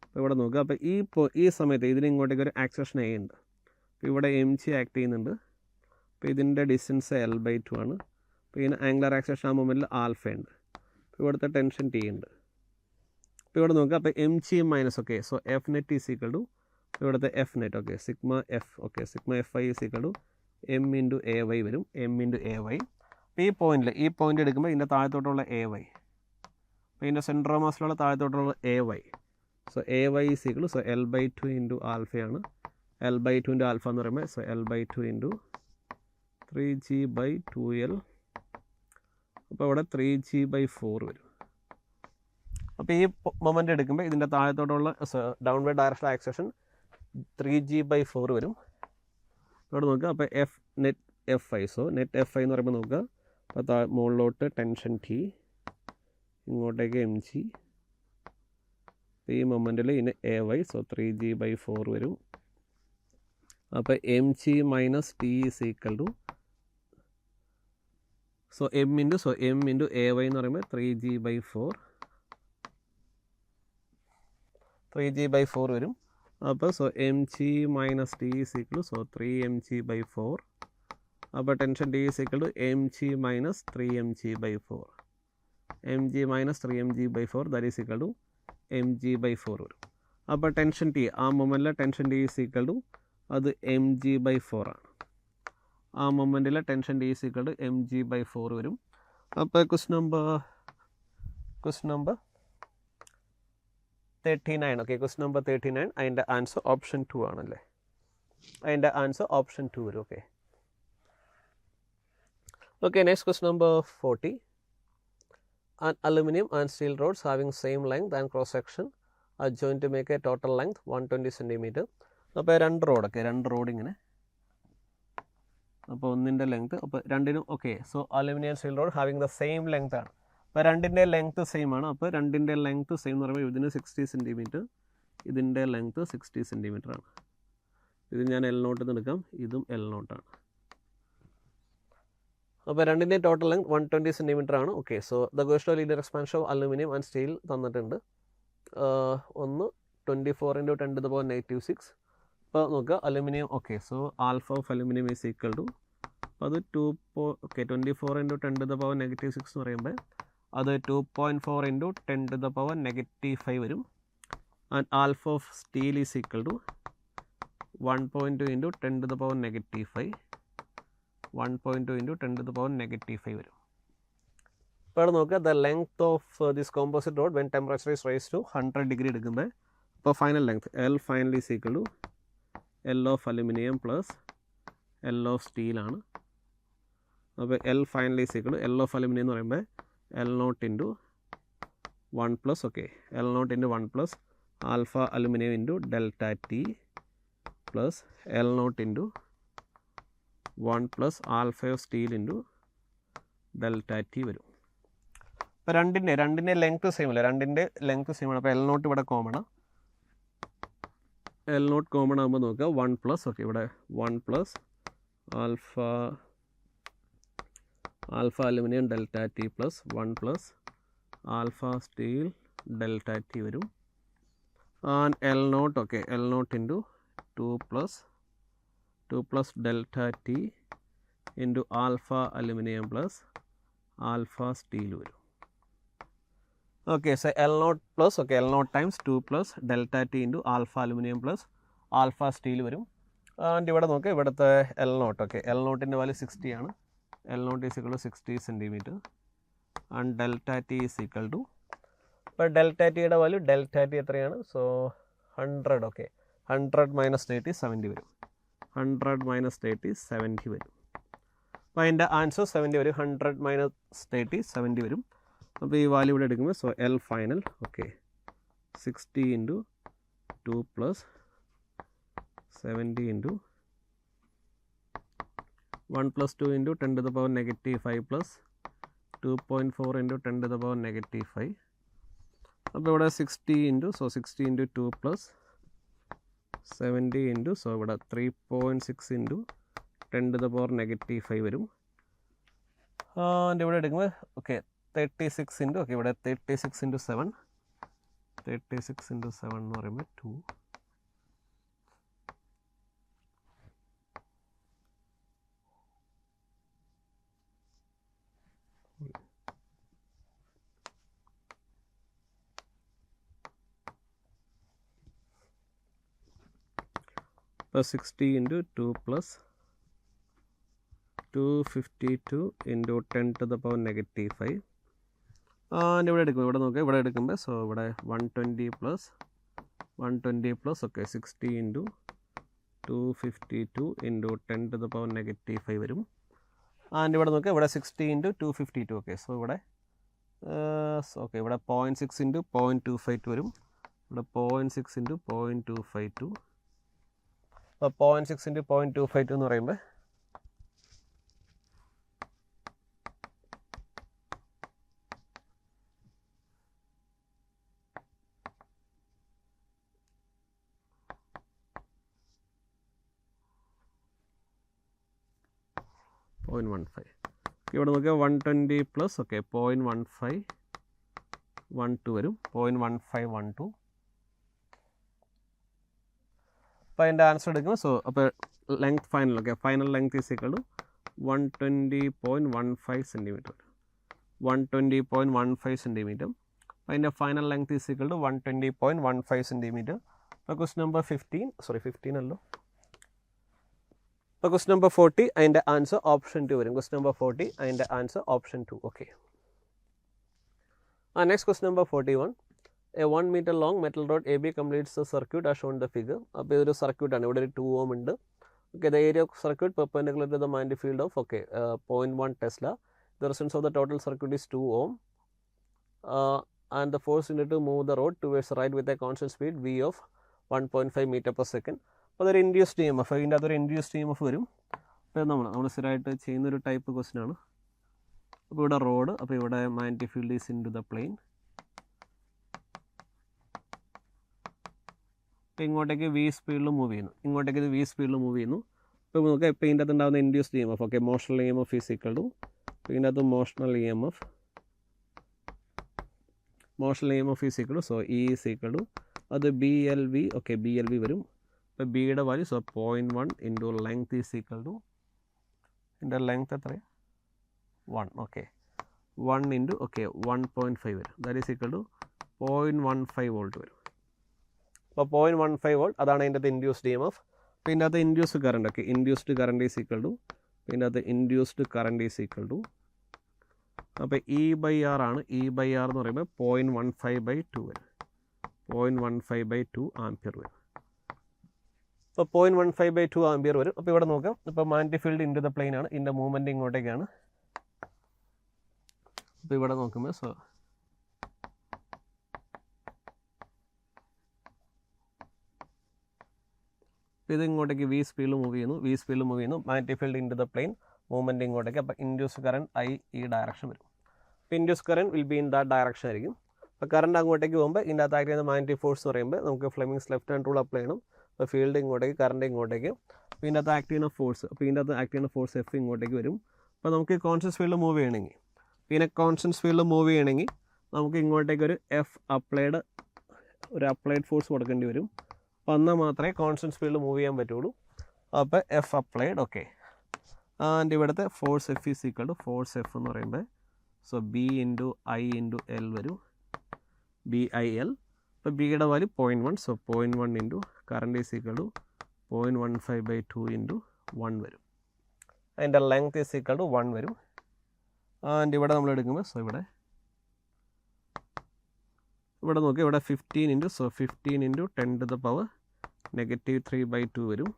അപ്പോൾ ഇവിടെ നോക്കുക. അപ്പോൾ ഈ സമയത്ത് ഇതിന് ഇങ്ങോട്ടേക്ക് ഒരു ആക്സേഷൻ എ ഉണ്ട്. അപ്പോൾ ഇവിടെ എം ജി ആക്ട് ചെയ്യുന്നുണ്ട്. അപ്പോൾ ഇതിൻ്റെ ഡിസ്റ്റൻസ് L/2 ആണ്. അപ്പോൾ ഇതിന് ആംഗുലർ ആക്സേഷൻ ആ മൊമെൻറ്റിൽ ആൽഫ ഉണ്ട്. അപ്പോൾ ഇവിടുത്തെ ടെൻഷൻ ടി ഉണ്ട്. അപ്പോൾ ഇവിടെ നോക്കുക. അപ്പോൾ M G minus, okay, so F net is equal to ഇവിടുത്തെ F net, okay, sigma F, okay, sigma F i is equal to m into A y വരും. M into A y. അപ്പോൾ ഈ പോയിൻ്റ് എടുക്കുമ്പോൾ ഇതിൻ്റെ താഴത്തോട്ടുള്ള എ വൈ, അപ്പോൾ ഇതിൻ്റെ സെൻട്രൽ ഓഫ് മാസിലുള്ള താഴത്തോട്ടുള്ള a Y, so a y is equal to, so L/2 into ആൽഫയാണ്. L/2 ഇൻറ്റു ആൽഫ എന്ന് പറയുമ്പോൾ, സോ L/2 ഇൻറ്റു 3g/2L. അപ്പോൾ ഇവിടെ 3g/4 വരും. അപ്പോൾ ഈ മൊമെൻ്റ് എടുക്കുമ്പോൾ ഇതിൻ്റെ താഴത്തോട്ടുള്ള ഡൗൺവേർഡ് ഡയറക്ഷൻ ആക്സേഷൻ 3g/4 വരും. ഇവിടെ നോക്കുക. അപ്പോൾ F net F I, so net F I എന്ന് പറയുമ്പോൾ നോക്കുക. അപ്പോൾ മുകളിലോട്ട് ടെൻഷൻ ടി, ഇങ്ങോട്ടേക്ക് എം ജി, ഈ മൊമെൻറ്റിൽ ഇതിന് എ വൈ, സോ 3g/4 വരും. അപ്പോൾ M G minus T is equal to, so M into A Y എന്ന് പറയുമ്പോൾ 3g/4 വരും. അപ്പോൾ so M G minus T is equal to, so 3mg/4. അപ്പോൾ tension T is equal to M G minus 3mg/4. mg minus 3mg/4 that is equal to mg/4 വരും. അപ്പോൾ ടെൻഷൻ ടി, ആ മൊമെൻറ്റിലെ tension T is equal to അത് mg/4 ആണ്. ആ മൊമെൻറ്റിലെ tension T is equal to mg/4 വരും. അപ്പോൾ question number 39, okay, question number 39, അതിൻ്റെ ആൻസർ ഓപ്ഷൻ 2 ആണല്ലേ. അതിൻ്റെ ആൻസർ ഓപ്ഷൻ 2 വരും. Okay, okay, next question number 40. An aluminum and steel rods having same length and cross section are joined to make a total length 120 cm. അപ്പോൾ രണ്ട് റോഡ് ഇങ്ങനെ, അപ്പോൾ ഒന്നിൻ്റെ ലെങ്ത്ത്, അപ്പോൾ രണ്ടിനും okay. So aluminium steel rod having the same length ആണ്. അപ്പോൾ രണ്ടിൻ്റെ ലെങ്ത്ത് സെയിം ആണ്. അപ്പോൾ രണ്ടിൻ്റെ ലെങ്ത്ത് സെയിം എന്ന് പറയുമ്പോൾ ഇതിന് 60 cm, ഇതിൻ്റെ ലെങ്ത്ത് 60 cm ആണ്. ഇത് ഞാൻ L നോട്ട് എന്ന് എടുക്കാം, ഇതും L നോട്ടാണ്. അപ്പോൾ രണ്ടിൻ്റെ ടോട്ടൽ ലെങ്ത് 120 cm ആണ്. ഓക്കെ, സോ ദ ഗോസ്റ്റോ linear expansion of aluminium and steel തന്നിട്ടുണ്ട്. ഒന്ന് 24 × 10⁻⁻6. അപ്പോൾ നോക്കുക aluminium, okay, so alpha of aluminium is equal to, അപ്പോൾ അത് 24 × 10⁻⁻6 എന്ന് പറയുമ്പോൾ അത് 2.4 × 10⁻⁻5 വരും. And alpha of steel is equal to 1.2 × 10⁻⁻5, 1.2 × 10⁻⁻5 വരും. ഇപ്പോൾ അവിടെ നോക്കുക, the length of this composite rod when temperature is rise to 100 degree എടുക്കുമ്പോൾ, അപ്പോൾ final length L final is equal to L of aluminium plus L of സ്റ്റീലാണ്. അപ്പോൾ L final is equal to L of aluminium എന്ന് പറയുമ്പോൾ L nought into 1 plus, okay, L nought into 1 plus alpha aluminium into delta T plus L nought into 1 plus alpha of steel into delta T വരും. അപ്പോൾ രണ്ടിൻ്റെ ലെങ്ത്ത് സെയിം അല്ലേ, രണ്ടിൻ്റെ ലെങ്ത്ത് സെയിം ആണ്. അപ്പോൾ L നോട്ട് ഇവിടെ കോമൺ ആണ്. L നോട്ട് കോമൺ ആകുമ്പോൾ നോക്കുക 1 പ്ലസ്, ഓക്കെ, ഇവിടെ 1 plus alpha aluminium delta T plus 1 plus alpha steel delta T വരും. And L nought, okay, L nought into 2 plus delta T into alpha aluminium plus alpha steel വരും. Okay, so L nought plus, okay, L nought times 2 plus delta T into alpha aluminium plus alpha steel വരും. ആൻഡ് ഇവിടെ നോക്കുക, ഇവിടുത്തെ L നോട്ട്, ഓക്കെ, L നോട്ടിൻ്റെ വാല്യൂ 60 ആണ്. L nought is equal to 60 cm. And delta T is equal to, ഇപ്പോൾ ഡെൽറ്റ ടിയുടെ വാല്യൂ എത്രയാണ്? സോ 100, ഓക്കെ, 100 മൈനസ് 30 70 വരും. 100 മൈനസ് 30 70 വരും. അപ്പോൾ അതിൻ്റെ ആൻസർ 70 വരും. 100 മൈനസ് 30 70 വരും. അപ്പോൾ ഈ വാല്യൂ ഇവിടെ എടുക്കുമ്പോൾ, so L final, okay, 60 × 2 plus 70 × 1 plus 2 × 10⁻⁻5 plus 2.4 × 10⁻⁻5. അപ്പോൾ ഇവിടെ 60 × 2 പ്ലസ് 70 × സോ ഇവിടെ 3.6 × 10 to the power negative 5 വരും. ഇവിടെ എടുക്കുമ്പോൾ ഓക്കെ 36 ഇൻറ്റു ഓക്കെ ഇവിടെ 36 ഇൻറ്റു 7 36 ഇൻറ്റു 7 എന്ന് പറയുമ്പോൾ 2 plus 60 into 2 plus 252 into 10 to the power negative 5. ഇവിടെ എടുക്കും ഇവിടെ നോക്കുക ഇവിടെ എടുക്കുമ്പോൾ സോ ഇവിടെ 120 plus okay 60 into 252 into 10 to the power negative 5 വരും. ഇവിടെ നോക്കുക ഇവിടെ 60 into 252 ഓക്കെ സോ ഇവിടെ ഓക്കെ ഇവിടെ 0.6 into 0.252 വരും. ഇവിടെ 0.6 into 0.252 അപ്പോൾ 0.6 into 0.252 എന്ന് പറയുമ്പോൾ ഇവിടെ നോക്കിയാൽ 120 പ്ലസ് ഓക്കെ 0.1512 വരും 0.1512. അപ്പോൾ അതിൻ്റെ ആൻസർ എടുക്കുമ്പോൾ സോ അപ്പോൾ length final okay final length is equal to 120.15 centimetre 120.15 centimetre. അപ്പോൾ അതിൻ്റെ final length is equal to 120.15 centimetre. അപ്പോൾ ക്വസ്റ്റ്യൻ നമ്പർ 15 അല്ലോ. അപ്പോൾ ക്വസ്റ്റ്യൻ നമ്പർ 40 അതിൻ്റെ ആൻസർ ഓപ്ഷൻ 2 വരും. ക്വസ്റ്റ്യൻ നമ്പർ 40 അതിൻ്റെ answer option 2 okay. Next question number 41. A 1 meter long metal rod AB completes the circuit as shown in the figure. അപ്പോൾ ഇതൊരു സർക്യൂട്ടാണ്. ഇവിടെ ഒരു 2 ohm ഉണ്ട്. Okay the area of circuit perpendicular to the magnetic field of okay 0.1 Tesla. The resistance of the total circuit is 2 ohm. And the force needed to move the rod towards the right with a constant speed V of 1.5 meter per second. അപ്പോൾ അതൊരു ഇൻഡ്യൂസ്ഡ് EMF. ഇതിൻ്റെ അതൊരു ഇൻഡ്യൂസ്ഡ് EMF വരും. അപ്പോൾ നമ്മൾ സ്ഥിരമായിട്ട് ചെയ്യുന്നൊരു ടൈപ്പ് ക്വസ്റ്റ്യൻ ആണ്. അപ്പോൾ ഇവിടെ റോഡ് അപ്പോൾ ഇവിടെ magnetic field is into the plane. ഇപ്പോൾ ഇങ്ങോട്ടേക്ക് വി സ്പീഡിൽ മൂവ് ചെയ്യുന്നു ഇങ്ങോട്ടേക്ക് ഇത് വി സ്പീഡിൽ മൂവ് ചെയ്യുന്നു. ഇപ്പോൾ നോക്കുക ഇപ്പോൾ ഇതിൻ്റെ അകത്ത് ഉണ്ടാകുന്ന induced EMF okay motional EMF is equal to ഇപ്പോൾ ഇതിൻ്റെ അകത്ത് motional EMF is equal to so E is equal to അത് BLV ഓക്കെ BLV വരും. ഇപ്പോൾ ബിയുടെ value so 0.1 into length is equal to ഇതിൻ്റെ ലെങ്ത് എത്രയാണ് 1 ഓക്കെ 1 ഇൻറ്റു ഓക്കെ 1.5 വരും that is equal to 0.15 volt വരും. അപ്പോൾ 0.15 വോൾട്ട് അതാണ് അതിൻ്റെ അകത്ത് ഇൻഡ്യൂസ്ഡ് EMF. അപ്പോൾ ഇതിൻ്റെ അകത്ത് induced current okay induced current is equal to ഇതിൻ്റെ അകത്ത് induced current is equal to അപ്പോൾ E/R ആണ്. E/R എന്ന് പറയുമ്പോൾ 0.15/2 വരും 0.15/2 ആംപിയർ വരും. അപ്പോൾ 0.15/2 ആംപിയർ വരും. അപ്പോൾ ഇവിടെ നോക്കാം ഇപ്പോൾ magnetic field into the plane ആണ് ഇതിൻ്റെ മൂവ്മെൻറ്റ് ഇങ്ങോട്ടേക്കാണ്. അപ്പോൾ ഇവിടെ നോക്കുമ്പോൾ സോ ഇത് ഇങ്ങോട്ടേക്ക് വി സ്പീഡിൽ മൂവ് ചെയ്യുന്നു magnetic field into the plane movement ഇങ്ങോട്ടേക്ക്. അപ്പോൾ ഇൻഡ്യൂസ് കറണ്ട് I ഈ ഡയറക്ഷൻ വരും. അപ്പോൾ induce current will be in that direction ആയിരിക്കും. അപ്പോൾ കറണ്ട് അങ്ങോട്ടേക്ക് പോകുമ്പോൾ ഇതിൻ്റെ അകത്ത് ആക്ട് ചെയ്യുന്ന മാഗ്നറ്റിക് ഫോഴ്സ് എന്ന് പറയുമ്പോൾ നമുക്ക് Fleming's left hand rule apply ചെയ്യണം. അപ്പോൾ ഫീൽഡ് ഇങ്ങോട്ടേക്ക് കറണ്ട് ഇങ്ങോട്ടേക്ക് അപ്പോൾ ഇതിൻ്റെ അകത്ത് ആക്ട് ചെയ്യുന്ന ഫോഴ്സ് അപ്പോൾ ഇതിൻ്റെ അകത്ത് ആക്ട് ചെയ്യുന്ന ഫോഴ്സ് F ഇങ്ങോട്ടേക്ക് വരും. അപ്പോൾ നമുക്ക് കോൺസ്റ്റൻറ്റ് ഫീൽഡ് മൂവ് ചെയ്യണമെങ്കിൽ പിന്നെ കോൺസ്റ്റൻറ്റ് ഫീൽഡ് മൂവ് ചെയ്യണമെങ്കിൽ നമുക്ക് ഇങ്ങോട്ടേക്ക് ഒരു അപ്ലൈഡ് ഫോഴ്സ് കൊടുക്കേണ്ടി വരും. അപ്പോൾ എന്നാൽ മാത്രമേ കോൺസ്റ്റൻറ്റ് ഫീൽഡ് മൂവ് ചെയ്യാൻ പറ്റുള്ളൂ. അപ്പോൾ F അപ്ലൈഡ് ഓക്കെ ആൻഡ് ഇവിടുത്തെ force F is equal to force F എന്ന് പറയുമ്പോൾ so B into I into L വരും BIL. അപ്പോൾ ബിയുടെ value 0.1 so 0.1 into current is equal to 0.15/2 into 1 വരും. അതിൻ്റെ ലെങ്ത് ഈസ് ഈക്വൽ ടു 1 വരും. ആൻഡ് ഇവിടെ നമ്മൾ എടുക്കുമ്പോൾ സോ ഇവിടെ നോക്കി ഇവിടെ 15 into so 15 into 10 to the power -3/2 വരും.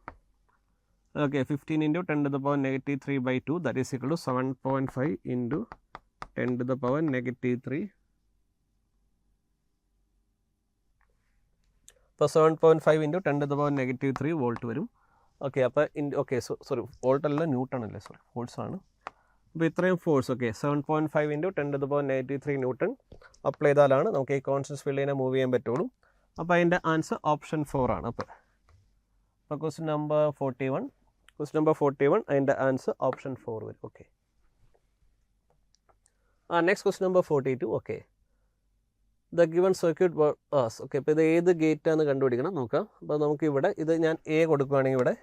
Okay 15 into 10 to the power -3/2 that is equal to 7.5 into 10 to the power -3. അപ്പോൾ 7.5 into 10 to the power -3 volt വരും. ഓക്കെ അപ്പോൾ ഓക്കെ സോറി വോൾട്ട് അല്ല ന്യൂട്ടൺ അല്ലേ സോറി ഫോഴ്സ് ആണ്. അപ്പോൾ ഇത്രയും force okay 7.5 into 10 to the power -3 newton apply ചെയ്താലാണ് നമുക്ക് ഈ കോൺസ്റ്റൻറ്റ് ഫീൽഡിനെ മൂവ് ചെയ്യാൻ പറ്റുള്ളൂ. അപ്പോൾ അതിൻ്റെ ആൻസർ ഓപ്ഷൻ 4 ആണ്. അപ്പോൾ ക്വസ്റ്റ്യൻ നമ്പർ 41 Question number 41 അതിൻ്റെ ആൻസർ ഓപ്ഷൻ 4 വരും. Okay. Next question number 42. Okay. The given circuit was. Okay. അപ്പോൾ ഇത് ഏത് ഗേറ്റാന്ന് കണ്ടുപിടിക്കണം, നോക്കാം. അപ്പോൾ നമുക്ക് ഇവിടെ ഇത് ഞാൻ എ കൊടുക്കുകയാണെങ്കിൽ ഇവിടെ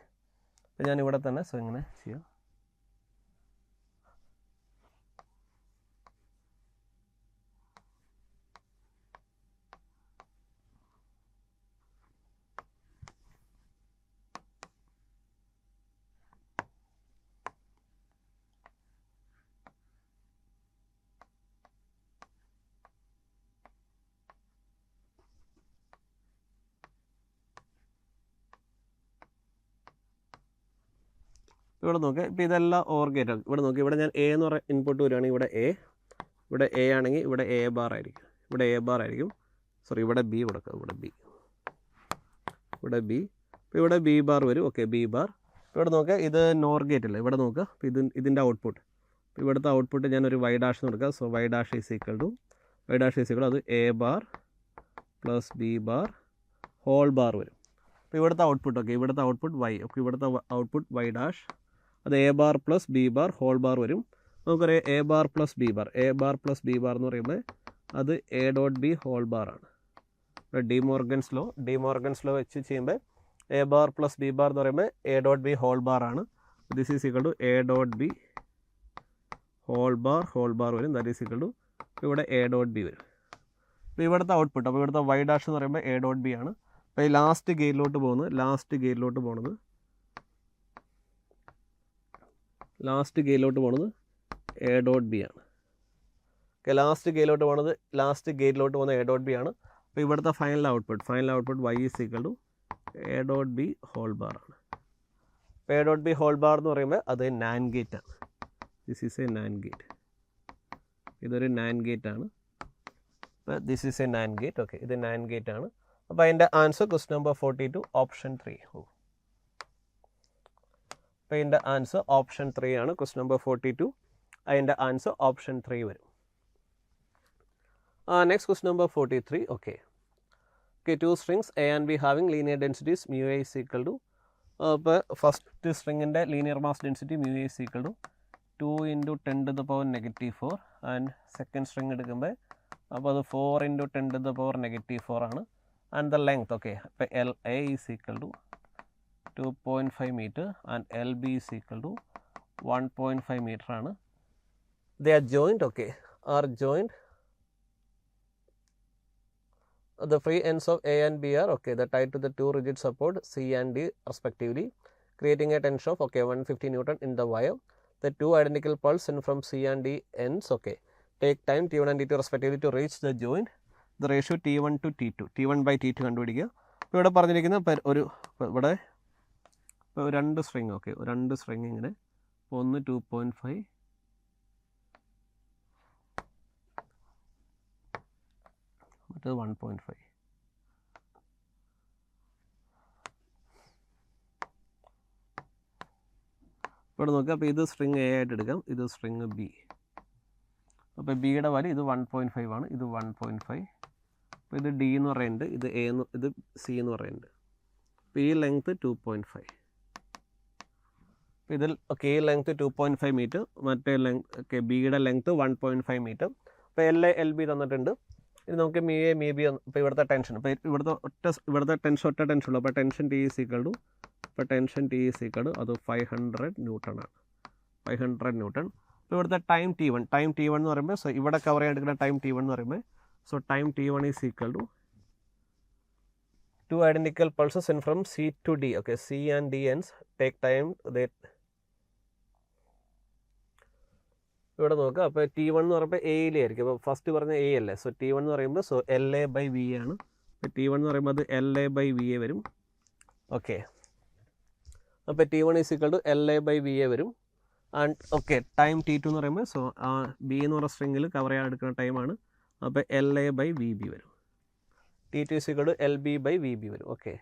ഞാൻ ഇവിടെ തന്നെ സോ ഇങ്ങനെ ചെയ്യാം. ഇവിടെ നോക്കുക. ഇപ്പോൾ ഇതെല്ലാം ഓർ ഗേറ്റാണ്. ഇവിടെ നോക്കി, ഇവിടെ ഞാൻ എ എന്ന് പറയുന്ന ഇൻപുട്ട് വരികയാണെങ്കിൽ ഇവിടെ എ, ഇവിടെ എ ആണെങ്കിൽ ഇവിടെ എ ബാർ ആയിരിക്കും, ഇവിടെ എ ബാർ ആയിരിക്കും. സോറി, ഇവിടെ ബി കൊടുക്കുക, ഇവിടെ ബി, ഇവിടെ ബി. ഇപ്പോൾ ഇവിടെ ബി ബാർ വരും. Okay, B bar. ഇവിടെ നോക്കുക, ഇത് നോർ ഗേറ്റ് അല്ലേ. ഇവിടെ നോക്കുക, അപ്പോൾ ഇതിൻ്റെ ഔട്ട്പുട്ട്, അപ്പോൾ ഇവിടുത്തെ ഔട്ട്പുട്ട് ഞാനൊരു വൈ ഡാഷ് കൊടുക്കുക. So Y dash is equal to അത് A bar plus B bar whole bar വരും. അപ്പോൾ ഇവിടുത്തെ ഔട്ട്പുട്ട്, ഓക്കെ, ഇവിടുത്തെ ഔട്ട്പുട്ട് വൈ, ഓക്കെ, ഇവിടുത്തെ ഔട്ട്പുട്ട് വൈ ഡാഷ് അത് A bar plus B bar whole bar വരും. നമുക്കറിയാം A bar plus B bar എന്ന് പറയുമ്പോൾ അത് A dot B whole bar ആണ്. ഡിമോർഗൻസ് ലോ വെച്ച് ചെയ്യുമ്പോൾ A bar plus B bar എന്ന് പറയുമ്പോൾ A dot B whole bar ആണ്. This is equal to A dot B whole bar വരും. ദാറ്റ് ഈസ് ഈക്വൽ ടു ഇവിടെ എ ഡോട്ട് ബി വരും. അപ്പോൾ ഇവിടുത്തെ ഔട്ട്പുട്ട്, അപ്പോൾ ഇവിടുത്തെ വൈ ഡാഷ് എന്ന് പറയുമ്പോൾ എ ഡോട്ട് ബി ആണ്. അപ്പോൾ ഈ ലാസ്റ്റ് ഗേറ്റിലോട്ട് പോകുന്നത് എ ഡോട്ട് ബി ആണ്. ഓക്കെ, ലാസ്റ്റ് ഗേറ്റിലോട്ട് പോകുന്നത് എ ഡോട്ട് ബി ആണ്. അപ്പോൾ ഇവിടുത്തെ final output Y is equal to A dot B whole bar ആണ്. അപ്പോൾ A dot B whole bar എന്ന് പറയുമ്പോൾ അത് നാൻഡ് ഗേറ്റ് ആണ്. This is a NAND gate. ഇതൊരു നാൻഡ് ഗേറ്റ് ആണ്. അപ്പോൾ this is a NAND gate. Okay, ഇത് നാൻഡ് ഗേറ്റ് ആണ്. അപ്പോൾ അതിൻ്റെ ആൻസർ ക്വസ്റ്റ്യൻ നമ്പർ 42 ഓപ്ഷൻ 3. അപ്പോൾ ഇതിൻ്റെ ആൻസർ ഓപ്ഷൻ 3 ആണ്. ക്വസ്റ്റ്യൻ നമ്പർ 42 അതിൻ്റെ ആൻസർ ഓപ്ഷൻ 3 വരും. Next question number 43. Okay, two strings A and B having linear densities mu a is equal to, ഇപ്പോൾ ഫസ്റ്റ് സ്ട്രിങ്ങിൻ്റെ linear mass density mu a is equal to 2 × 10⁻⁻4 and second string എടുക്കുമ്പോൾ അപ്പോൾ അത് 4 × 10⁻⁻4 ആണ്. ആൻഡ് ദ ലെങ്ത്, ഓക്കെ, ഇപ്പോൾ L A is equal to 2.5 meter and LB is equal to 1.5 meter ആണ്. They are joined, okay, the free ends of A and B are, okay, the tied to the two rigid support C and D respectively, creating a tension of, okay, 150 Newton in the wire. The two identical pulse in from C and D ends, okay, take time T1 and T2 respectively to reach the joint. The ratio T1 to T2, T1/T2 കണ്ടുപിടിക്കുക. ഇപ്പോൾ ഇവിടെ പറഞ്ഞിരിക്കുന്ന ഇവിടെ ഇപ്പോൾ രണ്ട് സ്ട്രിങ്, ഓക്കെ, രണ്ട് സ്ട്രിങ് ഇങ്ങനെ, ഒന്ന് 2.5 മറ്റേത് 1.5. ഇവിടെ നോക്കുക. അപ്പോൾ ഇത് സ്ട്രിങ് എ ആയിട്ട് എടുക്കാം, ഇത് സ്ട്രിങ് ബി. അപ്പോൾ ബിയുടെ വാല്യൂ ഇത് 1.5 ആണ്, ഇത് 1.5. അപ്പോൾ ഇത് ഡി എന്ന് പറയുന്നുണ്ട്, ഇത് എ എന്ന്, ഇത് സി എന്ന് പറയുന്നുണ്ട്. അപ്പോൾ ഈ ലെങ്ത്ത് 2.5. ഇതിൽ, ഓക്കെ, ഈ ലെങ്ത്ത് 2.5 മീറ്റർ, മറ്റേ ലെങ്ത്, ഓക്കെ, ബിയുടെ ലെങ്ത്ത് 1.5 മീറ്റർ. അപ്പോൾ എൽ ബി തന്നിട്ടുണ്ട്. ഇത് നമുക്ക് മി എ മി ബി. ഇപ്പോൾ ഇവിടുത്തെ ടെൻഷൻ, ഇപ്പോൾ ഇവിടുത്തെ ടെൻഷൻ ഒറ്റ ടെൻഷൻ ഉള്ളൂ. അപ്പോൾ tension T is equal to അത് 500 ന്യൂട്ടൺ ആണ്. 500 ന്യൂട്ടൺ. അപ്പോൾ ഇവിടുത്തെ ടൈം T1 എന്ന് പറയുമ്പോൾ, സോ ഇവിടെ കവർ ചെയ്യാൻ എടുക്കുന്ന ടൈം T1 എന്ന് പറയുമ്പോൾ, so time T1 is equal to 2 identical pulses in from C to D, okay, C and D ends take time. ഇവിടെ നോക്കുക. അപ്പോൾ T1 എന്ന് പറയുമ്പോൾ എയിലായിരിക്കും. അപ്പോൾ ഫസ്റ്റ് പറഞ്ഞ എ അല്ലേ, സോ T1 എന്ന് പറയുമ്പോൾ സോ LA/VA ആണ്. അപ്പോൾ T1 എന്ന് പറയുമ്പോൾ അത് LA/VA വരും. ഓക്കെ, അപ്പോൾ T1 is equal to LA/VA വരും. ആൻഡ് ഓക്കെ, ടൈം T2 എന്ന് പറയുമ്പോൾ സോ ബി എന്ന് പറയുന്ന സ്ട്രിങ്ങിൽ കവർ ചെയ്യാൻ എടുക്കുന്ന ടൈമാണ്. അപ്പോൾ LA/VB വരും. T2 is equal to LB/VB വരും. ഓക്കെ,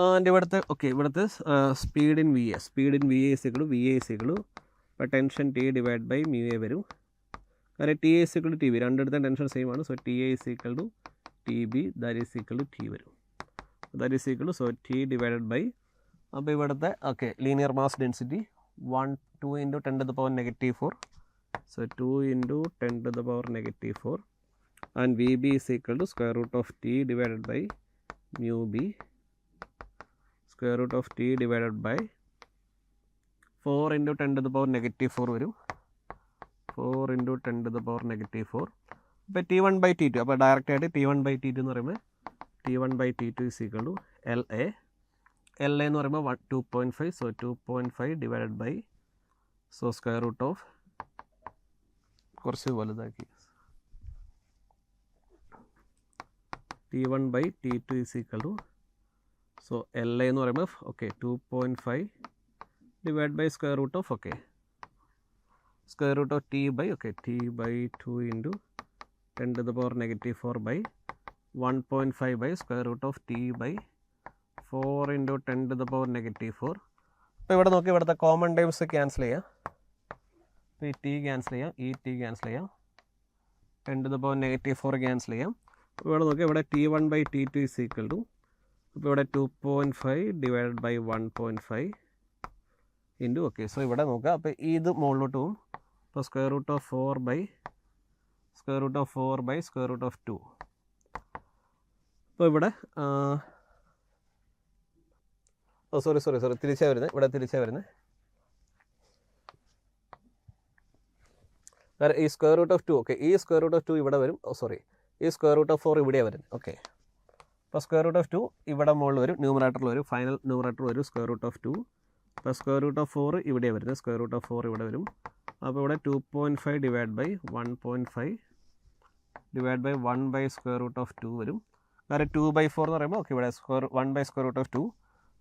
ആൻഡ് ഇവിടുത്തെ speed in VA is equal to അപ്പോൾ tension T divide by mu a വരും. കാരണം TA is equal to TB, രണ്ടിടത്തെ ടെൻഷൻ സെയിം ആണ്. So TA is equal to TB, that is equal to T വരും. That is equal to, so T divided by അപ്പോൾ ഇവിടുത്തെ okay linear mass density 2 × 10⁻⁻⁴. So 2 × 10⁻⁻⁴. And Vb is equal to square root of T divided by mu b, square root of T divided by 4 × 10⁻⁻⁴ വരും. 4 × 10⁻⁻⁴. അപ്പോൾ T1/T2. അപ്പോൾ ഡയറക്റ്റ് ആയിട്ട് T1/T2 എന്ന് പറയുമ്പോൾ T1/T2 is equal to LA. LA എന്ന് പറയുമ്പോൾ 2.5. So 2.5 divided by square root of കുറച്ച് വലുതാക്കി T1/T2 is equal to LA എന്ന് പറയുമ്പോൾ 2.5 divided by square root of square root of T/2 into 10⁻⁻⁴ by 1.5 by square root of T/4 into 10⁻⁻⁴. അപ്പോൾ ഇവിടെ നോക്കി ഇവിടുത്തെ കോമൺ ടേംസ് ക്യാൻസൽ ചെയ്യാം. അപ്പോൾ ഈ T ക്യാൻസൽ ചെയ്യാം, ഈ T ക്യാൻസൽ ചെയ്യാം, 10⁻⁻⁴ ക്യാൻസൽ ചെയ്യാം. അപ്പോൾ ഇവിടെ നോക്കി ഇവിടെ T1/T2 is equal to അപ്പോൾ ഇവിടെ 2.5 divided by 1.5 into സോ ഇവിടെ നോക്കുക. അപ്പോൾ ഇത് മുകളിലോട്ട് പോകും. അപ്പോൾ square root of 4 by square root of 2. അപ്പോൾ ഇവിടെ സോറി തിരിച്ചാണ് വരുന്നത്. ഇവിടെ തിരിച്ചാണ് വരുന്നത്. കാരണം ഈ സ്ക്വയർ റൂട്ട് ഓഫ് 2 ഈ സ്ക്വയർ റൂട്ട് ഓഫ് 2 ഇവിടെ വരും. ഈ സ്ക്വയർ റൂട്ട് ഓഫ് 4 ഇവിടെയാണ് വരുന്നത്. അപ്പോൾ സ്ക്വയർ റൂട്ട് ഓഫ് 2 ഇവിടെ മുകളിൽ വരും, ന്യൂമറേറ്ററിൽ വരും, ഫൈനൽ ന്യൂമറേറ്റർ വരും സ്ക്വയർ റൂട്ട് ഓഫ് 2. അപ്പോൾ സ്ക്വയർ റൂട്ട് ഓഫ് 4 ഇവിടെയാണ് വരുന്നത്. സ്ക്വയർ റൂട്ട് ഓഫ് 4 ഇവിടെ വരും. അപ്പോൾ ഇവിടെ 2.5 divided by 1.5 divided by 1 by square root of 2 വരും. കാരണം 2/4 എന്ന് പറയുമ്പോൾ ഇവിടെ 1 by square root of 2.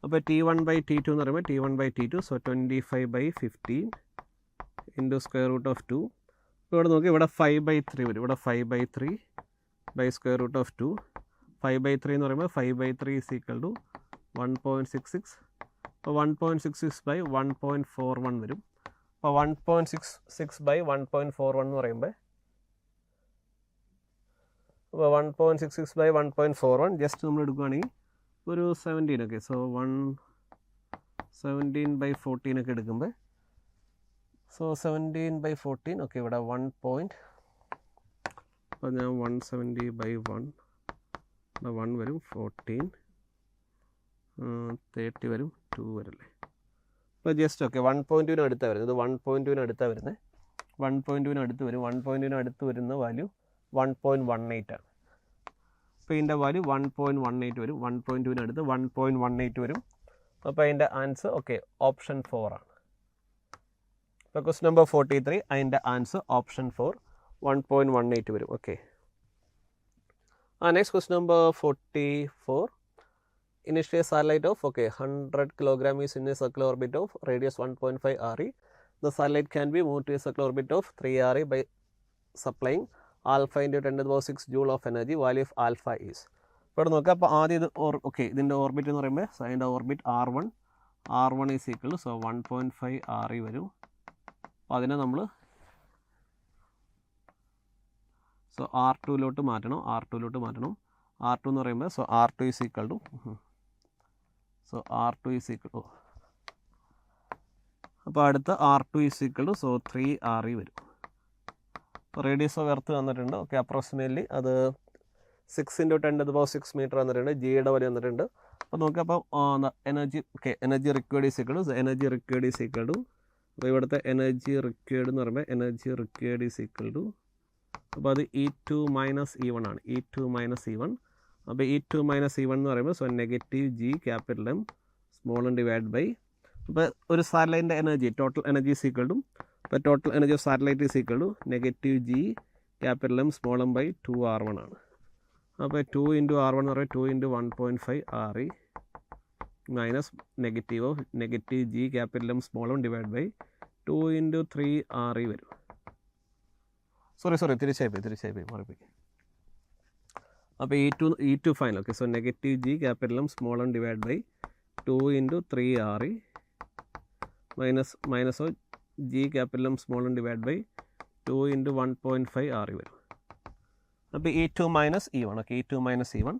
അപ്പോൾ T1/T2 എന്ന് പറയുമ്പോൾ T1/T2. So 25/15 into square root of 2. ഇപ്പോൾ ഇവിടെ നോക്കി ഇവിടെ 5/3 വരും. ഇവിടെ 5/3 by square root of 2. 5/3 എന്ന് പറയുമ്പോൾ 5/3 is equal to 1.66. അപ്പോൾ 1.66 by 1.41 വരും. അപ്പോൾ 1.66 by 1.41 എന്ന് പറയുമ്പോൾ 1.66 by 1.41 ജസ്റ്റ് നമ്മൾ എടുക്കുകയാണെങ്കിൽ ഒരു 17 സോ 17/14 എടുക്കുമ്പോൾ 17/14 ഇവിടെ 1. അപ്പോൾ ഞാൻ 170/1 1 വരും, 14 30 വരും, 2 വരല്ലേ. അപ്പോൾ ജസ്റ്റ് 1.2 അടുത്താണ് വരുന്നത്. ഇത് 1.2 അടുത്താണ് വരുന്നത്. 1.2 അടുത്ത് വരും. 1.2 അടുത്ത് വരുന്ന വാല്യൂ 1.18 ആണ്. അപ്പോൾ ഇതിൻ്റെ വാല്യൂ 1.18 വരും. 1.2 അടുത്ത് 1.18 വരും. അപ്പോൾ അതിൻ്റെ ആൻസർ ഓപ്ഷൻ 4 ആണ്. അപ്പോൾ ക്വസ്റ്റ്യൻ നമ്പർ 43 അതിൻ്റെ ആൻസർ ഓപ്ഷൻ 4 1.18 വരും. Next question number 44. Initially a satellite of 100 kg is in a circular orbit of radius 1.5 RE. The satellite can be moved to a circular orbit of 3 RE by supplying alpha into 10⁻⁶ joule of energy. Value of alpha is. ഇപ്പോൾ നോക്കാം. അപ്പോൾ ആദ്യം ഇത് ഇതിൻ്റെ ഓർബിറ്റ് എന്ന് പറയുമ്പോൾ അതിൻ്റെ orbit R1 is equal to 1.5 RE വരും. അപ്പോൾ അതിനെ നമ്മൾ R2 മാറ്റണം. R2 എന്ന് പറയുമ്പോൾ R2 is equal to അപ്പോൾ അടുത്ത R2 is equal to 3 RE വരും. അപ്പോൾ റേഡിയസ് ഓഫ് എർത്ത് വന്നിട്ടുണ്ട്. അപ്രോക്സിമേറ്റ്ലി അത് 6 × 10⁻⁶ മീറ്റർ വന്നിട്ടുണ്ട്. ജിയുടെ വരെ വന്നിട്ടുണ്ട്. അപ്പോൾ നോക്കുക. അപ്പോൾ energy required is equal to അപ്പോൾ ഇവിടുത്തെ എനർജി റിക്വയർഡ് എന്ന് പറയുമ്പോൾ ഈസ് ഈക്വൽ ടു അപ്പോൾ അത് E2 - E1 ആണ്. E2 - E1. അപ്പോൾ E2 - E1 എന്ന് പറയുമ്പോൾ -G M (m) divide by അപ്പോൾ ഒരു സാറ്റലൈറ്റിൻ്റെ energy total energy is equal to അപ്പോൾ total energy of satellite is equal to -G M (m) by 2R1 ആണ്. അപ്പോൾ 2 × R1 എന്ന് പറയുമ്പോൾ 2 × 1.5 RE minus -G M (m) divide by 2 × 3 RE വരും. സോറി തിരിച്ചായി പോയി മാറിപ്പോയി. അപ്പോൾ E2 final -G M (m) divide by 2 × 3 RE minus G M (m) divide by 2 × 1.5 RE വരും. അപ്പോൾ E2 - E1 E2 - E1.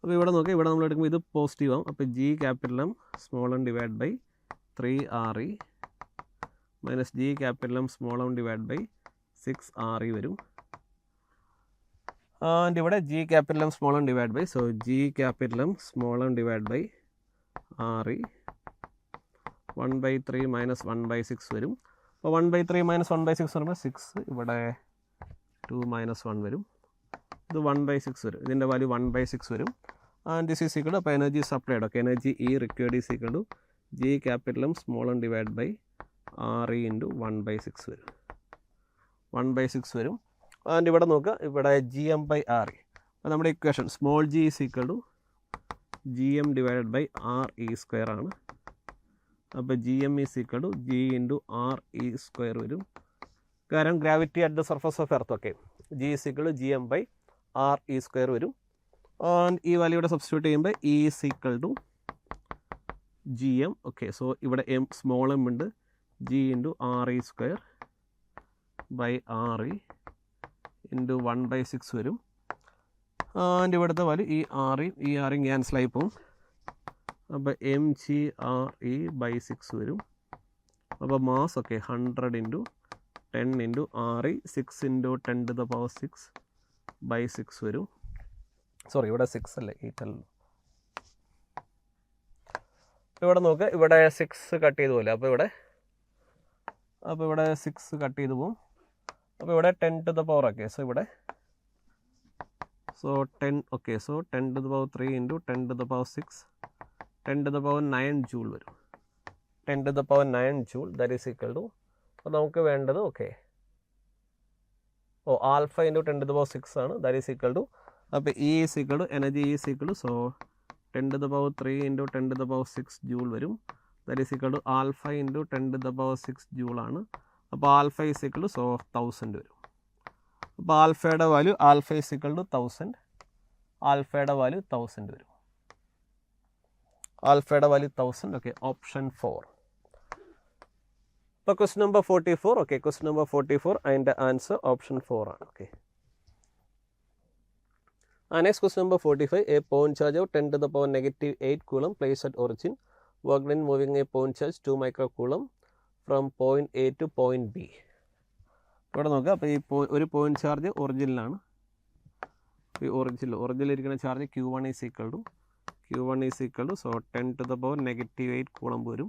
അപ്പോൾ ഇവിടെ നോക്കാം, ഇവിടെ നമ്മൾ എടുക്കുമ്പോൾ ഇത് പോസിറ്റീവ് ആവും. അപ്പോൾ G capital M small M divide by 3RE minus G capital M small M divide by 6RE വരും. ആൻഡ് ഇവിടെ G capital M small M divide by, so G capital M small M divide by RE 1/3 minus 1/6 വരും. അപ്പോൾ 1/3 മൈനസ് 1/6 വരുമ്പോൾ 6, ഇവിടെ 2 മൈനസ് 1 വരും. ഇത് 1/6 വരും. ഇതിൻ്റെ വാല്യൂ 1/6 വരും. ആൻഡ് ദിസ് ഈസ് ഈക്വൽ, അപ്പോൾ energy supplied, okay, energy E required is equal to G capital M small M divide by RE into 1/6 വരും. 1/6 വരും. ആൻഡ് ഇവിടെ നോക്കുക, ഇവിടെ GM/RE. അപ്പോൾ നമ്മുടെ equation small G is equal to GM divided by RE square ആണ്. അപ്പോൾ GM is equal to G into RE square വരും. കാരണം gravity at the surface of earth, okay, G is equal to GM/RE square വരും. ആൻഡ് ഈ വാല്യൂടെ സബ്സ്റ്റിറ്റ്യൂട്ട് ചെയ്യുമ്പോൾ E is equal to GM, okay, so ഇവിടെ എം സ്മോൾ എം ഉണ്ട്, G into RE square by RE into 1/6 വരും. ആൻഡ് ഇവിടുത്തെ വാല്യൂ ഈ RE ക്യാൻസലായി പോകും. അപ്പോൾ mgRE ബൈ 6 വരും. അപ്പോൾ mass, okay, 100 into 10 into RE 6 into 10 to the power 6 by 6 വരും. സോറി, ഇവിടെ 6 അല്ലേ, 8 അല്ല. ഇവിടെ നോക്കുക, ഇവിടെ 6 കട്ട് ചെയ്ത് പോലെ, അപ്പോൾ ഇവിടെ 6 കട്ട് ചെയ്ത് പോകും. അപ്പോൾ ഇവിടെ 10 to the power, okay, so ഇവിടെ 10, okay, so 10 to the power 3 into 10 to the power 6 10 to the power 9 joule വരും. 10 to the power 9 joule, that is equal to, അപ്പോൾ നമുക്ക് വേണ്ടത്, okay, alpha into 10 to the power 6 ആണ്, ദാറ്റ് ഈസ് ഈക്വൽ ടു, അപ്പോൾ E is equal to energy is equal to, so 10 to the power 3 into 10 to the power 6 joule വരും. That is equal to alpha into 10 to the power 6 joule ആണ്. അപ്പോൾ alpha is equal to, so 1000 വരും. അപ്പോൾ ആൽഫയുടെ value, alpha is equal to 1000, ആൽഫയുടെ വാല്യൂ 1000 വരും. ആൽഫയുടെ വാല്യൂ 1000, ഓക്കെ, ഓപ്ഷൻ 4. ഇപ്പോൾ question number 44, okay, question number 44 അതിൻ്റെ ആൻസർ ഓപ്ഷൻ 4 ആണ്, okay. Next question number 45, a point charge of 10 to the power negative 8 coulomb placed at origin, worked in moving a point charge 2 microcoulomb from point A to point B. ഇവിടെ നോക്കുക, അപ്പോൾ ഈ ഒരു പോയിന്റ് ചാർജ് ഒറിജിനിലാണ്. ഈ ഒറിജിനിലിരിക്കുന്ന charge Q1 is equal to, so 10 to the power negative 8 coulomb വരും.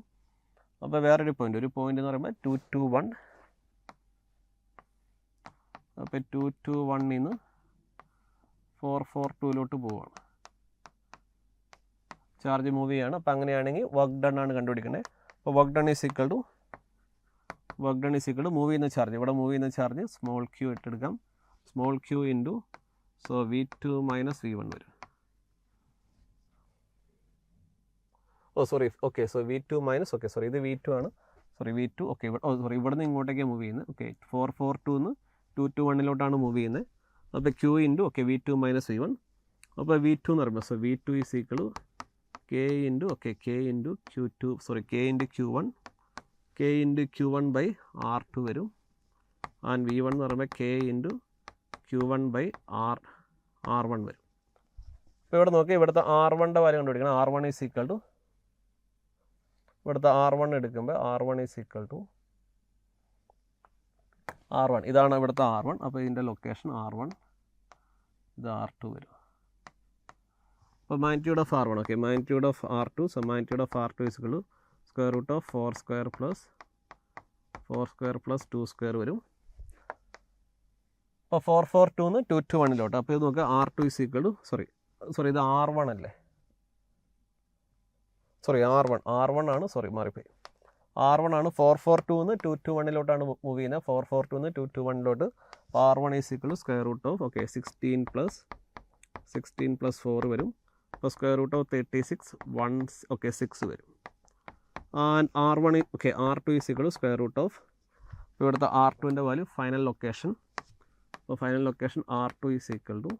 അപ്പോൾ വേറൊരു പോയിന്റ്, ഒരു പോയിന്റ് എന്ന് പറയുമ്പോൾ 221. അപ്പോൾ 221 നിന്ന് 442 പോവുകയാണ്, ചാർജ് മൂവ് ചെയ്യാണ്. അപ്പോൾ അങ്ങനെയാണെങ്കിൽ വർക്ക് ഡൺ ആണ് കണ്ടുപിടിക്കേണ്ടത്. അപ്പോൾ work done is equal to move ചെയ്യുന്ന ചാർജ്, ഇവിടെ മൂവ് ചെയ്യുന്ന ചാർജ് സ്മോൾ q ഇട്ടെടുക്കാം, small q into, so V2 minus V1 വരും. Sorry, okay, so V2 minus, okay, sorry, ഇത് V2 ആണ്, സോറി V2, ഓക്കെ, സോറി, ഇവിടെ നിന്ന് ഇങ്ങോട്ടേക്കാണ് മൂവ് ചെയ്യുന്നത്, ഓക്കെ, 442 221 മൂവ് ചെയ്യുന്നത്. അപ്പോൾ Q into, okay, V2 minus V1. അപ്പോൾ V2 എന്ന് പറയുമ്പോൾ, so V2 is equal to K into, okay, K into Q2, sorry, K into Q1 by R2 വരും. ആൻഡ് V1 എന്ന് പറയുമ്പോൾ K into Q1 by R1 വരും. അപ്പോൾ ഇവിടെ നോക്കി, ഇവിടുത്തെ R1ൻ്റെ വാല്യൂ കണ്ടുപിടിക്കണം. R1 ഈസ് ഈക്വൽ ടു, ഇവിടുത്തെ R1 എടുക്കുമ്പോൾ R1 is equal to R1, ഇതാണ് ഇവിടുത്തെ R1. അപ്പോൾ ഇതിൻ്റെ ലൊക്കേഷൻ R1, ഇത് R2 വരും. അപ്പോൾ മാഗ്നിറ്റ്യൂഡ് ഓഫ് R1, ഓക്കെ, magnitude of R2, so magnitude of R2 is equal to square root of 4 square plus 2 square വരും. അപ്പോൾ 442 നിന്ന് 221. അപ്പോൾ ഇത് നോക്കുക, R2 is equal to, sorry, ഇത് R1 അല്ലേ, സോറി, R1 ആണ്, സോറി, മാറിപ്പോയി, R1 ആണ്. 442 നിന്ന് 221 മൂവ് ചെയ്യുന്നത്, 442 നിന്ന് 221. അപ്പോൾ R1 is equal to square root of, okay, 16 plus 4 വരും. അപ്പോൾ സ്ക്വയർ റൂട്ട് ഓഫ് 36 1, ഓക്കെ, 6 വരും. And R1, okay, R2 is equal to square root of, ഇവിടുത്തെ R2ൻ്റെ വാല്യൂ ഫൈനൽ ലൊക്കേഷൻ, അപ്പോൾ final location R2 is equal to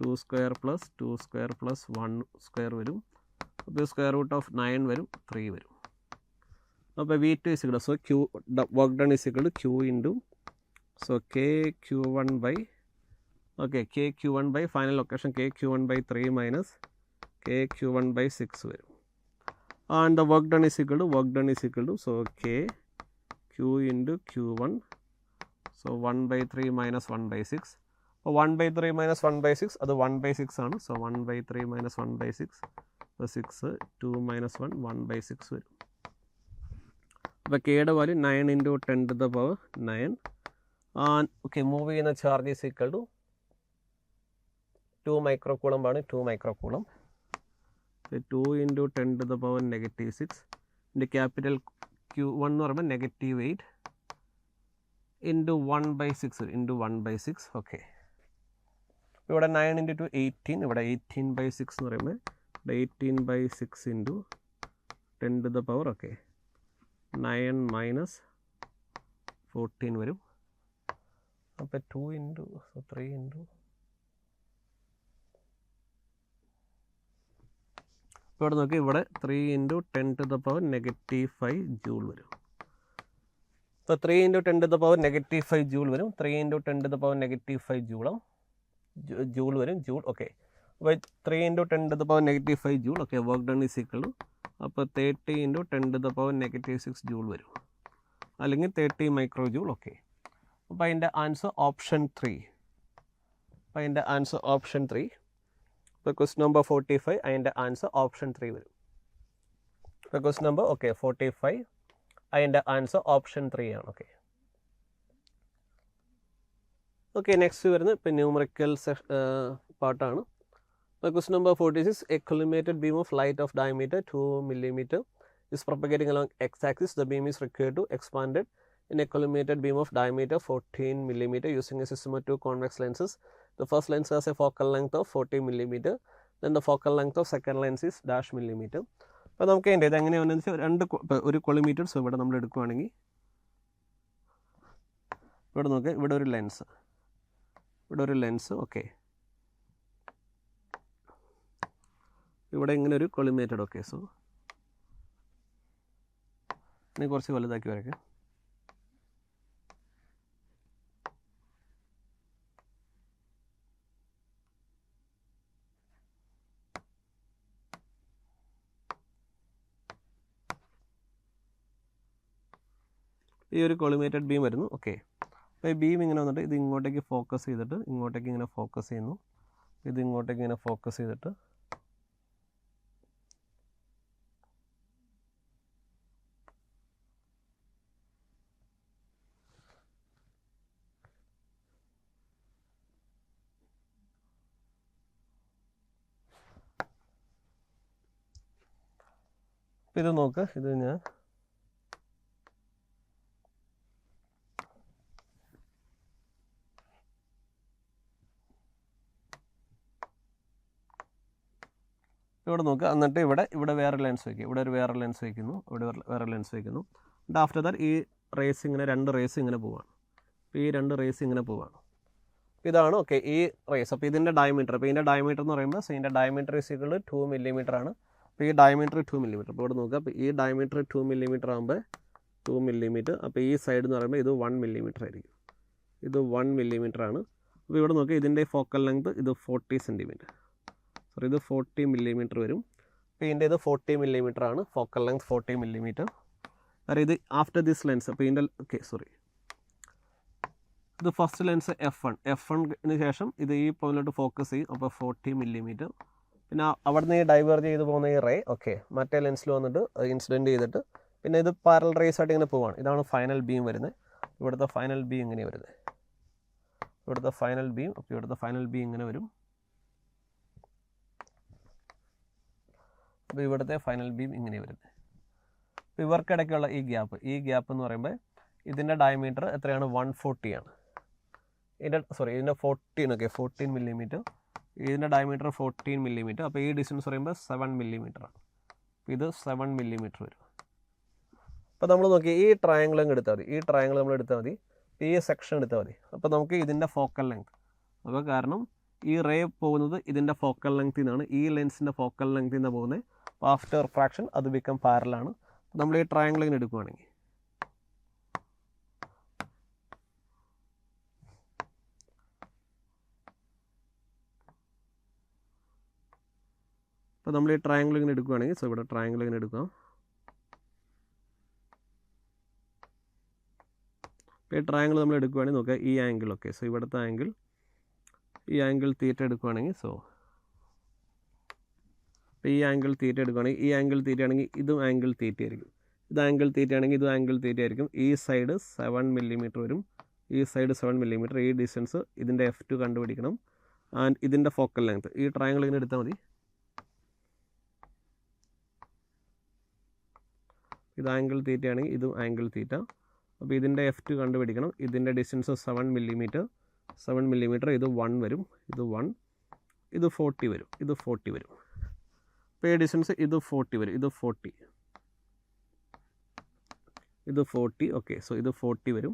2 square plus 1 square വരും. അപ്പോൾ സ്ക്വയർ റൂട്ട് ഓഫ് 9 വരും, 3 വരും. അപ്പോൾ V2 is equal to, so work done is equal to Q into, so K Q1 by okay K Q one by final location K Q one by 3 minus K Q one by 6 വരും. And the work done is equal to so K Q into Q one, so 1/3 minus 1/6. അപ്പോൾ 1/3 മൈനസ് 1/6 അത് 1/6 ആണ്. സോ 1/3 മൈനസ് 1/6 അപ്പോൾ 6, 2 മൈനസ് 1 1/6 വരും. അപ്പോൾ കെയുടെ വാല്യൂ 9 ഇൻറ്റു 10⁻9. ഓക്കെ മൂവ് ചെയ്യുന്ന charge is equal to 2 micro coulomb ആണ്. 2 micro coulomb. 2 into 10⁻6 into capital Q1 എന്ന് പറയുമ്പോൾ -8 ഇൻറ്റു 1/6 ഇൻറ്റു 1/6. ഓക്കെ ഇവിടെ 9 ഇൻറ്റു 2 18, ഇവിടെ 18/6 എന്ന് പറയുമ്പോൾ 18/6 ഇൻറ്റു 10⁻, ഓക്കെ 9 മൈനസ് 14 വരും. അപ്പോൾ 2 ഇൻറ്റു 3 ഇൻറ്റു ഇവിടെ നോക്കി ഇവിടെ 3 ഇൻറ്റു 10⁻5 ജൂൾ വരും. അപ്പോൾ 3 ഇൻറ്റു 10⁻5 ജൂൾ വരും. 3 ഇൻറ്റു 10⁻5 ജൂൾ വരും. Joule okay. അപ്പോൾ 3 into 10⁻5 joule. Okay work done is equal to അപ്പോൾ 30 ഇൻറ്റു 10⁻6 ജൂൾ വരും, അല്ലെങ്കിൽ 30 മൈക്രോ ജൂൾ. ഓക്കെ അപ്പോൾ അതിൻ്റെ ആൻസർ ഓപ്ഷൻ 3. അപ്പോൾ അതിൻ്റെ ആൻസർ ഓപ്ഷൻ 3. ഇപ്പോൾ ക്വസ്റ്റ്യൻ നമ്പർ 45 അതിൻ്റെ ആൻസർ ഓപ്ഷൻ 3 വരും. ഇപ്പോൾ ക്വസ്റ്റ്യൻ നമ്പർ 45 അതിൻ്റെ ആൻസർ ഓപ്ഷൻ 3 ആണ്. ഓക്കെ നെക്സ്റ്റ് വരുന്നത് ഇപ്പോൾ ന്യൂമറിക്കൽ പാർട്ടാണ്. ഇപ്പോൾ question number 46 A collimated beam of light of diameter 2 mm is propagating along x-axis. The beam is required to expanded in a collimated beam of diameter 14 mm using a system of 2 convex lenses. The first lens has a focal length of 40 mm. Then the focal length of second lens is -mm. അപ്പോൾ നമുക്ക് അതിൻ്റെ ഇത് എങ്ങനെയാണെന്ന് വെച്ചാൽ ഒരു കൊളിമീറ്റർ. സോ ഇവിടെ നമ്മൾ എടുക്കുകയാണെങ്കിൽ ഇവിടെ നോക്കുക, ഇവിടെ ഒരു ലെൻസ്, ഓക്കെ ഇവിടെ ഇങ്ങനെ ഒരു കൊളിമേറ്റഡ്. ഓക്കെ സോ ഇനി കുറച്ച് വലുതാക്കി വരയ്ക്കാം. ഈ ഒരു കൊളിമേറ്റഡ് ബീം വരുന്നു. ഓക്കെ അപ്പോൾ ഈ ബീം ഇങ്ങനെ വന്നിട്ട് ഇത് ഇങ്ങോട്ടേക്ക് ഫോക്കസ് ചെയ്തിട്ട് ഇങ്ങോട്ടേക്ക് ഇങ്ങനെ ഫോക്കസ് ചെയ്യുന്നു. ഇത് ഇങ്ങോട്ടേക്ക് ഇങ്ങനെ ഫോക്കസ് ചെയ്തിട്ട് ഇത് നോക്ക്, ഇത് ഞാൻ ഇവിടെ നോക്കുക. എന്നിട്ട് ഇവിടെ വേറെ ലെൻസ് വയ്ക്കുക, ഇവിടെ ഒരു വേറെ ലെൻസ് വയ്ക്കുന്നു, ഇവിടെ വേറെ ലെൻസ് വയ്ക്കുന്നു. എന്നിട്ട് ആഫ്റ്റർ ദാറ്റ് ഈ റേസ് ഇങ്ങനെ 2 റേസ് ഇങ്ങനെ പോവാണ്. അപ്പോൾ ഈ 2 റേസ് ഇങ്ങനെ പോവാണ്. ഇതാണ് ഓക്കെ ഈ റേസ്. അപ്പോൾ ഇതിൻ്റെ ഡയമീറ്റർ, അപ്പോൾ ഇതിൻ്റെ ഡയമീറ്റർ എന്ന് പറയുമ്പോൾ ഇതിൻ്റെ diameter is equal to 2 mm ആണ്. അപ്പോൾ ഈ ഡയമീറ്റർ 2 mm. അപ്പോൾ ഇവിടെ നോക്കുക, അപ്പോൾ ഈ ഡയമീറ്റർ 2 mm ആകുമ്പോൾ 2 mm. അപ്പോൾ ഈ സൈഡ് എന്ന് പറയുമ്പോൾ ഇത് 1 mm ആയിരിക്കും. ഇത് 1 mm ആണ്. അപ്പോൾ ഇവിടെ നോക്കുക, ഇതിൻ്റെ ഫോക്കൽ ലെങ്ത് ഇത് 40 cm. സോറി ഇത് 40 mm വരും. അപ്പോൾ ഇതിൻ്റെ ഇത് 40 mm ആണ്. Focal length 40 mm. കാരണം ഇത് ആഫ്റ്റർ ദിസ് ലെൻസ്, അപ്പോൾ ഇതിൻ്റെ ഓക്കെ സോറി ഇത് ഫസ്റ്റ് ലെൻസ് F1 ശേഷം ഇത് ഈ പോയിന്റിലോട്ട് ഫോക്കസ് ചെയ്യും. അപ്പോൾ 40 mm. പിന്നെ അവിടെ നിന്ന് ഡൈവേർജ് ചെയ്ത് പോകുന്ന ഈ റേ ഓക്കെ മറ്റേ ലെൻസിൽ വന്നിട്ട് ഇൻസിഡൻറ്റ് ചെയ്തിട്ട് പിന്നെ ഇത് പാരൽ റേസ് ആയിട്ട് ഇങ്ങനെ പോവാണ്. ഇതാണ് ഫൈനൽ ബീം വരുന്നത്. ഇവിടുത്തെ ഫൈനൽ ബീം ഇങ്ങനെയാണ് വരുന്നത്. ഇവിടുത്തെ ഫൈനൽ ബീം ഓക്കെ ഇവിടുത്തെ ഫൈനൽ ബീം ഇങ്ങനെ വരും. അപ്പോൾ ഇവിടുത്തെ ഫൈനൽ ബീം ഇങ്ങനെ വരുന്നത്. അപ്പോൾ ഇവർക്കിടയ്ക്കുള്ള ഈ ഗ്യാപ്പ് എന്ന് പറയുമ്പോൾ ഇതിൻ്റെ ഡയമീറ്റർ എത്രയാണ്? 140 ആണ്. ഇതിൻ്റെ 14 ഓക്കെ 14 mm. ഇതിൻ്റെ ഡയമീറ്റർ 14 mm. അപ്പോൾ ഈ ഡിസ്റ്റൻസ് പറയുമ്പോൾ 7 mm ആണ്. ഇത് 7 mm വരും. അപ്പോൾ നമ്മൾ നോക്കി ഈ ട്രയാങ്കിൾ അങ്ങ് എടുത്താൽ മതി. ഈ ട്രയാങ്കിൾ നമ്മൾ എടുത്താൽ മതി. ഈ സെക്ഷൻ എടുത്താൽ മതി. അപ്പോൾ നമുക്ക് ഇതിൻ്റെ ഫോക്കൽ ലെങ്ത്, അപ്പോൾ കാരണം ഈ റേ പോകുന്നത് ഇതിൻ്റെ ഫോക്കൽ ലെങ്ത്തിൽ നിന്നാണ്, ഈ ലെൻസിൻ്റെ ഫോക്കൽ ലെങ്ത്തിൽ നിന്നാണ് പോകുന്നത്. അപ്പോൾ ആഫ്റ്റർ റിഫ്രാക്ഷൻ അത് ബിക്കം പാരലാണ്. നമ്മൾ ഈ ട്രയാങ്കിൾ ഇങ്ങനെ എടുക്കുകയാണെങ്കിൽ അപ്പോൾ നമ്മൾ ഈ ട്രയാങ്കിൾ ഇങ്ങനെ എടുക്കുകയാണെങ്കിൽ സോ ഇവിടെ ട്രയാങ്കിൾ ഇങ്ങനെ എടുക്കാം. അപ്പോൾ ഈ ട്രയാങ്കിൾ നമ്മൾ എടുക്കുകയാണെങ്കിൽ നോക്കുക ഈ ആംഗിൾ ഓക്കെ. സോ ഇവിടുത്തെ ആംഗിൾ ഈ ആംഗിൾ തീറ്റ എടുക്കുകയാണെങ്കിൽ സോ അപ്പോൾ ഈ ആംഗിൾ തീറ്റ എടുക്കുകയാണെങ്കിൽ ഈ ആംഗിൾ തീറ്റ ആണെങ്കിൽ ഇതും ആംഗിൾ തീറ്റ ആയിരിക്കും. ഇത് ആംഗിൾ തീറ്റ ആണെങ്കിൽ ഇതും ആംഗിൾ തീറ്റ ആയിരിക്കും. ഈ സൈഡ് 7 മില്ലിമീറ്റർ വരും, ഈ സൈഡ് 7 മില്ലിമീറ്റർ. ഈ ഡിസ്റ്റൻസ് ഇതിൻ്റെ F2 കണ്ടുപിടിക്കണം. ആൻഡ് ഇതിൻ്റെ ഫോക്കൽ ലെങ്ത് ഈ ട്രയാങ്കിൾ ഇങ്ങനെ എടുത്താൽ മതി. ഇത് ആംഗിൾ തീറ്റ ആണെങ്കിൽ ഇതും ആംഗിൾ തീറ്റ. അപ്പോൾ ഇതിൻ്റെ F2 കണ്ടുപിടിക്കണം. ഇതിൻ്റെ ഡിസ്റ്റൻസ് 7 മില്ലിമീറ്റർ. 7 മില്ലിമീറ്റർ. ഇത് 1 വരും, ഇത് 1, ഇത് 40 വരും, ഇത് 40 വരും. അപ്പോൾ ഈ ഡിസ്റ്റൻസ് ഇത് 40 വരും, ഇത് 40, ഇത് 40 ഓക്കെ. സോ ഇത് 40 വരും.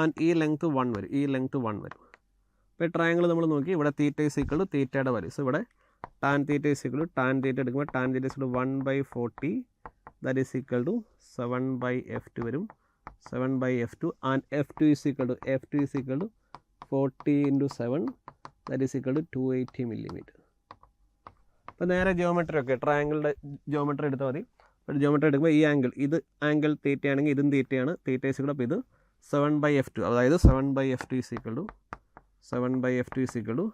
ആൻഡ് ഈ ലെങ്ത്ത് 1 വരും, ഈ ലെങ്ത്ത് 1 വരും. ഇപ്പോൾ ട്രയാങ്കിൾ നമ്മൾ നോക്കി ഇവിടെ തീറ്റ ഈസ് ഈക്വൽ ടു തീറ്റയുടെ വാല്യൂ. സോ ഇവിടെ tan theta is equal to tan theta എടുക്കുമ്പോൾ tan theta is equal to 1/40 that is equal to 7/F2 വരും, 7/F2. And F2 is equal to 40 × 7 that is equal to 280 millimetre. അപ്പോൾ നേരെ ജിയോമെട്രി ഒക്കെ ട്രയാങ്കിളിൻ്റെ ജിയോമെട്രി എടുത്താൽ മതി. അപ്പോൾ ജിയോമെട്രി എടുക്കുമ്പോൾ ഈ ആംഗിൾ ഇത് ആംഗിൾ തീറ്റ ആണെങ്കിൽ ഇതും തീറ്റയാണ്, തീറ്റ ഈസ് ഈക്വൽ ടു അപ്പോൾ ഇത് 7/F2 അതായത് 7/F2 is equal to 7/F2 is equal to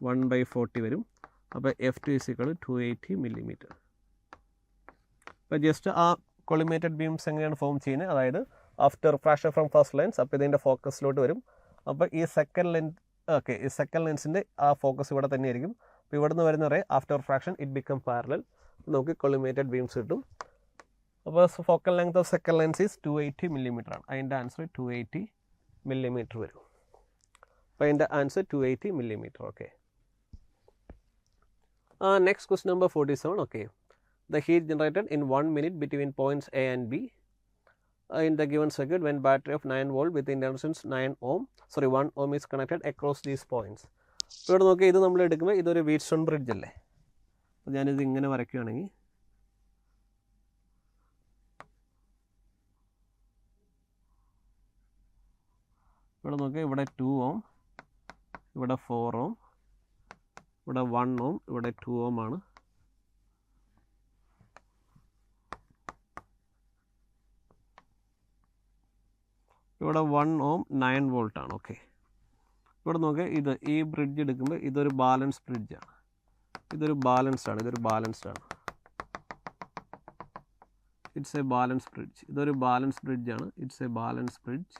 1/40 വരും. അപ്പോൾ F2 is equal to 280 millimetre. അപ്പോൾ ജസ്റ്റ് ആ കൊളിമേറ്റഡ് ബീംസ് എങ്ങനെയാണ് ഫോം ചെയ്യുന്നത്, അതായത് after fraction from first lens. അപ്പോൾ ഇതിൻ്റെ ഫോക്കസിലോട്ട് വരും. അപ്പോൾ ഈ സെക്കൻഡ് ലെൻസ് ഓക്കെ, ഈ സെക്കൻഡ് ലെൻസിൻ്റെ ആ ഫോക്കസ് ഇവിടെ തന്നെ ആയിരിക്കും. അപ്പോൾ ഇവിടെ നിന്ന് വരുന്ന ray after fraction it become parallel, നമുക്ക് കൊളിമേറ്റഡ് ബീംസ് കിട്ടും. അപ്പോൾ focal length of second lens is 280 millimetre ആണ്. അതിൻ്റെ ആൻസർ 280 മില്ലിമീറ്റർ വരും. അപ്പോൾ അതിൻ്റെ answer 280 millimetre okay. Next question number 47 okay. The heat generated in 1 minute between points A and B in the given circuit when battery of 9 volt with inductance 1 ohm is connected across these points. ഇവിടെ നോക്കി ഇത് നമ്മൾ എടുക്കുമ്പോൾ ഇതൊരു വീറ്റ്സ്റ്റോൺ ബ്രിഡ്ജ് അല്ലേ. അപ്പോൾ ഞാനിത് ഇങ്ങനെ വരയ്ക്കുകയാണെങ്കിൽ ഇവിടെ നോക്കി ഇവിടെ 2 ohm, ഇവിടെ 4 ohm, ഇവിടെ 1 ohm, ഇവിടെ 2 ohm ആണ്. ഇവിടെ 1 ohm 9 വോൾട്ട് ആണ് ഓക്കെ. ഇവിടെ നോക്കുക ഇത് ഈ ബ്രിഡ്ജ് എടുക്കുമ്പോൾ ഇതൊരു ബാലൻസ് ബ്രിഡ്ജാണ്, ഇതൊരു ബാലൻസ്ഡ് ആണ്, ഇതൊരു ബാലൻസ്ഡ് ആണ്, ഇറ്റ്സ് എ ബാലൻസ് ബ്രിഡ്ജ്. ഇതൊരു ബാലൻസ് ബ്രിഡ്ജാണ്, ഇറ്റ്സ് എ ബാലൻസ് ബ്രിഡ്ജ്.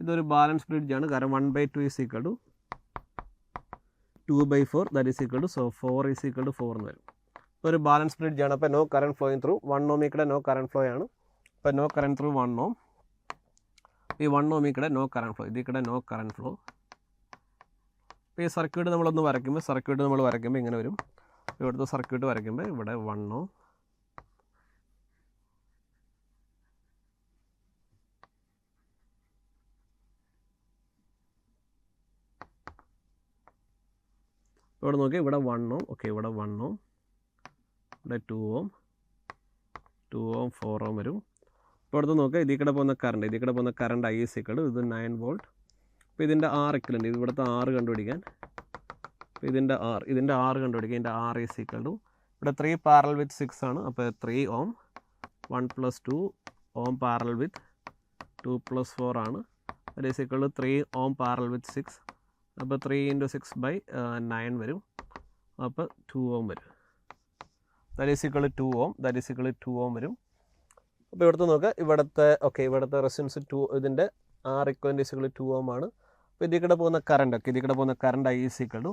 ഇതൊരു ബാലൻസ് ബ്രിഡ്ജാണ് കാരണം 1/2 is equal to 2/4 that is equal to so 4 is equal to 4 എന്ന് വരും. ഇപ്പോൾ ഒരു ബാലൻസ് ബ്രിഡ്ജാണ്. അപ്പോൾ no current flowing through 1 ohm കൂടെ നോ കറണ്ട് ഫ്ലോ ആണ്. അപ്പോൾ നോ കറണ്ട് ത്രൂ 1 ohm. ഈ 1 ohm കൂടെ നോ കറണ്ട് ഫ്ലോ, ഇതിൽ കൂടെ നോ കറണ്ട് ഫ്ലോ. അപ്പോൾ ഈ സർക്യൂട്ട് നമ്മളൊന്ന് വരയ്ക്കുമ്പോൾ ഇങ്ങനെ വരും. ഇവിടുത്തെ സർക്യൂട്ട് വരയ്ക്കുമ്പോൾ ഇവിടെ 1 ohm, ഇവിടെ നോക്കി ഇവിടെ 1 ohm ഓക്കെ, ഇവിടെ 1 ohm, ഇവിടെ 2 ohm, 4 ohm വരും. ഇപ്പോൾ അടുത്ത് നോക്കുക ഇതിൽ കൂടെ പോകുന്ന current I is equal to ഇത് 9 വോൾട്ട്. അപ്പോൾ ഇതിൻ്റെ R ഇക്വലൻ്റ് ഇവിടുത്തെ R കണ്ടുപിടിക്കാൻ, അപ്പോൾ ഇതിൻ്റെ R കണ്ടുപിടിക്കാൻ ഇതിൻ്റെ R is equal to ഇവിടെ 3 പാരലൽ വിത്ത് 6 ആണ്. അപ്പോൾ 3 ohm 1 + 2 ohm പാരലൽ വിത്ത് 2 + 4 ആണ്. that is equal to 3 ohm parallel വിത്ത് 6. അപ്പോൾ 3 × 6/9 വരും. അപ്പോൾ 2 ohm വരും. that is equal to 2 ohm വരും. അപ്പോൾ ഇവിടുത്തെ നോക്കുക ഇവിടുത്തെ റെസിസ്റ്റൻസ് 2, ഇതിൻ്റെ R equivalent is equal to 2 ohm ആണ്. അപ്പോൾ ഇതിൽ കൂടെ പോകുന്ന current I is equal to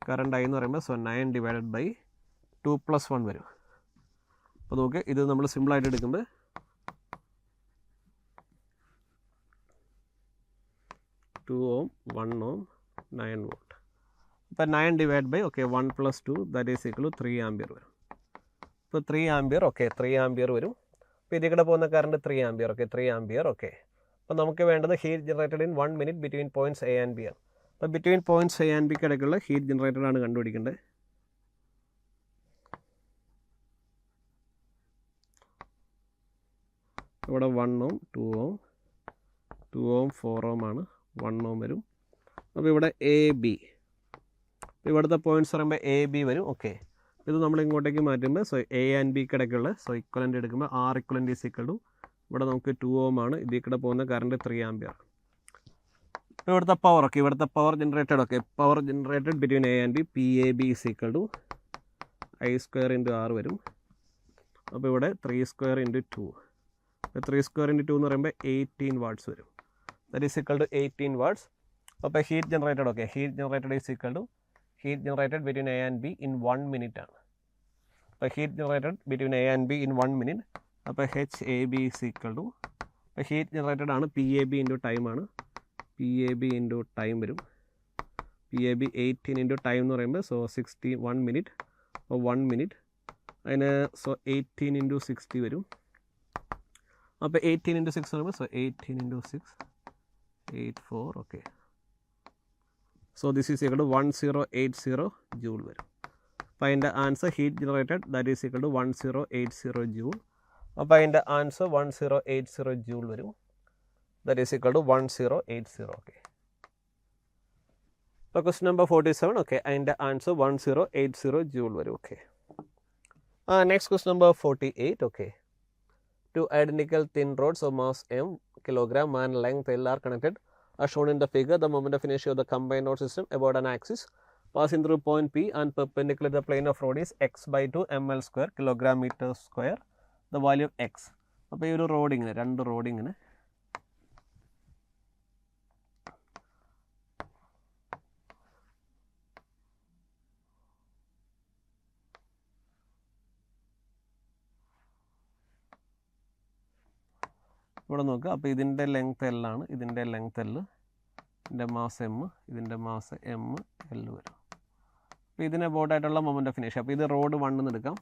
current I എന്ന് പറയുമ്പോൾ 9/2 + 1 വരും. അപ്പോൾ നോക്കുക ഇത് നമ്മൾ സിമ്പിളായിട്ട് എടുക്കുമ്പോൾ 2 ohm 1 ohm 9 വോൾട്ട്. അപ്പോൾ 9/1 + 2 that is equal to 3 ampere വരും. ഇപ്പോൾ 3 ആംപിയർ ഓക്കെ, 3 ആംപിയർ വരും. അപ്പോൾ ഇതിൽ കൂടെ പോകുന്ന current 3 ampere okay, 3 ampere okay. അപ്പോൾ നമുക്ക് വേണ്ടത് heat generated in 1 minute between points A and B ആണ്. അപ്പോൾ between points A and B ഇടയ്ക്കുള്ള ഹീറ്റ് ജനറേറ്റഡ് ആണ് കണ്ടുപിടിക്കേണ്ടത്. ഇവിടെ 1 ohm 2 ohm 4 ohm ആണ്, 1 ohm വരും. അപ്പോൾ ഇവിടെ AB, ഇവിടുത്തെ പോയിൻറ്റ്സ് പറയുമ്പോൾ AB വരും ഓക്കെ. ഇത് നമ്മൾ ഇങ്ങോട്ടേക്ക് മാറ്റുമ്പോൾ സോ എ ആൻഡ് ബിക്ക് ഇടയ്ക്കുള്ള സോ ഇക്വലൻ്റ് എടുക്കുമ്പോൾ R equivalent is equal to ഇവിടെ നമുക്ക് 2 ohm ആണ്, ഇതിൽ കൂടെ പോകുന്ന കറണ്ട് 3 ആംപിയർ. ഇപ്പോൾ ഇവിടുത്തെ പവർ ഒക്കെ ഇവിടുത്തെ പവർ ജനറേറ്റഡ് ഒക്കെ power generated between A and B P A B is equal to I square into R വരും. അപ്പോൾ ഇവിടെ 3 square into 2. അപ്പോൾ 3 square into 2 എന്ന് പറയുമ്പോൾ 18 watts വരും. That is equal to 18 watts. അപ്പോൾ heat generated okay heat generated is equal to heat generated between A and B in 1 minute ആണ്. അപ്പോൾ heat generated between A and B in 1 minute. അപ്പോൾ H A B is equal to അപ്പോൾ ഹീറ്റ് ജനറേറ്റഡ് ആണ് പി എ ബി ഇൻറ്റു ടൈമാണ്. P A B into time വരും. P A B 18 into time എന്ന് പറയുമ്പോൾ സോ 1 minute. അപ്പോൾ 1 minute അതിന് സോ 18 ഇൻറ്റു 60 വരും. അപ്പോൾ 18 ഇൻറ്റു 6 പറയുമ്പോൾ so 18 into 6 84 okay. So this is equal to 1080 joule വരും. അപ്പോൾ അതിൻ്റെ answer heat generated that is equal to 1080 joule. അപ്പോൾ അതിൻ്റെ ആൻസർ 1080 ജൂൾ വരും. That is equal to 1080 okay. അപ്പോൾ ക്വസ്റ്റ്യൻ നമ്പർ 47 ഓക്കെ അതിൻ്റെ ആൻസർ 1080 ജൂൾ വരും okay. Next question number 48 okay. Two identical thin rods of mass m kilogram and length L are connected as shown in the figure. The moment of inertia of the combined rod system about an axis passing through point P and perpendicular to the plane of rod is x by 2 ml square kilogram meter square. The value of x. അപ്പോൾ ഈ ഒരു റോഡിങ്ങിന് രണ്ട് റോഡിങ്ങിന് ഇവിടെ നോക്കുക. അപ്പോൾ ഇതിൻ്റെ ലെങ്ത് എൽ ആണ്, ഇതിൻ്റെ ലെങ്ത് എൽ, ഇതിൻ്റെ മാസ് എം, ഇതിൻ്റെ മാസ് എം എൽ വരും. അപ്പോൾ ഇതിന് അബൌട്ടായിട്ടുള്ള മൊമെൻ്റ് ഓഫ് ഇനേഷ്യ. അപ്പോൾ ഇത് റോഡ് 1 എന്ന് എടുക്കാം,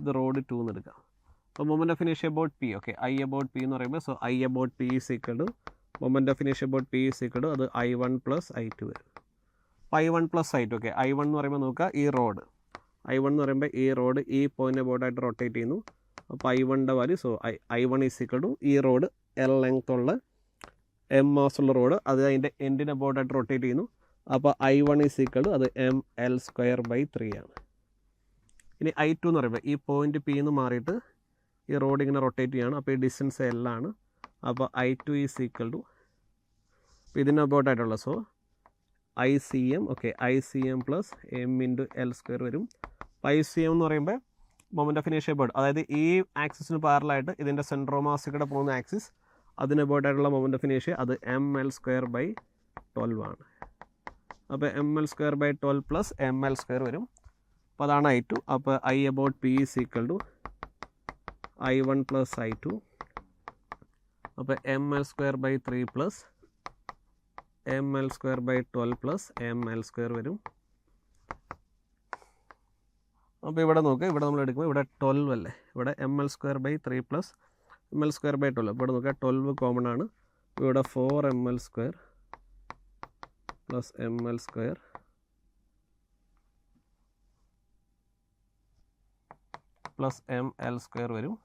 ഇത് റോഡ് 2 എന്ന് എടുക്കാം. അപ്പോൾ മൊമെൻ്റ് ഓഫ് ഇനേഷ്യ about P okay I about P എന്ന് പറയുമ്പോൾ so I about P is equal to moment of ഇനേഷ്യ about P is equal to അത് I1 പ്ലസ് I2 വരും. അപ്പോൾ I1 plus I2 okay. I1 എന്ന് പറയുമ്പോൾ നോക്കുക ഈ റോഡ് I1 എന്ന് പറയുമ്പോൾ ഈ റോഡ് ഈ പോയിൻ്റ് അബൌട്ടായിട്ട് റൊട്ടേറ്റ് ചെയ്യുന്നു. അപ്പോൾ I1ൻ്റെ value so I1 is equal to ഈ റോഡ് എൽ ലെങ്ത് ഉള്ള എം മാസ് ഉള്ള റോഡ് അത് അതിൻ്റെ എൻഡിന് അബൌട്ടായിട്ട് റൊട്ടേറ്റ് ചെയ്യുന്നു. അപ്പോൾ I1 ഈസ് ഈക്വൽ ടു അത് ml സ്ക്വയർ ബൈ 3 ആണ്. ഇനി I2 എന്ന് പറയുമ്പോൾ ഈ പോയിൻ്റ് പി എന്ന് മാറിയിട്ട് ഈ റോഡ് ഇങ്ങനെ റൊട്ടേറ്റ് ചെയ്യുകയാണ്. അപ്പോൾ ഈ ഡിസ്റ്റൻസ് എൽ ആണ്. അപ്പോൾ I2 ഈസ് ഈക്വൽ ടു ഇതിന് അബൌട്ടായിട്ടുള്ള so ICM okay ICM plus M into L square വരും. ICM എന്ന് പറയുമ്പോൾ മൊമെൻ്റ് ഓഫ് ഇനേഷ്യ അബൌട്ട് അതായത് ഈ ആക്സിസിന് പാരലായിട്ട് ഇതിൻ്റെ സെൻട്രോ മാസ് കൂടെ പോകുന്ന ആക്സിസ് അതിന് അബൌട്ടായിട്ടുള്ള മൊമെൻ്റ് ഓഫ് ഇനേഷ്യ അത് ml സ്ക്വയർ ബൈ 12 ആണ്. അപ്പോൾ ml square by 12 plus ml square വരും. അപ്പോൾ അതാണ് I2. അപ്പോൾ I about P is equal to I1 plus I2. അപ്പോൾ ml square by 3 plus ml square by 12 plus ml square വരും. അപ്പോൾ ഇവിടെ നോക്കുക, ഇവിടെ നമ്മൾ എടുക്കുമ്പോൾ ഇവിടെ 12 അല്ലേ, ഇവിടെ ml square by 3 plus ml square by 12. അപ്പോൾ ഇവിടെ നോക്കുക 12 കോമൺ ആണ്. ഇവിടെ 4 ml square plus ml square plus ml square വരും.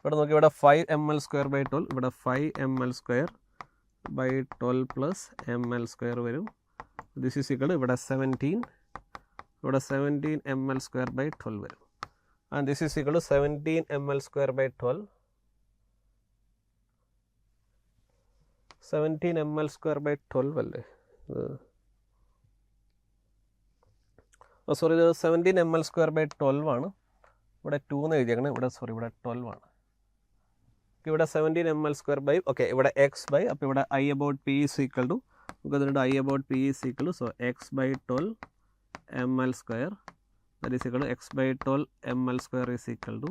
ഇവിടെ നോക്കി ഇവിടെ 5 ml സ്ക്വയർ ബൈ 12, ഇവിടെ 5 ml square by 12 plus ml square വരും. ദിസ് ഈസ് ഈക്വൽ ഇവിടെ 17, ഇവിടെ 17 ml സ്ക്വയർ ബൈ 12 വരും. And this is equal 17 ml square by 12, 17 ml square by 12 അല്ലേ, സോറി ഇത് 17 ml സ്ക്വയർ ബൈ 12 ആണ്. ഇവിടെ 2 എന്ന് എഴുതിയേക്കണം, ഇവിടെ സോറി ഇവിടെ 12 ആണ്. ഇവിടെ 17 ml സ്ക്വയർ ബൈ ഓക്കെ ഇവിടെ എക്സ് ബൈ അപ്പോൾ ഇവിടെ I about P is equal to നമുക്ക് അതിൻ്റെ I about P is equal to so X by 12 ml square that is equal to X by 12 ml square is equal to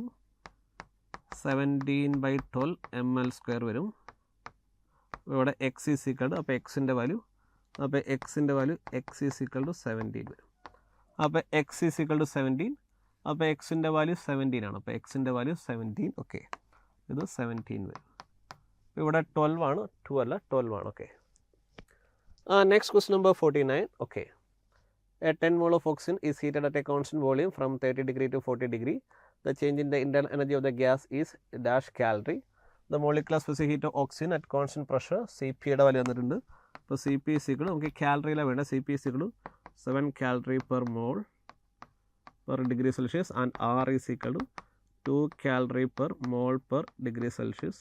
17 by 12 ml square വരും. ഇവിടെ എക്സ് ഈസ് ഈക്വൽ ടു അപ്പോൾ എക്സിൻ്റെ value X is equal to 17 വരും. അപ്പോൾ എക്സ് ഈസ് ഈക്വൽ ടു 17, അപ്പോൾ എക്സിൻ്റെ വാല്യൂ 17 ആണ്. അപ്പോൾ എക്സിൻ്റെ വാല്യൂ 17 ഓക്കെ ഇത് 17 വരും. ഇവിടെ 12 ആണ്, 2 അല്ല 12 ആണ് okay. Next question number 49 okay. A 10 mole of oxygen is heated at a constant volume from 30 degree to 40 degree. The change in the internal energy of the gas is dash calorie. The molecular specific heat of oxygen at constant pressure CP യുടെ വാല്യൂ തന്നിട്ടുണ്ട്. അപ്പോൾ CP is equal നമുക്ക് കാലറിയിലാണ് വേണ്ടത്. CP is equal to 7 calorie per mole per degree Celsius and R is equal to 2 calorie per mole per degree Celsius.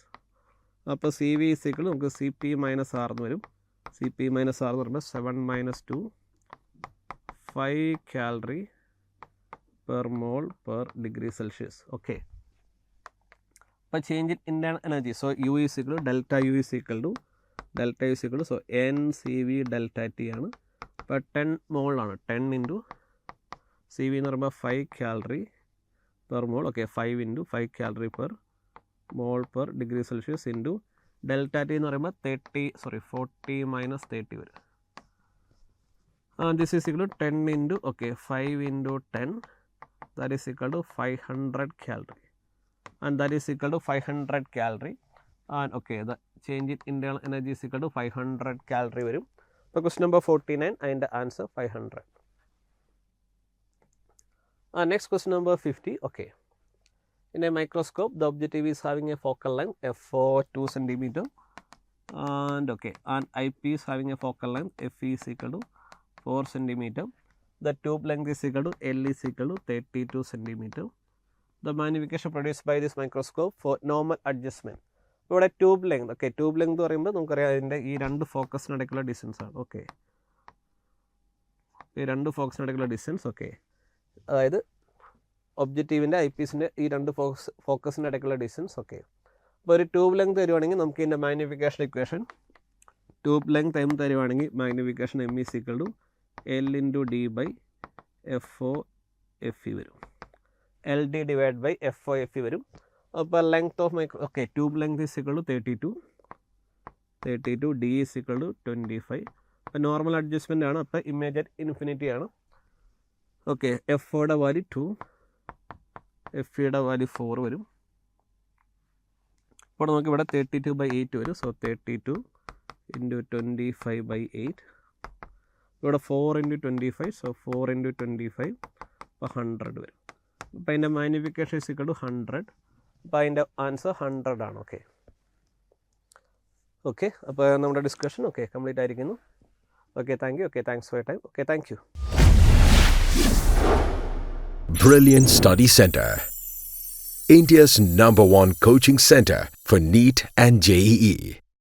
അപ്പോൾ C V is equal to നമുക്ക് സി പി മൈനസ് ആർ എന്ന് വരും. സി പി മൈനസ് ആർ എന്ന് പറയുമ്പോൾ 7 minus 2 5 calorie per mole per degree Celsius. Okay. അപ്പോൾ change in internal energy. So U is equal to delta U is equal to so N C V delta T ആണ്. അപ്പോൾ 10 മോളാണ്. 10 ഇൻറ്റു സി വി എന്ന് പറയുമ്പോൾ 5 calorie per mole. Okay, 5 into 5 calorie per mole per degree Celsius into delta T എന്ന് പറയുമ്പോൾ 40 മൈനസ് 30 വരും. This is equal to 10 into 5 into 10, that is equal to 500 calorie, and that is equal to 500 calorie, and the change in internal energy is equal to 500 calorie varum. So question number 49 and the answer 500. Next question number 50. In a microscope the objective is having a focal length f for 2 cm and eyepiece having a focal length f is equal to 4 cm. The tube length is equal to L is equal to 32 cm. The magnification produced by this microscope for normal adjustment. ഇവിടെ ട്യൂബ് ലെങ്ത് ട്യൂബ് ലെങ്ത് പറയുമ്പോൾ നമുക്കറിയാം അതിൻ്റെ ഈ രണ്ട് ഫോക്കസിനിടയ്ക്കുള്ള ഡിസ്റ്റൻസ് ആണ്. ഈ രണ്ട് ഫോക്കസിനിടയ്ക്കുള്ള ഡിസ്റ്റൻസ് അതായത് ഒബ്ജക്റ്റീവിൻ്റെ ഐ പീസിൻ്റെ ഈ രണ്ട് ഫോക്കസിൻ്റെ ഇടയ്ക്കുള്ള ഡിസ്റ്റൻസ്. അപ്പോൾ ഒരു ട്യൂബ് ലെങ്ത് തരുവാണെങ്കിൽ നമുക്ക് ഇതിൻ്റെ magnification equation tube length M തരുവാണെങ്കിൽ magnification M is equal to L into D by FO FE വരും. LD divided by FO FE വരും. അപ്പോൾ length of tube length is equal to 32, D is equal to 25. അപ്പോൾ നോർമൽ അഡ്ജസ്റ്റ്മെൻ്റ് ആണ്. അപ്പോൾ ഇമേജ് അറ്റ് ഇൻഫിനിറ്റി ആണ്. FOയുടെ വാല്യൂ 2, FEയുടെ വാല്യൂ 4 വരും. അപ്പോൾ നമുക്കിവിടെ 32/8 വരും. So 32 into 25/8. ഇവിടെ 4 into 25, സോ 4 into 25 അപ്പോൾ 100 വരും. അപ്പോൾ അതിൻ്റെ മാഗ്നിഫിക്കേഷൻ ഇസ് ഈക്വൽ ടു 100. അപ്പോൾ അതിൻ്റെ ആൻസർ 100 ആണ്. ഓക്കെ അപ്പോൾ നമ്മുടെ ഡിസ്കഷൻ കംപ്ലീറ്റ് ആയിരിക്കുന്നു. Thank you. Thanks for your time. Thank you. Brilliant Study Center, India's #1 coaching center for NEET and JEE.